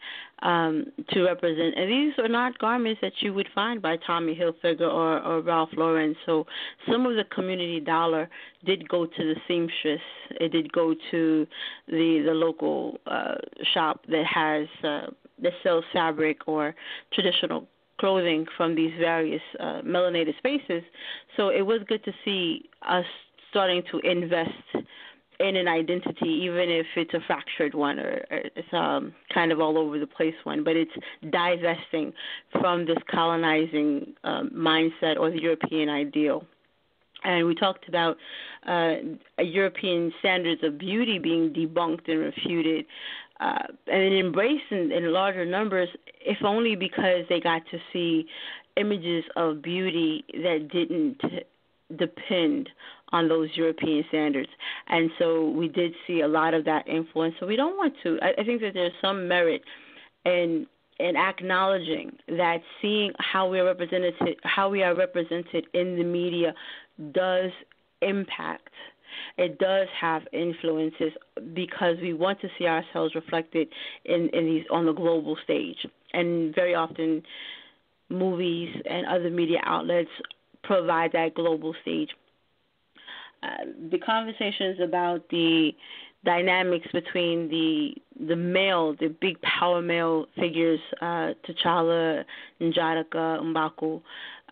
Speaker 19: to represent. And these are not garments that you would find by Tommy Hilfiger or Ralph Lauren. So some of the community dollar did go to the seamstress. It did go to the local shop that sells fabric or traditional clothing from these various melanated spaces. So it was good to see us starting to invest in an identity, even if it's a fractured one or it's kind of all over the place one, but it's divesting from this colonizing mindset or the European ideal. And we talked about European standards of beauty being debunked and refuted and embraced in larger numbers, if only because they got to see images of beauty that didn't depend on those European standards. And so we did see a lot of that influence. So we don't want to. I think that there's some merit in acknowledging that seeing how we are represented in the media does impact. It does have influences because we want to see ourselves reflected in these on the global stage. And very often movies and other media outlets provide that global stage. The conversations about the dynamics between the male, the big power male figures, T'Challa, N'Jadaka, M'Baku,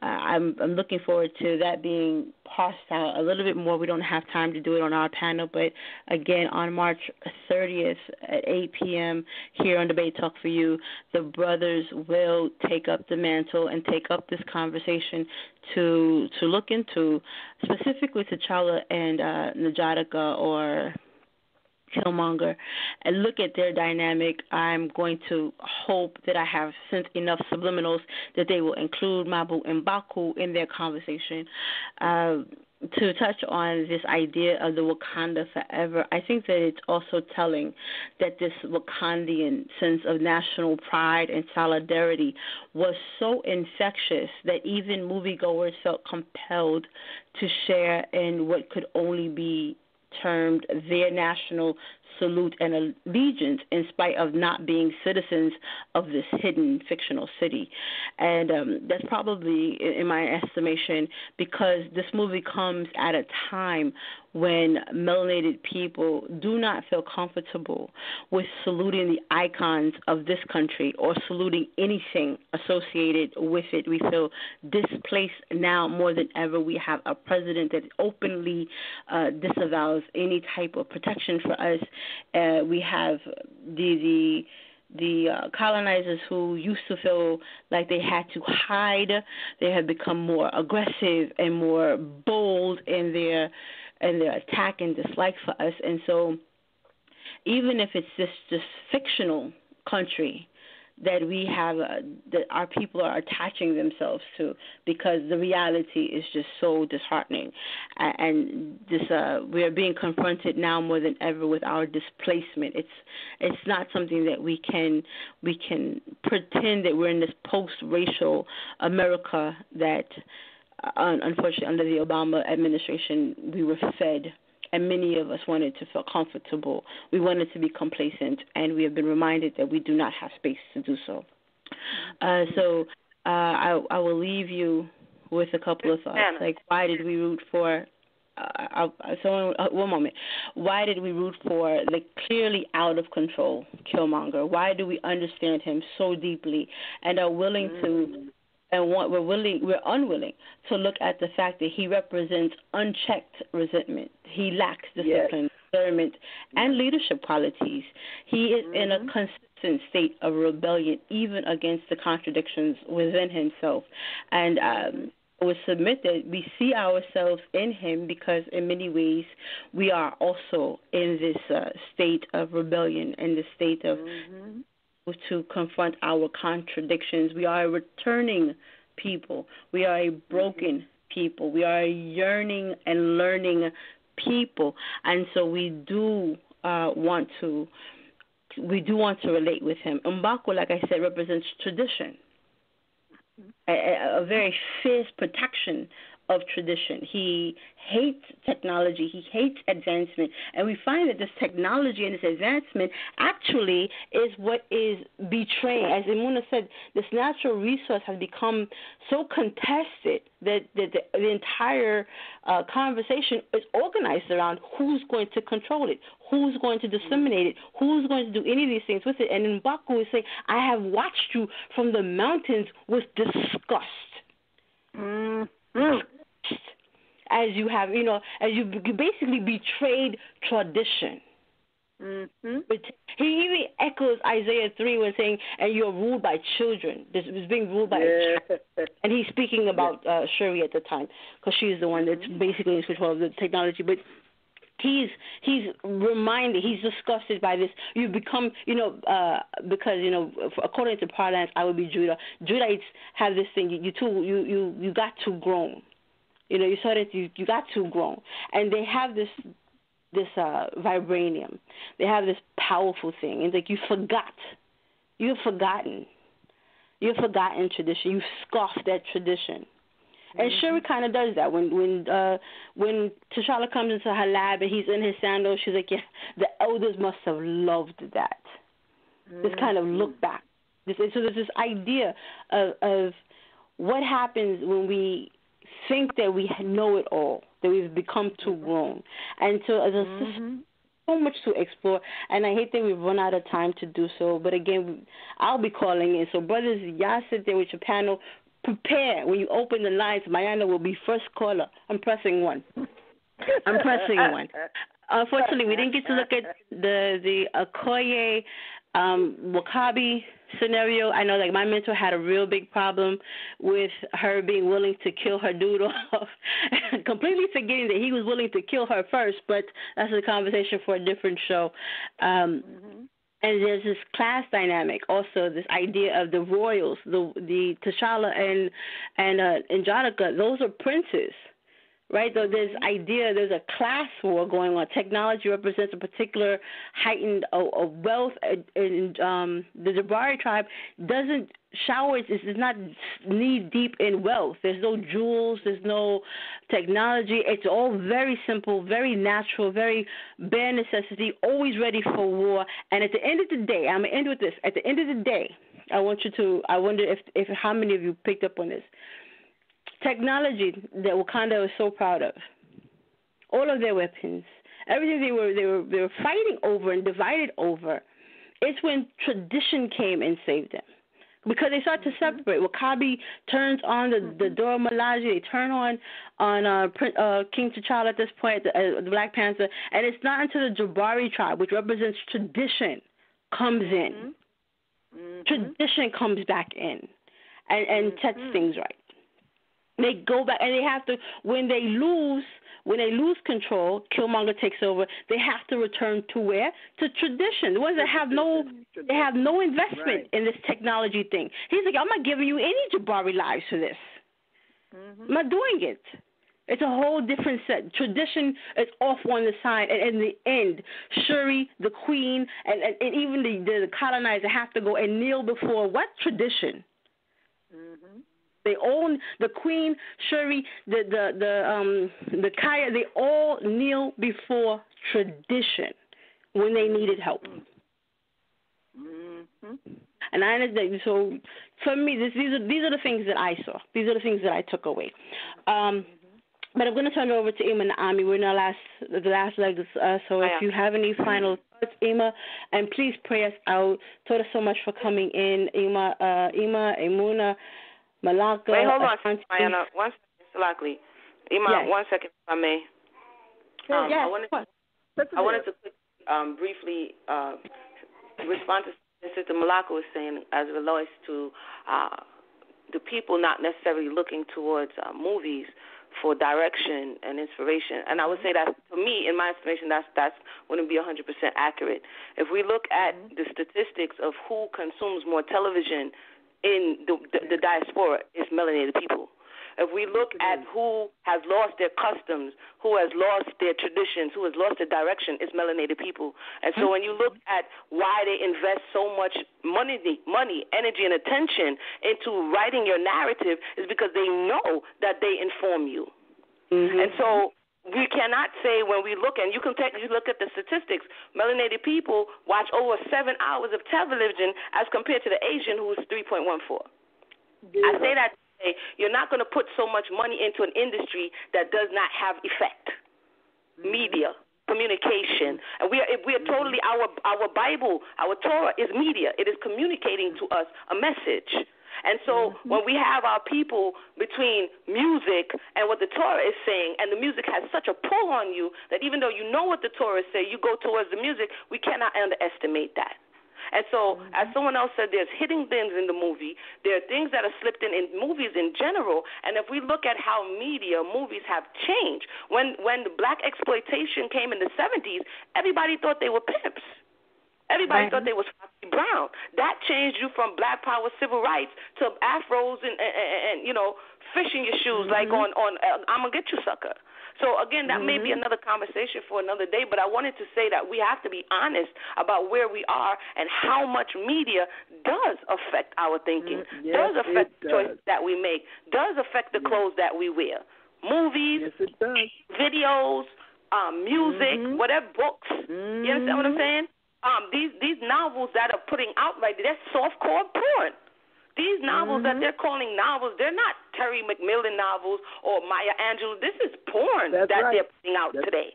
Speaker 19: I'm looking forward to that being parsed out a little bit more. We don't have time to do it on our panel, but again, on March 30th at 8 p.m. here on Debate Talk for You, the brothers will take up the mantle and take up this conversation to look into specifically T'Challa and N'Jadaka or Killmonger and look at their dynamic. I'm going to hope that I have sent enough subliminals that they will include Mabu and Baku in their conversation. To touch on this idea of the Wakanda forever, I think that it's also telling that this Wakandian sense of national pride and solidarity was so infectious that even moviegoers felt compelled to share in what could only be termed their national salute and allegiance in spite of not being citizens of this hidden fictional city. And that's probably, in my estimation, because this movie comes at a time when melanated people do not feel comfortable with saluting the icons of this country or saluting anything associated with it. We feel displaced now more than ever. We have a president that openly disavows any type of protection for us. We have the colonizers who used to feel like they had to hide. They have become more aggressive and more bold in their attack and dislike for us. And so even if it's this fictional country that we have, that our people are attaching themselves to, because the reality is just so disheartening, and this we are being confronted now more than ever with our displacement. It's not something that we can pretend that we're in this post-racial America that, unfortunately, under the Obama administration, we were fed. And many of us wanted to feel comfortable. We wanted to be complacent, and we have been reminded that we do not have space to do so. So I will leave you with a couple of thoughts. Like, why did we root for one moment. Why did we root for the clearly out of control Killmonger? Why do we understand him so deeply and are willing to and we're unwilling to look at the fact that he represents unchecked resentment. He lacks discipline, discernment, and leadership qualities. He is in a consistent state of rebellion, even against the contradictions within himself. And I would submit that we see ourselves in him because in many ways we are also in this state of rebellion, in the state of to confront our contradictions. We are a returning people. We are a broken people. We are a yearning and learning people. And so we do want to relate with him. M'Baku, like I said, represents tradition, a very fierce protection of tradition. He hates technology. He hates advancement. And we find that this technology and this advancement actually is what is betraying. As Imuna said, this natural resource has become so contested that the entire conversation is organized around who's going to control it, who's going to disseminate it, who's going to do any of these things with it. And M'Baku is saying, I have watched you from the mountains with disgust. As you have, as you basically betrayed tradition. But he even echoes Isaiah 3 when saying, and you're ruled by children. This was being ruled by a child. And he's speaking about Shuri at the time, because she's the one that's basically in control of the technology. But he's reminded, he's disgusted by this. You become, because, according to parlance, I would be Judah. Judahites have this thing, you got too grown. You saw that you got too grown. And they have this vibranium. They have this powerful thing. It's like you forgot. You've forgotten. You've forgotten tradition. You've scoffed at tradition. And Shuri kind of does that. When T'Challa comes into her lab and he's in his sandals, she's like, yeah, the elders must have loved that. This kind of look back. So there's this idea of what happens when we think that we know it all, that we've become too grown. And so there's so much to explore, and I hate that we've run out of time to do so. But again, I'll be calling in. So brothers, y'all sit there with your panel. Prepare. When you open the lines, Mayana will be first caller. I'm pressing one. Unfortunately, we didn't get to look at the Okoye Wakabi scenario. I know, like, my mentor had a real big problem with her being willing to kill her dude off, completely forgetting that he was willing to kill her first, but that's a conversation for a different show. And there's this class dynamic also, this idea of the royals, the T'Challa and Angelica, those are princes. Right, though there's a class war going on. Technology represents a particular heightened of wealth. And the Jabari tribe does not knee deep in wealth. There's no jewels. There's no technology. It's all very simple, very natural, very bare necessity. Always ready for war. And at the end of the day, I'm gonna end with this. At the end of the day, I wonder if how many of you picked up on this. Technology that Wakanda is so proud of, all of their weapons, everything they were fighting over and divided over. It's when tradition came and saved them. Because they start to separate. Wakabi turns on the Dora Milaje. They turn on King T'Challa at this point, the Black Panther. And it's not until the Jabari tribe, which represents tradition, comes in. Tradition comes back in and sets things right. They go back and they have to, when they lose control, Killmonger takes over, they have to return to where? To tradition. The ones that have no investment in this technology thing. He's like, I'm not giving you any Jabari lives for this. I'm not doing it. It's a whole different set. Tradition is off on the side, and in the end, Shuri, the queen, and even the colonizer have to go and kneel before what tradition? They own the queen, Shuri, the Kaya. They all kneel before tradition when they needed help. And I understand. So for me, these are the things that I saw. These are the things that I took away. But I'm going to turn it over to Ima and Ami. We're in the last legs. So if you have any final thoughts, Ima, and please pray us out. Told us so much for coming in, Ima, Emuna, Malaka.
Speaker 13: Wait, hold on, Mayana. 1 second, Salakli. Ima, 1 second, if I may. I wanted to briefly respond to what Sister Malaka was saying as it relates to the people not necessarily looking towards movies for direction and inspiration. And I would say that, for me, in my estimation, that's wouldn't be 100% accurate. If we look at the statistics of who consumes more television in the diaspora, it's melanated people. If we look at who has lost their customs, who has lost their traditions, who has lost their direction, it's melanated people. And so when you look at why they invest so much money, energy, and attention into writing your narrative, is because they know that they inform you. And so we cannot say when we look, and you look at the statistics, melanated people watch over 7 hours of television as compared to the Asian, who is 3.14. I say that you're not going to put so much money into an industry that does not have effect. Media, communication, and we are totally, our Bible, our Torah is media. It is communicating to us a message. And so when we have our people between music and what the Torah is saying, and the music has such a pull on you that even though you know what the Torah says, you go towards the music, we cannot underestimate that. And so, as someone else said, there's hidden things in the movie. There are things that are slipped in movies in general. And if we look at how movies have changed, when the black exploitation came in the 70s, everybody thought they were pimps. Everybody thought they was Foxy Brown. That changed you from black power, civil rights, to afros and fish in your shoes, like on I'm Gonna Get You Sucker. So, again, that may be another conversation for another day, but I wanted to say that we have to be honest about where we are and how much media does affect our thinking, does affect the choices that we make, does affect the clothes that we wear. Movies, videos, music, whatever, books. You understand what I'm saying? These novels that are putting out right there, they're softcore porn. These novels that they're calling novels, they're not Terry McMillan novels or Maya Angelou. This is porn they're putting out today.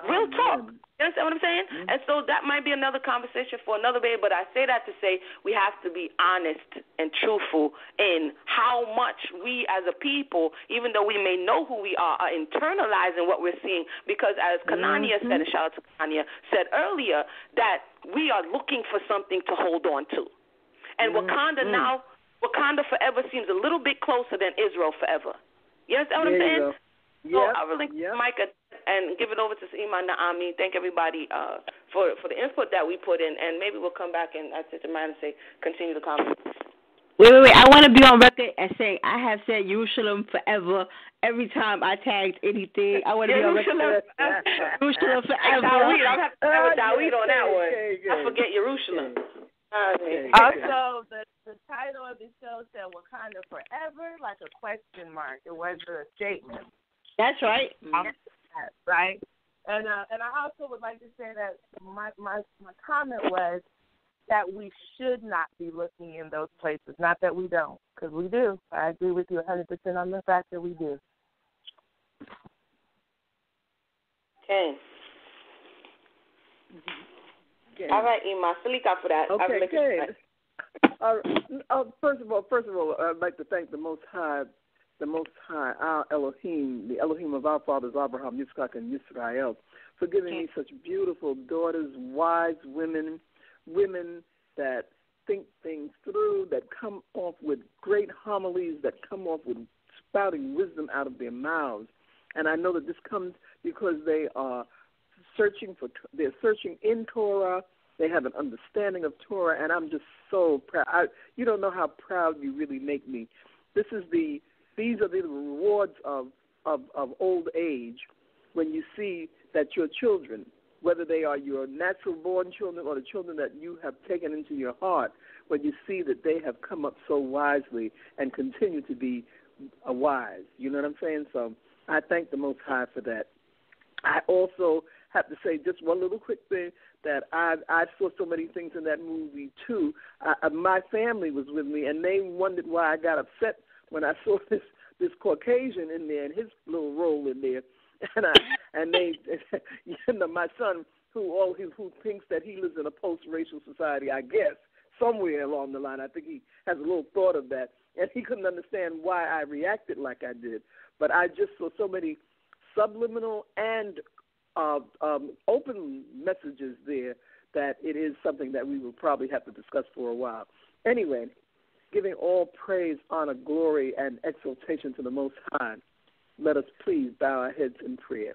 Speaker 13: Real talk. You understand what I'm saying? And so that might be another conversation for another day, but I say that to say we have to be honest and truthful in how much we as a people, even though we may know who we are internalizing what we're seeing, because as Kanania said, and shout out to Kanania, said earlier, that we are looking for something to hold on to. And Wakanda now, Wakanda forever seems a little bit closer than Israel forever. You understand what I'm saying? So I really Micah and give it over to Ima Naami. Thank everybody for the input that we put in, and maybe we'll come back and Sister Maya say continue the conversation.
Speaker 19: Wait. I want to be on record as saying I have said Jerusalem forever every time I tagged anything. I want to be on record. Jerusalem forever.
Speaker 13: I'll have to have a Dawid on that one. I forget Jerusalem.
Speaker 5: Also, the title of the show said Wakanda Forever, like a question mark. It wasn't a statement.
Speaker 19: That's right.
Speaker 5: Right? And I also would like to say that my comment was that we should not be looking in those places. Not that we don't, because we do. I agree with you 100% on the fact that we do.
Speaker 13: Okay.
Speaker 18: Okay.
Speaker 13: All right, Ima. Salika for that.
Speaker 18: Okay, good. First of all, I'd like to thank the Most High, our Elohim, the Elohim of our fathers, Abraham, Yitzchak, and Yisrael, for giving me such beautiful daughters, wise women that think things through, that come off with great homilies, that come off with spouting wisdom out of their mouths. And I know that this comes because they are they're searching in Torah. They have an understanding of Torah, and I'm just so proud. You don't know how proud you really make me. These are the rewards of old age when you see that your children, whether they are your natural-born children or the children that you have taken into your heart, when you see that they have come up so wisely and continue to be wise. You know what I'm saying? So I thank the Most High for that. I also have to say just one little quick thing, that I saw so many things in that movie, too. My family was with me, and they wondered why I got upset when I saw this Caucasian in there and his little role in there. And they, my son, who thinks that he lives in a post-racial society, I guess, somewhere along the line. I think he has a little thought of that, and he couldn't understand why I reacted like I did. But I just saw so many subliminal and open messages there that it is something that we will probably have to discuss for a while. Anyway, giving all praise, honor, glory, and exaltation to the Most High, let us please bow our heads in prayer.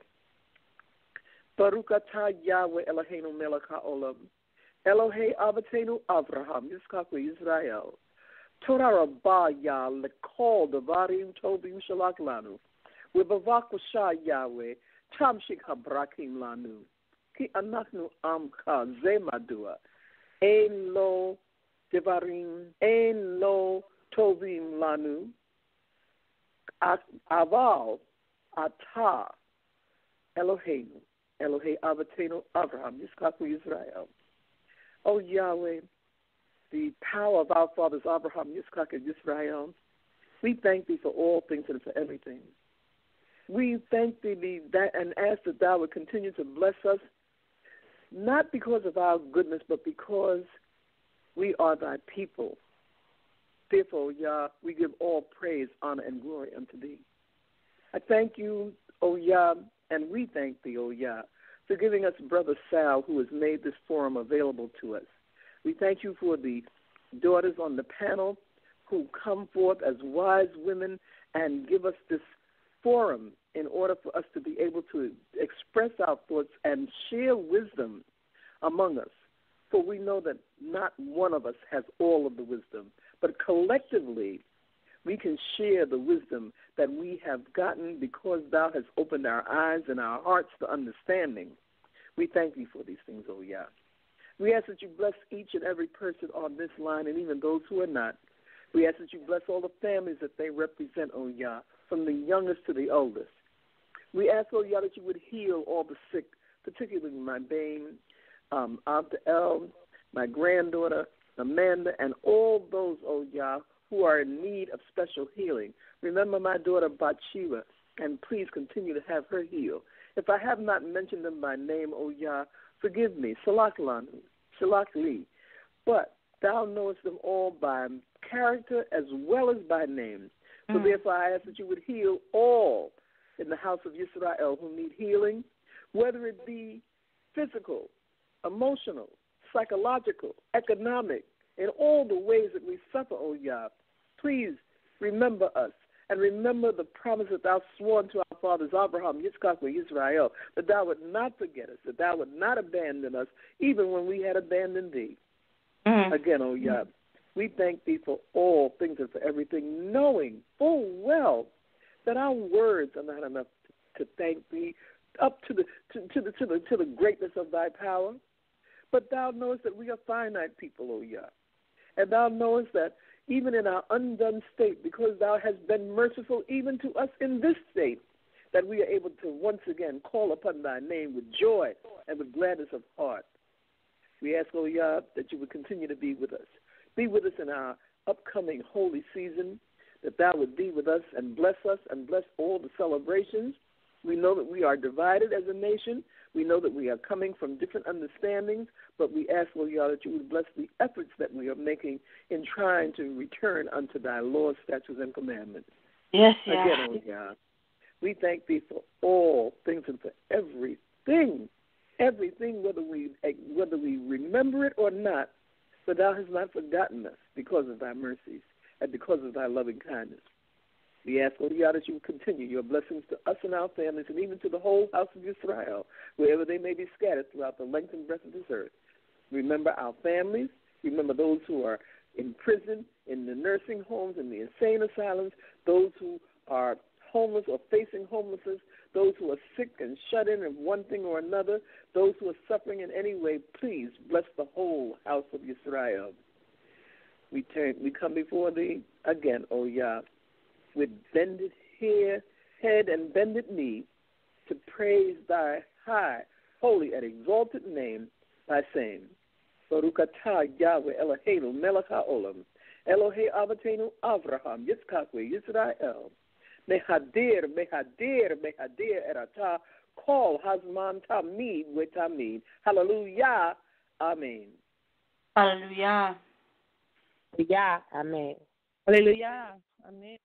Speaker 18: Baruch atah Yahweh Eloheinu melech haolam, Elohei Avotenu Avraham, Yitzchak Yisrael. Torah Rabbah Yah lekol devarim tovim shalach lanu. V'bavakosha Yahweh, tamshik habrakim lanu. Ki anachnu amcha ze madua. Ein lo devarim, ein lo tovim lanu. Aval atah Eloheinu, Elohei Avotenu Avraham, Yitzchak Yisrael. O Yahweh, the power of our fathers Abraham, Yitzchak, and Yisrael, we thank thee for all things and for everything. We thank thee and ask that thou would continue to bless us, not because of our goodness, but because we are thy people. Therefore, Yah, we give all praise, honor, and glory unto thee. I thank you, O Yah, and we thank thee, O Yah, for giving us Brother Sal, who has made this forum available to us. We thank you for the daughters on the panel who come forth as wise women and give us this forum in order for us to be able to express our thoughts and share wisdom among us. For we know that not one of us has all of the wisdom, but collectively we can share the wisdom that we have gotten because thou hast opened our eyes and our hearts to understanding. We thank you for these things, O Yah. We ask that you bless each and every person on this line and even those who are not. We ask that you bless all the families that they represent, O Yah, from the youngest to the oldest. We ask, O Yah, that you would heal all the sick, particularly my Bane, Aunt El, my granddaughter, Amanda, and all those, O Yah, who are in need of special healing. Remember my daughter Bathsheba, and please continue to have her heal. If I have not mentioned them by name, O Yah, forgive me, Salak Lanu, Salak Li. But thou knowest them all by character as well as by name. So therefore I ask that you would heal all in the house of Yisrael who need healing, whether it be physical, emotional, psychological, economic, in all the ways that we suffer, O Yah. Please remember us and remember the promise that thou sworn to our fathers Abraham, Yitzchak, and Israel, that thou would not forget us, that thou would not abandon us, even when we had abandoned thee. Again, O Yah, we thank thee for all things and for everything, knowing full well that our words are not enough to thank thee up to the greatness of thy power. But thou knowest that we are finite people, O Yah. And thou knowest that even in our undone state, because thou hast been merciful even to us in this state, that we are able to once again call upon thy name with joy and with gladness of heart. We ask, O Yah, that you would continue to be with us. Be with us in our upcoming holy season, that thou would be with us and bless all the celebrations. We know that we are divided as a nation. We know that we are coming from different understandings, but we ask, Lord God, that you would bless the efforts that we are making in trying to return unto thy laws, statutes, and commandments.
Speaker 19: Yes,
Speaker 18: Again, oh God, we thank thee for all things and for everything, whether we remember it or not, for thou hast not forgotten us because of thy mercies and because of thy loving kindness. We ask, Lord God, that you will continue your blessings to us and our families and even to the whole house of Israel, wherever they may be scattered throughout the length and breadth of this earth. Remember our families. Remember those who are in prison, in the nursing homes, in the insane asylums, those who are homeless or facing homelessness, those who are sick and shut in of one thing or another, those who are suffering in any way. Please bless the whole house of Israel. We come before thee again, O Yah, with bended head and bended knee, to praise thy high, holy, and exalted name by saying, Baruch atah Yahweh Eloheinu melech haolam, Elohei Avotenu Avraham, Yitzchak Yisrael, mehadir eratah, kol hazman tamid vetamid. Hallelujah. Amen.
Speaker 19: Hallelujah.
Speaker 9: Yeah, amen. Hallelujah. Amen.